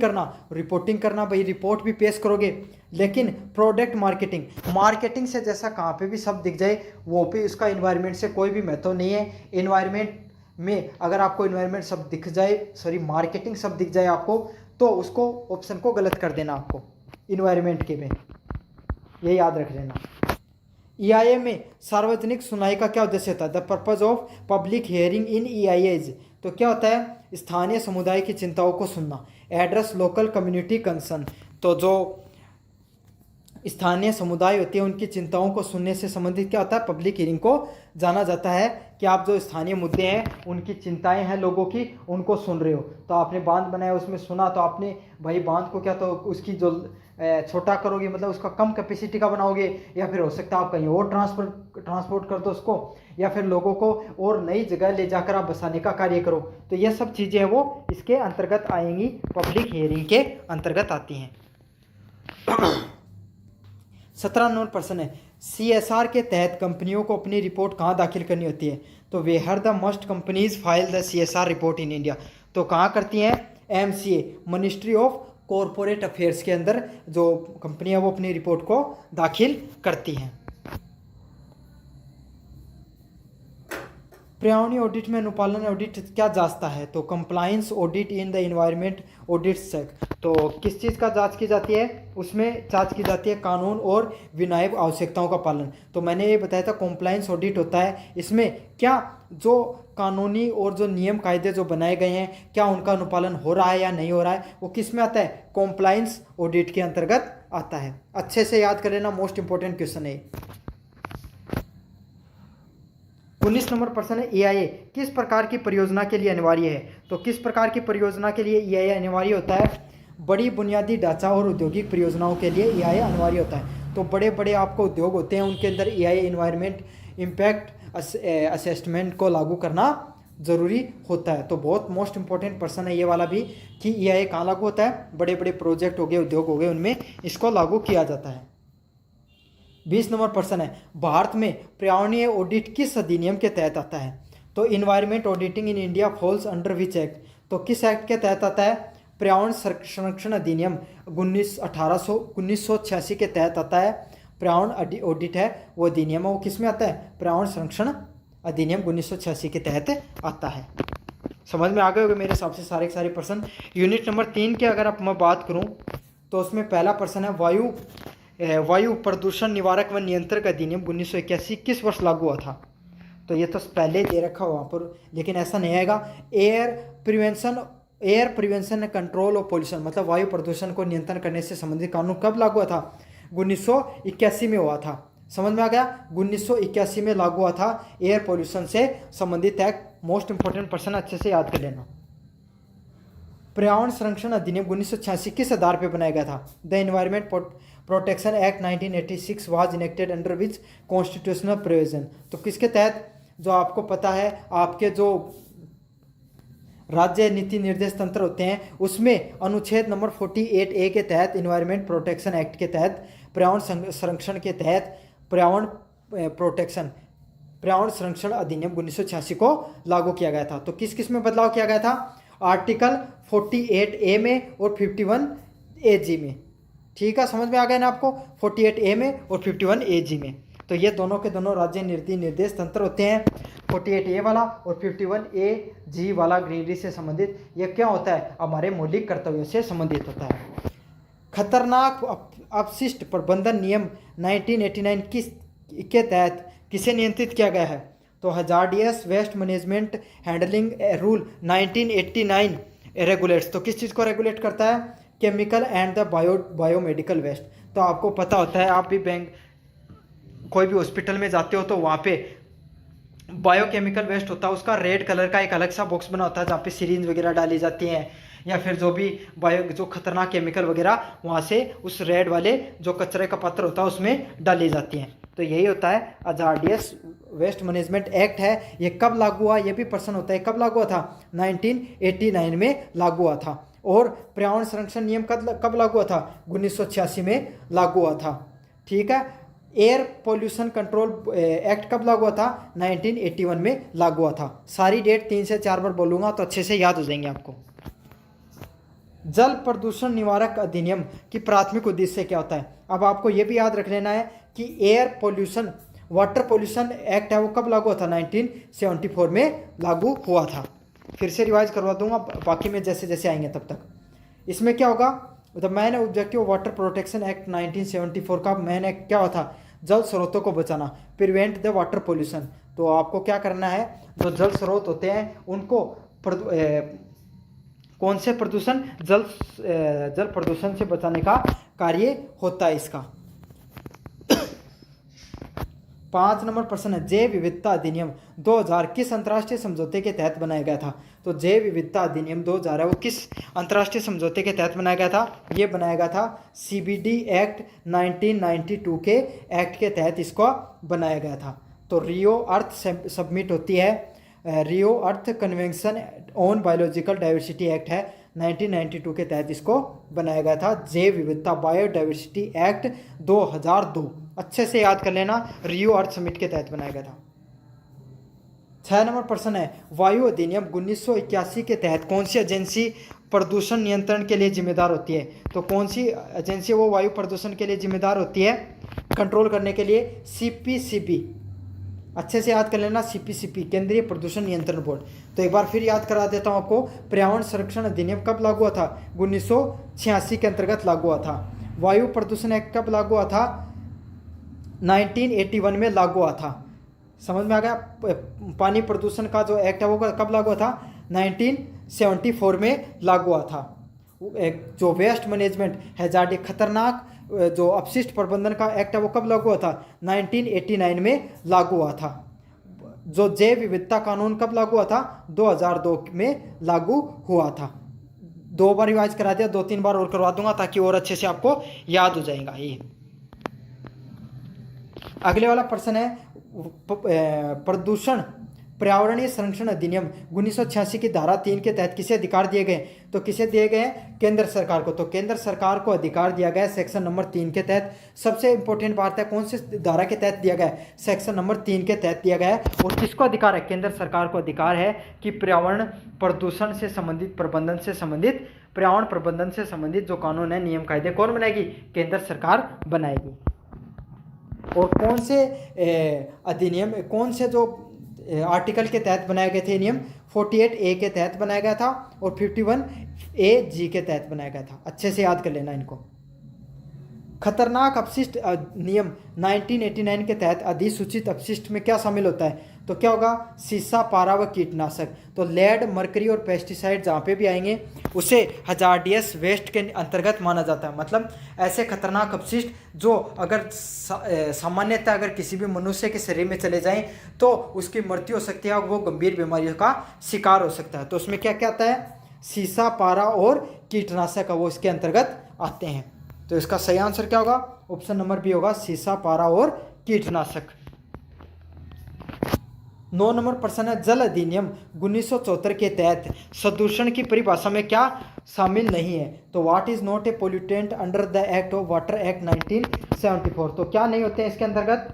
करना भाई रिपोर्ट भी पेश करोगे। लेकिन प्रोडक्ट मार्केटिंग से जैसा कहाँ पे भी सब दिख जाए वो भी उसका इन्वायरमेंट से कोई भी महत्व नहीं है। इन्वायरमेंट में अगर आपको इन्वायरमेंट सब दिख जाए, मार्केटिंग सब दिख जाए आपको, तो उसको ऑप्शन को गलत कर देना आपको इन्वायरमेंट के में, ये याद रख लेना। EIA में सार्वजनिक सुनवाई का क्या उद्देश्य होता है? The purpose of public hearing in EIAs। तो क्या होता है? स्थानीय समुदाय की चिंताओं को सुनना, एड्रेस लोकल कम्युनिटी कंसर्न। तो जो स्थानीय समुदाय होते हैं उनकी चिंताओं को सुनने से संबंधित क्या होता है, पब्लिक हियरिंग को जाना जाता है कि आप जो स्थानीय मुद्दे हैं, उनकी चिंताएं हैं लोगों की, उनको सुन रहे हो। तो आपने बांध बनाया, उसमें सुना, तो आपने भाई बांध को क्या तो उसकी जो छोटा करोगे, मतलब उसका कम कैपेसिटी का बनाओगे, या फिर हो सकता है आप कहीं और ट्रांसपोर्ट कर दो उसको, या फिर लोगों को और नई जगह ले जाकर आप बसाने का कार्य करो। तो ये सब चीज़ें हैं वो इसके अंतर्गत आएंगी, पब्लिक हियरिंग के अंतर्गत आती हैं। 17 नंबर प्रश्न है, CSR के तहत कंपनियों को अपनी रिपोर्ट कहाँ दाखिल करनी होती है? तो where the must companies file the CSR report in India. तो कहाँ करती हैं? MCA, ministry of corporate affairs के अंदर जो कंपनियां वो अपनी रिपोर्ट को दाखिल करती हैं। पर्यावरणीय ऑडिट में अनुपालन ऑडिट क्या जांचता है? तो compliance audit in the environment audit sec. तो किस चीज़ का जांच की जाती है? उसमें जांच की जाती है कानून और विनियम आवश्यकताओं का पालन। तो मैंने ये बताया था कंप्लायंस ऑडिट होता है, इसमें क्या जो कानूनी और जो नियम कायदे जो बनाए गए हैं, क्या उनका अनुपालन हो रहा है या नहीं हो रहा है, वो किस में आता है? कंप्लायंस ऑडिट के अंतर्गत आता है। अच्छे से याद कर लेना, मोस्ट इंपॉर्टेंट क्वेश्चन है। 19 नंबर प्रश्न है, EIA किस प्रकार की परियोजना के लिए अनिवार्य है? तो किस प्रकार की परियोजना के लिए EIA अनिवार्य होता है? बड़ी बुनियादी ढांचा और औद्योगिक परियोजनाओं के लिए EIA अनिवार्य होता है। तो बड़े बड़े आपको उद्योग होते हैं, उनके अंदर EIA इन्वायरमेंट इम्पैक्ट असेसमेंट को लागू करना ज़रूरी होता है। तो बहुत मोस्ट इंपॉर्टेंट प्रश्न है ये वाला भी, कि EIA कहाँ लागू होता है? बड़े बड़े प्रोजेक्ट हो गए, उद्योग हो गए, उनमें इसको लागू किया जाता है। 20 नंबर प्रश्न है, भारत में पर्यावरणीय ऑडिट किस अधिनियम के तहत आता है? तो environment auditing in India falls under which act. तो किस एक्ट के तहत आता है? पर्यावरण संरक्षण अधिनियम 1986 के तहत आता है। पर्यावरण ऑडिट है वो अधिनियम है, वो किस में आता है? पर्यावरण संरक्षण अधिनियम 1986 के तहत आता है। समझ में आ गए होंगे मेरे हिसाब से सारे के सारे प्रश्न। यूनिट नंबर 3 की अगर मैं बात करूं तो उसमें पहला प्रश्न है, वायु प्रदूषण निवारक व नियंत्रक अधिनियम 1981 किस वर्ष लागू हुआ था? तो ये तो पहले दे रखा वहाँ पर, लेकिन ऐसा नहीं आएगा। Air prevention and control of pollution, मतलब वायु प्रदूषण को नियंत्रण करने से संबंधित कानून कब लागू हुआ था? 1981 में हुआ था। समझ में आ गया? 1981 में लागू हुआ था एयर पोल्यूशन से संबंधित एक्ट। मोस्ट इंपॉर्टेंट प्रश्न, अच्छे से याद कर लेना। पर्यावरण संरक्षण अधिनियम 1986 किस आधार पर बनाया गया था? The environment protection act 1986 was enacted under which constitutional provision. तो किसके तहत? जो आपको पता है, आपके जो राज्य नीति निर्देश तंत्र होते हैं उसमें अनुच्छेद नंबर 48A के तहत, इन्वायरमेंट प्रोटेक्शन एक्ट के तहत, पर्यावरण संरक्षण के तहत पर्यावरण संरक्षण अधिनियम 1986 को लागू किया गया था। तो किस किस में बदलाव किया गया था? आर्टिकल 48A में और 51AG में। ठीक है, समझ में आ गया ना आपको? 48A में और 51AG में। तो ये दोनों के दोनों राज्य नीति निर्देश तंत्र होते हैं, 48A वाला और 51AG वाला ग्रीनरी से संबंधित। ये क्या होता है? हमारे मौलिक कर्तव्यों से संबंधित होता है। खतरनाक अपशिष्ट प्रबंधन नियम 1989 के तहत किसे नियंत्रित किया गया है? तो hazardous waste management handling rule 1989 regulates. तो किस चीज़ को रेगुलेट करता है? Chemical and the biomedical waste. तो आपको पता होता है, आप भी कोई भी हॉस्पिटल में जाते हो तो वहाँ पे बायोकेमिकल वेस्ट होता है, उसका रेड कलर का एक अलग सा बॉक्स बना होता है जहाँ पे सिरिंज वगैरह डाली जाती हैं, या फिर जो भी जो खतरनाक केमिकल वगैरह वहाँ से उस रेड वाले जो कचरे का पात्र होता है उसमें डाली जाती हैं। तो यही होता है हजार्डियस वेस्ट मैनेजमेंट एक्ट है। ये कब लागू हुआ? ये भी प्रश्न होता है, कब लागू हुआ था? 1989 में लागू हुआ था। और पर्यावरण संरक्षण नियम कब लागू हुआ था? 1986 में लागू हुआ था। ठीक है। एयर पोल्यूशन कंट्रोल एक्ट कब लागू हुआ था? 1981 में लागू हुआ था। सारी डेट 3 से 4 बार बोलूँगा तो अच्छे से याद हो जाएंगे आपको। जल प्रदूषण निवारक अधिनियम की प्राथमिक उद्देश्य क्या होता है? अब आपको ये भी याद रख लेना है कि air pollution water pollution act है वो कब लागू हुआ था? 1974 में लागू हुआ था। फिर से रिवाइज करवा दूंगा, बाकी में जैसे जैसे आएंगे तब तक। इसमें क्या होगा? The main objective water protection act 1974 का मेन एक्ट क्या हुआ था? जल स्रोतों को बचाना, प्रिवेंट द वाटर पोल्यूशन। तो आपको क्या करना है? जो जल स्रोत होते हैं उनको कौन से प्रदूषण? जल प्रदूषण से बचाने का कार्य होता है इसका। 5 नंबर प्रश्न है, जैव विविधता अधिनियम 2000 किस अंतर्राष्ट्रीय समझौते के तहत बनाया गया था? तो जैव विविधता अधिनियम 2000 है वो किस अंतर्राष्ट्रीय समझौते के तहत बनाया गया था? ये बनाया गया था CBD एक्ट 1992 के एक्ट के तहत इसको बनाया गया था। तो रियो अर्थ सबमिट होती है, Rio Earth convention on biological diversity act है 1992 के तहत इसको बनाया गया था। जैव विविधता बायोडाइवर्सिटी एक्ट 2002 अच्छे से याद कर लेना, रियो अर्थ समिट के तहत बनाया गया था। 6 नंबर प्रश्न है, वायु अधिनियम 1981 के तहत कौन सी एजेंसी प्रदूषण नियंत्रण के लिए जिम्मेदार होती है? तो कौन सी एजेंसी वो वायु प्रदूषण के लिए जिम्मेदार होती है कंट्रोल करने के लिए? CPCB अच्छे से याद कर लेना, CPCB केंद्रीय प्रदूषण नियंत्रण बोर्ड। तो एक बार फिर याद करा देता हूँ आपको, पर्यावरण संरक्षण अधिनियम कब लागू हुआ था? 1986 के अंतर्गत लागू हुआ था। वायु प्रदूषण एक्ट कब लागू हुआ था? 1981 में लागू हुआ था। समझ में आ गया? पानी प्रदूषण का जो एक्ट है वो कब लागू हुआ था? 1974 में लागू हुआ था। जो वेस्ट मैनेजमेंट हैजार्ड खतरनाक जो अपशिष्ट प्रबंधन का एक्ट है वो कब लागू हुआ था? 1989 में लागू हुआ था। जो जैव विविधता कानून कब लागू हुआ था? 2002 में लागू हुआ था। 2 बार रिवाइज करा दिया, 2-3 बार और करवा दूंगा ताकि और अच्छे से आपको याद हो जाएगा। ये अगले वाला प्रश्न है, प्रदूषण पर्यावरणीय संरक्षण अधिनियम 1986 की धारा 3 के तहत किसे अधिकार दिए गए? तो किसे दिए गए? केंद्र सरकार को। तो केंद्र सरकार को अधिकार दिया गया सेक्शन नंबर 3 के तहत। सबसे इंपॉर्टेंट बात है, कौन से धारा के तहत दिया गया है? सेक्शन नंबर 3 के तहत दिया गया है। और किसको अधिकार है? केंद्र सरकार को अधिकार है कि पर्यावरण प्रदूषण से संबंधित प्रबंधन से संबंधित पर्यावरण प्रबंधन से संबंधित जो कानून है, नियम कायदे कौन बनाएगी? केंद्र सरकार बनाएगी। और कौन से अधिनियम, कौन से जो आर्टिकल के तहत बनाए गए थे नियम? 48A के तहत बनाया गया था और 51AG के तहत बनाया गया था। अच्छे से याद कर लेना इनको। खतरनाक अपशिष्ट नियम 1989 के तहत अधिसूचित अपशिष्ट में क्या शामिल होता है? तो क्या होगा? सीसा, पारा व कीटनाशक। तो लेड, मरकरी और पेस्टिसाइड जहाँ पे भी आएंगे उसे हजार्डियस वेस्ट के अंतर्गत माना जाता है। मतलब ऐसे खतरनाक अपशिष्ट जो अगर सामान्यतः अगर किसी भी मनुष्य के शरीर में चले जाएं तो उसकी मृत्यु हो सकती है, वो गंभीर बीमारियों का शिकार हो सकता है। तो उसमें क्या क्या आता है? सीसा, पारा और कीटनाशक वो इसके अंतर्गत आते हैं। तो इसका सही आंसर क्या होगा? ऑप्शन नंबर बी होगा, सीसा, पारा और कीटनाशक। 9 नंबर प्रश्न है, जल अधिनियम 1974 के तहत प्रदूषण की परिभाषा में क्या शामिल नहीं है? तो what is not a pollutant under the act of water act 1974। तो क्या नहीं होते हैं इसके अंतर्गत?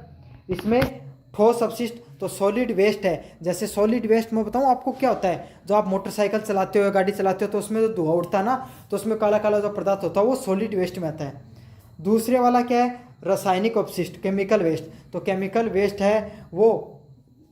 इसमें ठोस अपशिष्ट, तो सॉलिड वेस्ट है। जैसे सॉलिड वेस्ट में बताऊं आपको क्या होता है, जो आप मोटरसाइकिल चलाते हो, गाड़ी चलाते हो तो उसमें जो धुआं उड़ता है ना, तो उसमें काला काला जो पदार्थ होता है वो सॉलिड वेस्ट में आता है। दूसरे वाला क्या है? रासायनिक अपशिष्ट, केमिकल वेस्ट। तो केमिकल वेस्ट है वो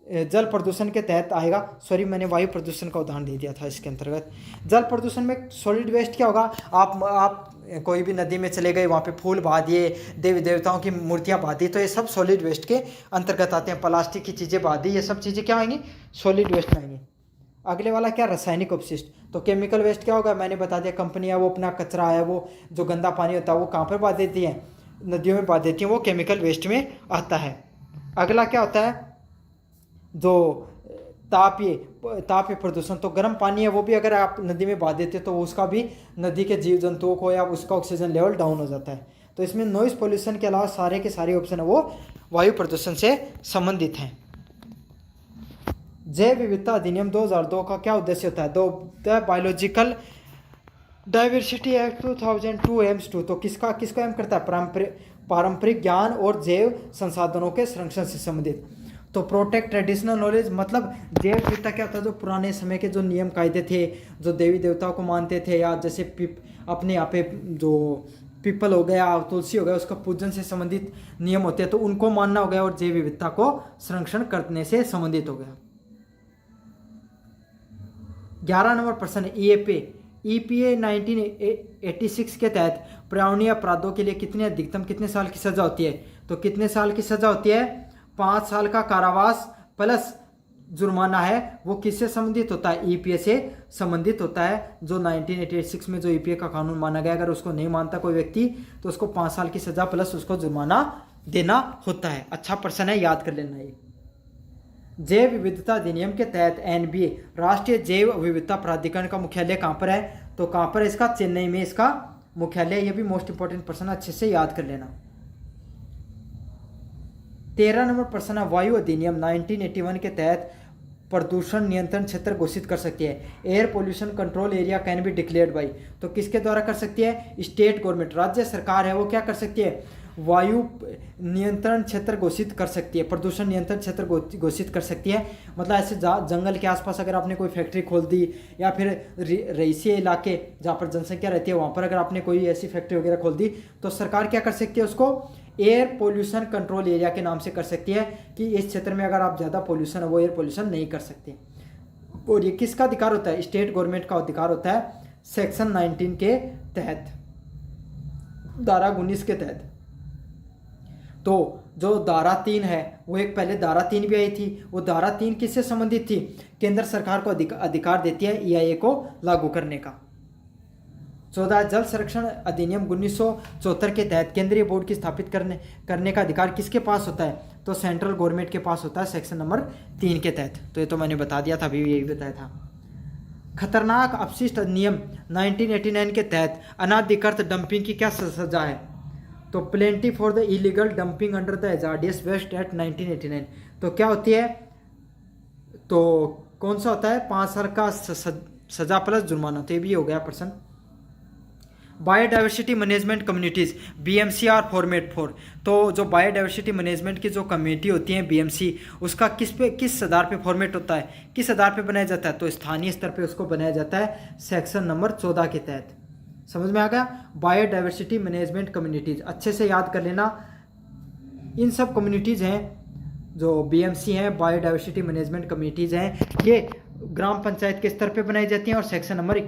जल प्रदूषण के तहत आएगा। सॉरी, मैंने वायु प्रदूषण का उदाहरण दे दिया था इसके अंतर्गत। जल प्रदूषण में सॉलिड वेस्ट क्या होगा? आप कोई भी नदी में चले गए, वहाँ पे फूल बहा दिए, देवी देवताओं की मूर्तियाँ बहा दी, तो ये सब सॉलिड वेस्ट के अंतर्गत आते हैं। प्लास्टिक की चीज़ें बहा दी, ये सब चीज़ें क्या आएंगी? सॉलिड वेस्ट में आएंगी। अगले वाला क्या? रासायनिक अपशिष्ट। तो केमिकल वेस्ट क्या होगा? मैंने बता दिया, कंपनियाँ वो अपना कचरा है, वो जो गंदा पानी होता है वो कहाँ पर बहा देती हैं? नदियों में बहा देती हैं, वो केमिकल वेस्ट में आता है। अगला क्या होता है? जो तापीय प्रदूषण। तो गर्म पानी है वो भी अगर आप नदी में बहा देते तो उसका भी नदी के जीव जंतुओं को या उसका ऑक्सीजन लेवल डाउन हो जाता है। तो इसमें नॉइज पोल्यूशन के अलावा सारे के सारे ऑप्शन है वो वायु प्रदूषण से संबंधित हैं। जैव विविधता अधिनियम 2002 का क्या उद्देश्य होता है? The biological diversity act 2002 aims to. तो किसको एम करता है? पारंपरिक ज्ञान और जैव संसाधनों के संरक्षण से संबंधित। तो प्रोटेक्ट ट्रेडिशनल नॉलेज, मतलब जैव विविधता क्या होता है? जो पुराने समय के जो नियम कायदे थे, जो देवी देवताओं को मानते थे, या जैसे अपने यहाँ पे जो पीपल हो गया, तुलसी हो गया, उसका पूजन से संबंधित नियम होते हैं, तो उनको मानना हो गया। और जैव विविधता को संरक्षण करने से संबंधित हो गया। 11 नंबर प्रश्न है, EPA 1986 के तहत पर्यावरणीय अपराधों के लिए कितने साल की सजा होती है? तो कितने साल की सजा होती है? 5 साल का कारावास प्लस जुर्माना है। वो किससे संबंधित होता है? EPA से संबंधित होता है। जो 1986 में जो EPA का कानून माना गया, अगर उसको नहीं मानता कोई व्यक्ति तो उसको 5 साल की सजा प्लस उसको जुर्माना देना होता है। अच्छा प्रश्न है, याद कर लेना ये। जैव विविधता अधिनियम के तहत एनबीए राष्ट्रीय जैव विविधता प्राधिकरण का मुख्यालय कहाँ पर है? तो कहाँ पर है इसका? चेन्नई में इसका मुख्यालय। ये भी मोस्ट इंपॉर्टेंट प्रश्न, अच्छे से याद कर लेना। 13 नंबर प्रश्न है, वायु अधिनियम 1981 के तहत प्रदूषण नियंत्रण क्षेत्र घोषित कर सकती है। Air pollution control area can be declared by. तो किसके द्वारा कर सकती है? स्टेट गवर्नमेंट, राज्य सरकार है वो क्या कर सकती है? वायु नियंत्रण क्षेत्र घोषित कर सकती है, प्रदूषण नियंत्रण क्षेत्र घोषित कर सकती है। मतलब ऐसे जंगल के आसपास अगर आपने कोई फैक्ट्री खोल दी, या फिर रईसी इलाके जहाँ पर जनसंख्या रहती है वहाँ पर अगर आपने कोई ऐसी फैक्ट्री वगैरह खोल दी, तो सरकार क्या कर सकती है? उसको एयर पोल्यूशन कंट्रोल एरिया के नाम से कर सकती है कि इस क्षेत्र में अगर आप ज़्यादा पोल्यूशन है वो एयर पोल्यूशन नहीं कर सकते। और ये किसका अधिकार होता है? स्टेट गवर्नमेंट का अधिकार होता है, सेक्शन 19 के तहत, धारा 19 के तहत। तो जो धारा 3 है वो एक पहले धारा 3 भी आई थी, वो धारा 3 किससे संबंधित थी? केंद्र सरकार को अधिकार देती है EIA को लागू करने का। 14 जल संरक्षण अधिनियम 1974 के तहत केंद्रीय बोर्ड की स्थापित करने का अधिकार किसके पास होता है? तो सेंट्रल गवर्नमेंट के पास होता है, सेक्शन नंबर 3 के तहत। तो ये तो मैंने बता दिया था, अभी यही बताया था। खतरनाक अपशिष्ट अधिनियम 1989 के तहत अनाधिकृत डंपिंग की क्या सजा है? तो penalty for the illegal dumping under the hazardous waste act 1989। तो क्या होती है? तो कौन सा होता है? 5 साल का सजा प्लस जुर्माना। तो ये भी हो गया प्रश्न। Biodiversity management communities BMCR format 4। तो जो बायोडाइवर्सिटी मैनेजमेंट की जो कम्युनिटी होती है BMC, उसका किस आधार पे फॉर्मेट होता है, किस आधार पे बनाया जाता है? तो स्थानीय स्तर पे उसको बनाया जाता है, सेक्शन नंबर 14 के तहत। समझ में आ गया? बायोडाइवर्सिटी मैनेजमेंट कम्युनिटीज़ अच्छे से याद कर लेना। इन सब कम्युनिटीज़ हैं जो BMC हैं, बायोडाइवर्सिटी मैनेजमेंट कम्युनिटीज़ हैं, ये ग्राम पंचायत के स्तर पे बनाई जाती हैं और सेक्शन नंबर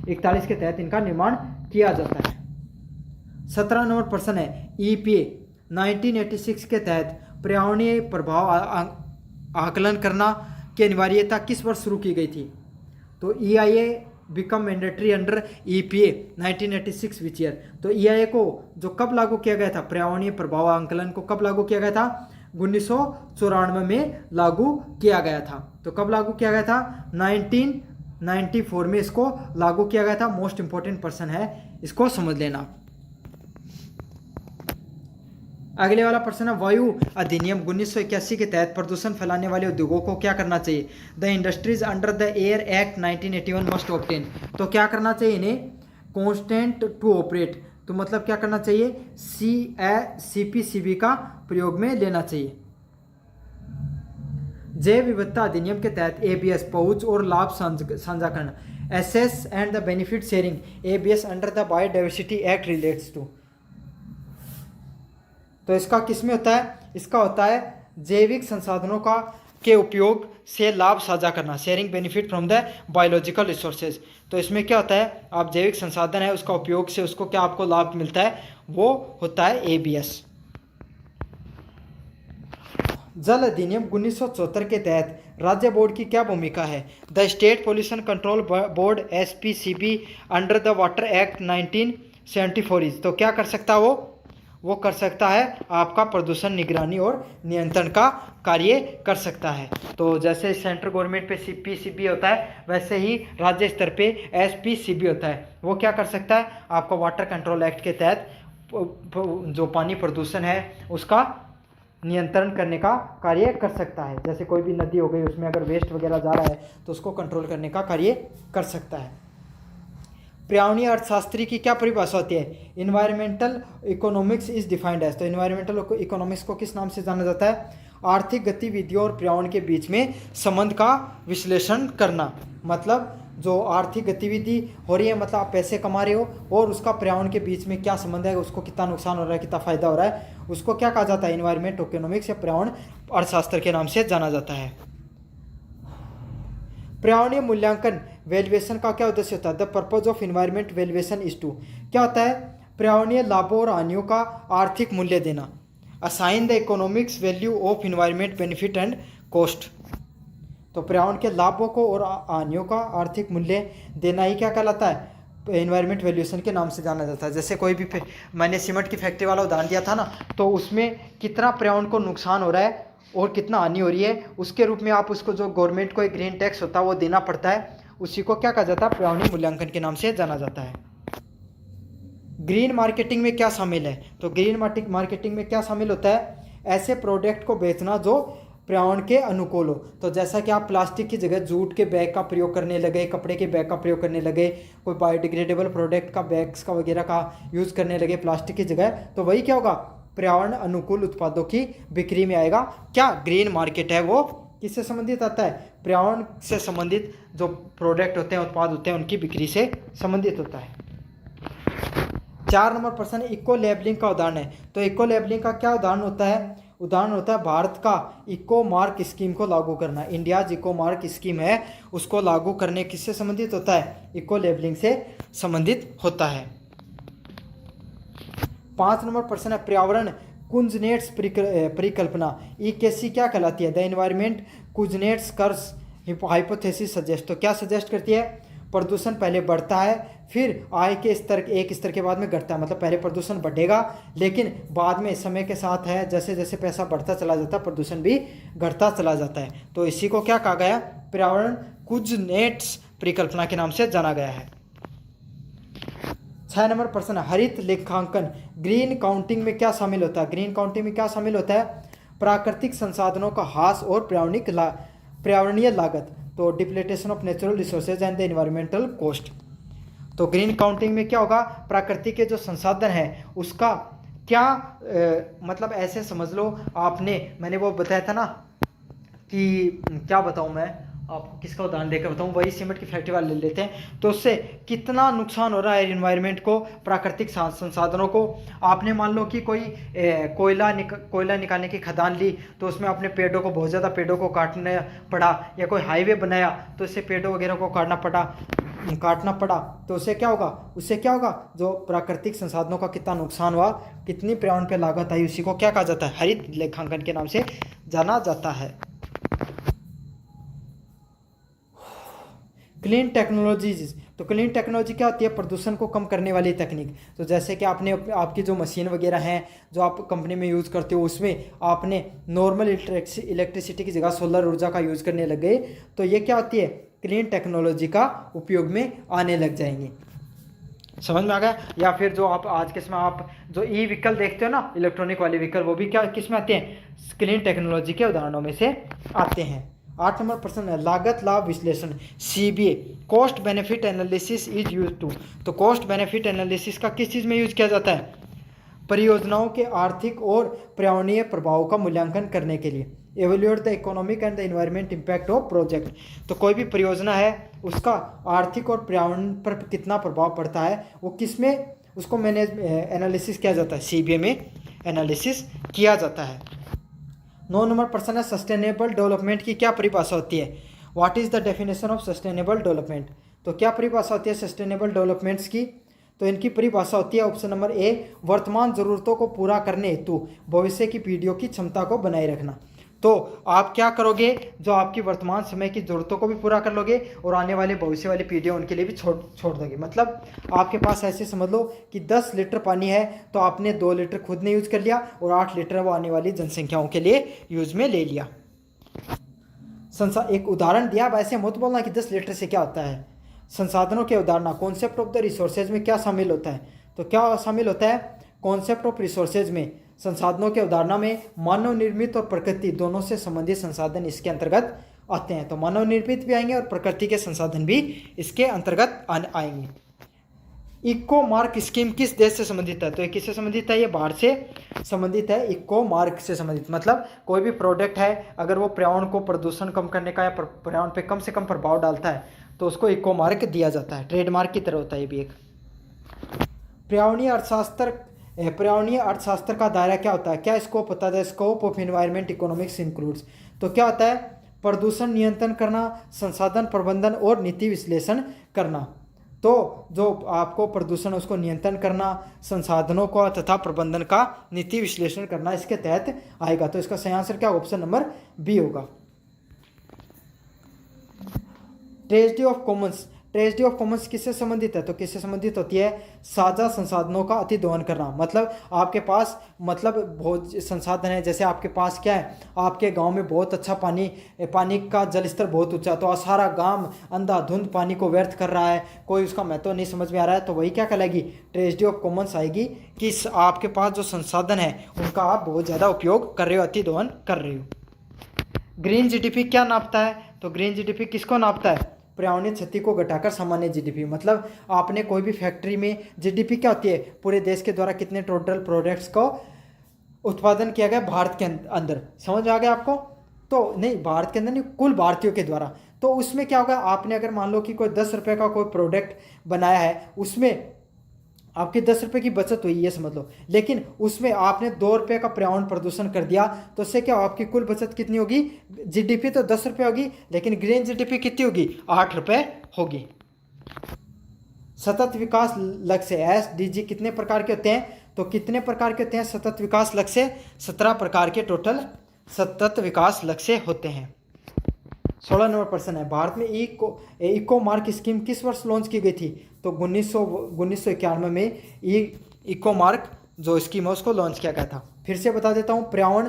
41 के तहत इनका निर्माण किया जाता है। 17 नंबर प्रश्न है, EPA 1986 के तहत पर्यावरणीय प्रभाव आकलन करना की अनिवार्यता किस वर्ष शुरू की गई थी? तो EIA become mandatory under EPA 1986 which year. तो EIA को जो कब लागू किया गया था, पर्यावरणीय प्रभाव आंकलन को कब लागू किया गया था? 1994 में लागू किया गया था। तो कब लागू किया गया था? 1994 में इसको लागू किया गया था। मोस्ट इंपॉर्टेंट प्रश्न है, इसको समझ लेना। अगले वाला प्रश्न है, वायु अधिनियम 1981 के तहत प्रदूषण फैलाने वाले उद्योगों को क्या करना चाहिए? The industries under the air act 1981 must obtain. तो क्या करना चाहिए इन्हें? Consent to operate. तो मतलब क्या करना चाहिए? CPCB का प्रयोग में लेना चाहिए। जैव विविधता अधिनियम के तहत ABS पहुंच और लाभ साझाकरण, access and the benefit sharing ABS under the biodiversity act relates to. तो इसका किस में होता है? इसका होता है जैविक संसाधनों के उपयोग से लाभ साझा करना, sharing benefit from the biological resources. तो इसमें क्या होता है? आप जैविक संसाधन है उसका उपयोग से उसको क्या आपको लाभ मिलता है? वो होता है ABS। जल अधिनियम 1974 के तहत राज्य बोर्ड की क्या भूमिका है? The state pollution control board SPCB under the water act 1974 is. तो क्या कर सकता है वो कर सकता है आपका प्रदूषण निगरानी और नियंत्रण का कार्य कर सकता है। तो जैसे सेंट्रल गवर्नमेंट पे CPCB होता है, वैसे ही राज्य स्तर पे SPCB होता है। वो क्या कर सकता है? आपका वाटर कंट्रोल एक्ट के तहत जो पानी प्रदूषण है उसका नियंत्रण करने का कार्य कर सकता है। जैसे कोई भी नदी हो गई, उसमें अगर वेस्ट वगैरह जा रहा है तो उसको कंट्रोल करने का कार्य कर सकता है। पर्यावरणीय अर्थशास्त्री की क्या परिभाषा होती है? Environmental economics is defined as. तो इन्वायरमेंटल इकोनॉमिक्स को किस नाम से जाना जाता है? आर्थिक गतिविधियों और पर्यावरण के बीच में संबंध का विश्लेषण करना। मतलब जो आर्थिक गतिविधि हो रही है, मतलब आप पैसे कमा रहे हो और उसका पर्यावरण के बीच में क्या संबंध है, उसको कितना नुकसान हो रहा है, कितना फायदा हो रहा है, उसको क्या कहा जाता है? इन्वायरमेंट इकोनॉमिक्स या पर्यावरण अर्थशास्त्र के नाम से जाना जाता है। पर्यावरणीय मूल्यांकन वैल्यूएशन का क्या उद्देश्य होता है? The purpose of environment valuation is to. क्या होता है? पर्यावरणीय लाभों और हानियों का आर्थिक मूल्य देना। Assign the economics value of environment benefit and cost. तो पर्यावरण के लाभों को और हानियों का आर्थिक मूल्य देना ही क्या कहलाता है? एनवायरनमेंट वैल्यूएशन के नाम से जाना जाता है। जैसे कोई भी मैंने सीमेंट की फैक्ट्री वाला उदाहरण दिया था ना, तो उसमें कितना पर्यावरण को नुकसान हो रहा है और कितना हानि हो रही है, उसके रूप में आप उसको जो गवर्नमेंट को एक ग्रीन टैक्स होता है वो देना पड़ता है, उसी को क्या कहा जाता है, पर्यावरणीय मूल्यांकन के नाम से जाना जाता है। ग्रीन मार्केटिंग में क्या शामिल है, तो ग्रीन मार्केटिंग में क्या शामिल होता है, ऐसे प्रोडक्ट को बेचना जो पर्यावरण के अनुकूल हो। तो जैसा कि आप प्लास्टिक की जगह जूट के बैग का प्रयोग करने लगे, कपड़े के बैग का प्रयोग करने लगे, कोई बायोडिग्रेडेबल प्रोडक्ट का बैग्स का वगैरह का यूज़ करने लगे प्लास्टिक की जगह, तो वही क्या होगा, पर्यावरण अनुकूल उत्पादों की बिक्री में आएगा। क्या ग्रीन मार्केट है वो किससे संबंधित आता है, पर्यावरण से संबंधित जो प्रोडक्ट होते हैं, उत्पाद होते हैं, उनकी बिक्री से संबंधित होता है। 4 नंबर प्रश्न इको लेबलिंग का उदाहरण है। तो इको लेबलिंग का क्या उदाहरण होता है, उदाहरण होता है भारत का इको मार्क स्कीम को लागू करना। इंडियाज इको मार्क स्कीम है, उसको लागू करने किससे संबंधित होता है, इको लेबलिंग से संबंधित होता है। 5 नंबर प्रश्न है पर्यावरण कुंजनेट्स परिकल्पना EKC क्या कहलाती है, the environment Kuznets curves hypothesis suggest. तो क्या सजेस्ट करती है, प्रदूषण पहले बढ़ता है, फिर आय के स्तर एक स्तर के बाद में घटता है। मतलब पहले प्रदूषण बढ़ेगा, लेकिन बाद में समय के साथ है, जैसे जैसे पैसा बढ़ता चला जाता है, प्रदूषण भी घटता चला जाता है। तो इसी को क्या कहा गया, पर्यावरण कुंजनेट्स परिकल्पना के नाम से जाना गया है। 6 नंबर प्रश्न, हरित लेखांकन ग्रीन काउंटिंग में क्या शामिल होता है। ग्रीन काउंटिंग में क्या शामिल होता है, प्राकृतिक संसाधनों का ह्रास और पर्यावरणीय लागत। तो depletion of natural resources and the environmental cost. तो ग्रीन काउंटिंग में क्या होगा, प्राकृतिक के जो संसाधन है उसका क्या मतलब ऐसे समझ लो, मैंने वो बताया था ना कि क्या बताऊं मैं आपको, किसका उदाहरण देकर बताऊं, वही सीमेंट की फैक्ट्री वाले ले लेते हैं। तो उससे कितना नुकसान हो रहा है एनवायरनमेंट को, प्राकृतिक संसाधनों को। आपने मान लो कि कोई कोयला निकालने की खदान ली, तो उसमें अपने पेड़ों को, बहुत ज़्यादा पेड़ों को काटना पड़ा, या कोई हाईवे बनाया तो इससे पेड़ों वगैरह को काटना पड़ा, तो उससे क्या होगा, जो प्राकृतिक संसाधनों का कितना नुकसान हुआ, कितनी पर्यावरण पर लागत आई, उसी को क्या कहा जाता है, हरित लेखांकन के नाम से जाना जाता है। क्लीन टेक्नोलॉजीज, तो क्लीन टेक्नोलॉजी क्या होती है, प्रदूषण को कम करने वाली तकनीक। तो जैसे कि आपकी जो मशीन वगैरह हैं जो आप कंपनी में यूज़ करते हो, उसमें आपने नॉर्मल इलेक्ट्रिसिटी की जगह सोलर ऊर्जा का यूज़ करने लग गए, तो ये क्या होती है, क्लीन टेक्नोलॉजी का उपयोग में आने लग जाएंगे। समझ में आ गया। या फिर जो आप आज के समय आप जो ई व्हीकल देखते हो ना, इलेक्ट्रॉनिक वाले व्हीकल, वो भी क्या किस में आते हैं, क्लीन टेक्नोलॉजी के उदाहरणों में से आते हैं। 8 नंबर प्रश्न है लागत लाभ विश्लेषण CBA cost benefit analysis is use to. तो कॉस्ट बेनिफिट एनालिसिस का किस चीज़ में यूज किया जाता है, परियोजनाओं के आर्थिक और पर्यावरणीय प्रभाव का मूल्यांकन करने के लिए। Evaluate the economic and the environment impact of project. तो कोई भी परियोजना है उसका आर्थिक और पर्यावरण पर कितना प्रभाव पड़ता है, वो किस में उसको एनालिसिस किया जाता है, CBA में एनालिसिस किया जाता है। 9 नंबर प्रश्न है सस्टेनेबल डेवलपमेंट की क्या परिभाषा होती है, what is the definition of sustainable development. तो क्या परिभाषा होती है सस्टेनेबल डेवलपमेंट्स की, तो इनकी परिभाषा होती है ऑप्शन नंबर A वर्तमान ज़रूरतों को पूरा करने हेतु भविष्य की पीढ़ियों की क्षमता को बनाए रखना। तो आप क्या करोगे, जो आपकी वर्तमान समय की ज़रूरतों को भी पूरा कर लोगे और आने वाले भविष्य वाली पीढ़ियाँ उनके लिए भी छोड़ दोगे। मतलब आपके पास ऐसे समझ लो कि 10 लीटर पानी है, तो आपने 2 लीटर खुद ने यूज़ कर लिया और 8 लीटर वो आने वाली जनसंख्याओं के लिए यूज़ में ले लिया। एक उदाहरण दिया, अब ऐसे मत बोलना कि 10 लीटर से क्या होता है। संसाधनों के उदाहरण, कॉन्सेप्ट ऑफ द रिसोर्सेज में क्या शामिल होता है, तो क्या शामिल होता है, कॉन्सेप्ट ऑफ रिसोर्सेज में संसाधनों के अवधारणा में मानव निर्मित और प्रकृति दोनों से संबंधित संसाधन इसके अंतर्गत आते हैं। तो मानव निर्मित भी आएंगे और प्रकृति के संसाधन भी इसके अंतर्गत आएंगे। इको मार्क स्कीम किस देश से संबंधित है, तो ये किससे संबंधित है, ये भारत से संबंधित है। इको मार्क से संबंधित मतलब कोई भी प्रोडक्ट है अगर वो पर्यावरण को प्रदूषण कम करने का या पर्यावरण पे कम से कम प्रभाव डालता है तो उसको इको मार्क दिया जाता है, ट्रेडमार्क की तरह होता है ये भी एक। पर्यावरणीय अर्थशास्त्र का दायरा क्या होता है, क्या स्कोप होता है, scope of environment economics includes. तो क्या होता है, प्रदूषण नियंत्रण करना, संसाधन प्रबंधन और नीति विश्लेषण करना। तो जो आपको प्रदूषण उसको नियंत्रण करना, संसाधनों का तथा प्रबंधन का नीति विश्लेषण करना इसके तहत आएगा। तो इसका सही आंसर क्या, ऑप्शन नंबर B होगा। Tragedy of Commons tragedy of Commons किससे संबंधित है? तो किससे संबंधित होती है? साझा संसाधनों का अतिदोहन करना। मतलब आपके पास मतलब बहुत संसाधन है, जैसे आपके पास क्या है, आपके गांव में बहुत अच्छा पानी का जल स्तर बहुत ऊंचा, तो सारा गांव अंधाधुंध पानी को व्यर्थ कर रहा है, कोई उसका महत्व नहीं समझ में आ रहा है, तो वही क्या कहलाएगी? ट्रेजेडी ऑफ कॉमन्स आएगी कि आपके पास जो संसाधन है उनका आप बहुत ज़्यादा उपयोग कर रहे हो, अतिदोहन कर रहे हो। ग्रीन जीडीपी क्या नापता है? तो ग्रीन जीडीपी किसको नापता है? पर्यावरणीय क्षति को घटाकर सामान्य जीडीपी। मतलब आपने कोई भी फैक्ट्री में, जीडीपी क्या होती है? पूरे देश के द्वारा कितने टोटल प्रोडक्ट्स को उत्पादन किया गया भारत के अंदर। समझ आ गया आपको? तो नहीं, भारत के अंदर नहीं, कुल भारतीयों के द्वारा। तो उसमें क्या होगा, आपने अगर मान लो कि कोई 10 रुपये का कोई प्रोडक्ट बनाया है, उसमें आपके 10 रुपये की बचत हुई, ये समझ लो, लेकिन उसमें आपने 2 रुपये का पर्यावरण प्रदूषण कर दिया, तो उससे क्या आपकी कुल बचत कितनी होगी? जीडीपी तो 10 रुपये होगी, लेकिन ग्रीन जीडीपी कितनी होगी? 8 रुपये होगी। सतत विकास लक्ष्य एसडीजी कितने प्रकार के होते हैं? तो कितने प्रकार के होते हैं सतत विकास लक्ष्य? 17 प्रकार के टोटल सतत विकास लक्ष्य होते हैं। 16 नंबर प्रश्न है, भारत में इको मार्क स्कीम किस वर्ष लॉन्च की गई थी? तो 1991 में इको मार्क जो स्कीम है उसको लॉन्च किया गया था। फिर से बता देता हूँ, पर्यावरण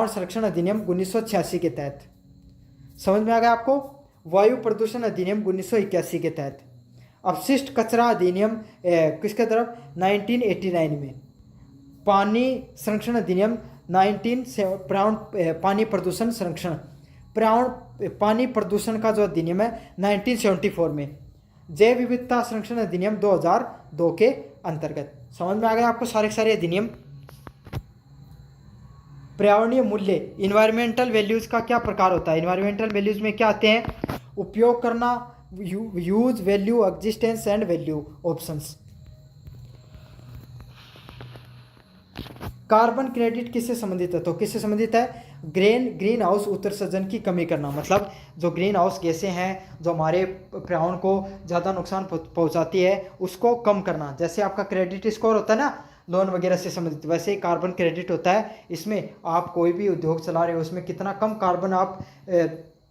संरक्षण अधिनियम 1986 के तहत। समझ में आ गया आपको? वायु प्रदूषण अधिनियम 1981 के तहत। अपशिष्ट कचरा अधिनियम किसके तरफ? 1989 में। पानी संरक्षण अधिनियम पानी प्रदूषण संरक्षण पानी प्रदूषण का जो अधिनियम है 1974 में। जैव विविधता संरक्षण अधिनियम 2002 के अंतर्गत। समझ में आ गया आपको सारे अधिनियम? पर्यावरणीय मूल्य, इन्वायरमेंटल वैल्यूज का क्या प्रकार होता है? इन्वायरमेंटल वैल्यूज में क्या आते हैं? उपयोग करना, use, value, existence and value options. Carbon credit किससे संबंधित है? तो किससे संबंधित है? ग्रीन हाउस उत्सर्जन की कमी करना। मतलब जो ग्रीन हाउस गैसें हैं जो हमारे पर्यावरण को ज़्यादा नुकसान पहुंचाती है, उसको कम करना। जैसे आपका क्रेडिट स्कोर होता है ना, लोन वगैरह से संबंधित, वैसे ही कार्बन क्रेडिट होता है। इसमें आप कोई भी उद्योग चला रहे हो, उसमें कितना कम कार्बन आप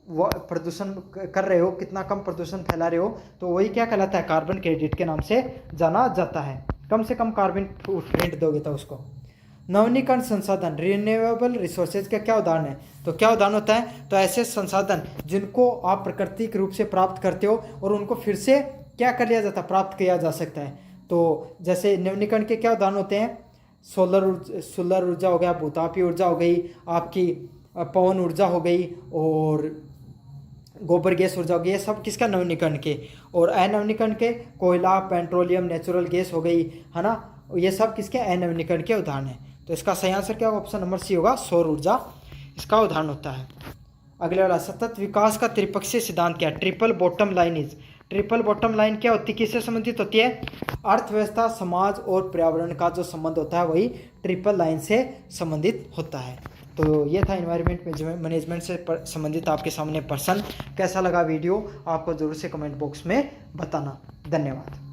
प्रदूषण कर रहे हो, कितना कम प्रदूषण फैला रहे हो, तो वही क्या कहलाता है? कार्बन क्रेडिट के नाम से जाना जाता है। कम से कम कार्बन फुटप्रिंट दोगे तो उसको। नवीनीकरण संसाधन, रिन्यूएबल रिसोर्सेज का क्या उदाहरण है? तो क्या उदाहरण होता है? तो ऐसे संसाधन जिनको आप प्राकृतिक रूप से प्राप्त करते हो और उनको फिर से क्या कर लिया जाता है? प्राप्त किया जा सकता है। तो जैसे नवीनीकरण के क्या उदाहरण होते हैं? सोलर ऊर्जा हो गया, भूतापीय ऊर्जा हो गई, आपकी पवन ऊर्जा हो गई, और गोबर गैस ऊर्जा हो गई। ये सब किसका? नवीनीकरण के। और अनवीनीकरण के कोयला, पेट्रोलियम, नेचुरल गैस हो गई, है ना, ये सब किसके? अनवीनीकरण के उदाहरण हैं। तो इसका सही आंसर क्या होगा? ऑप्शन नंबर सी होगा, सौर ऊर्जा इसका उदाहरण होता है। अगले वाला, सतत विकास का त्रिपक्षीय सिद्धांत क्या है? Triple bottom line triple bottom line क्या होती है? किससे संबंधित होती है? अर्थव्यवस्था, समाज और पर्यावरण का जो संबंध होता है वही ट्रिपल लाइन से संबंधित होता है। तो ये था एनवायरनमेंट मैनेजमेंट से संबंधित आपके सामने प्रश्न। कैसा लगा वीडियो आपको जरूर से कमेंट बॉक्स में बताना। धन्यवाद।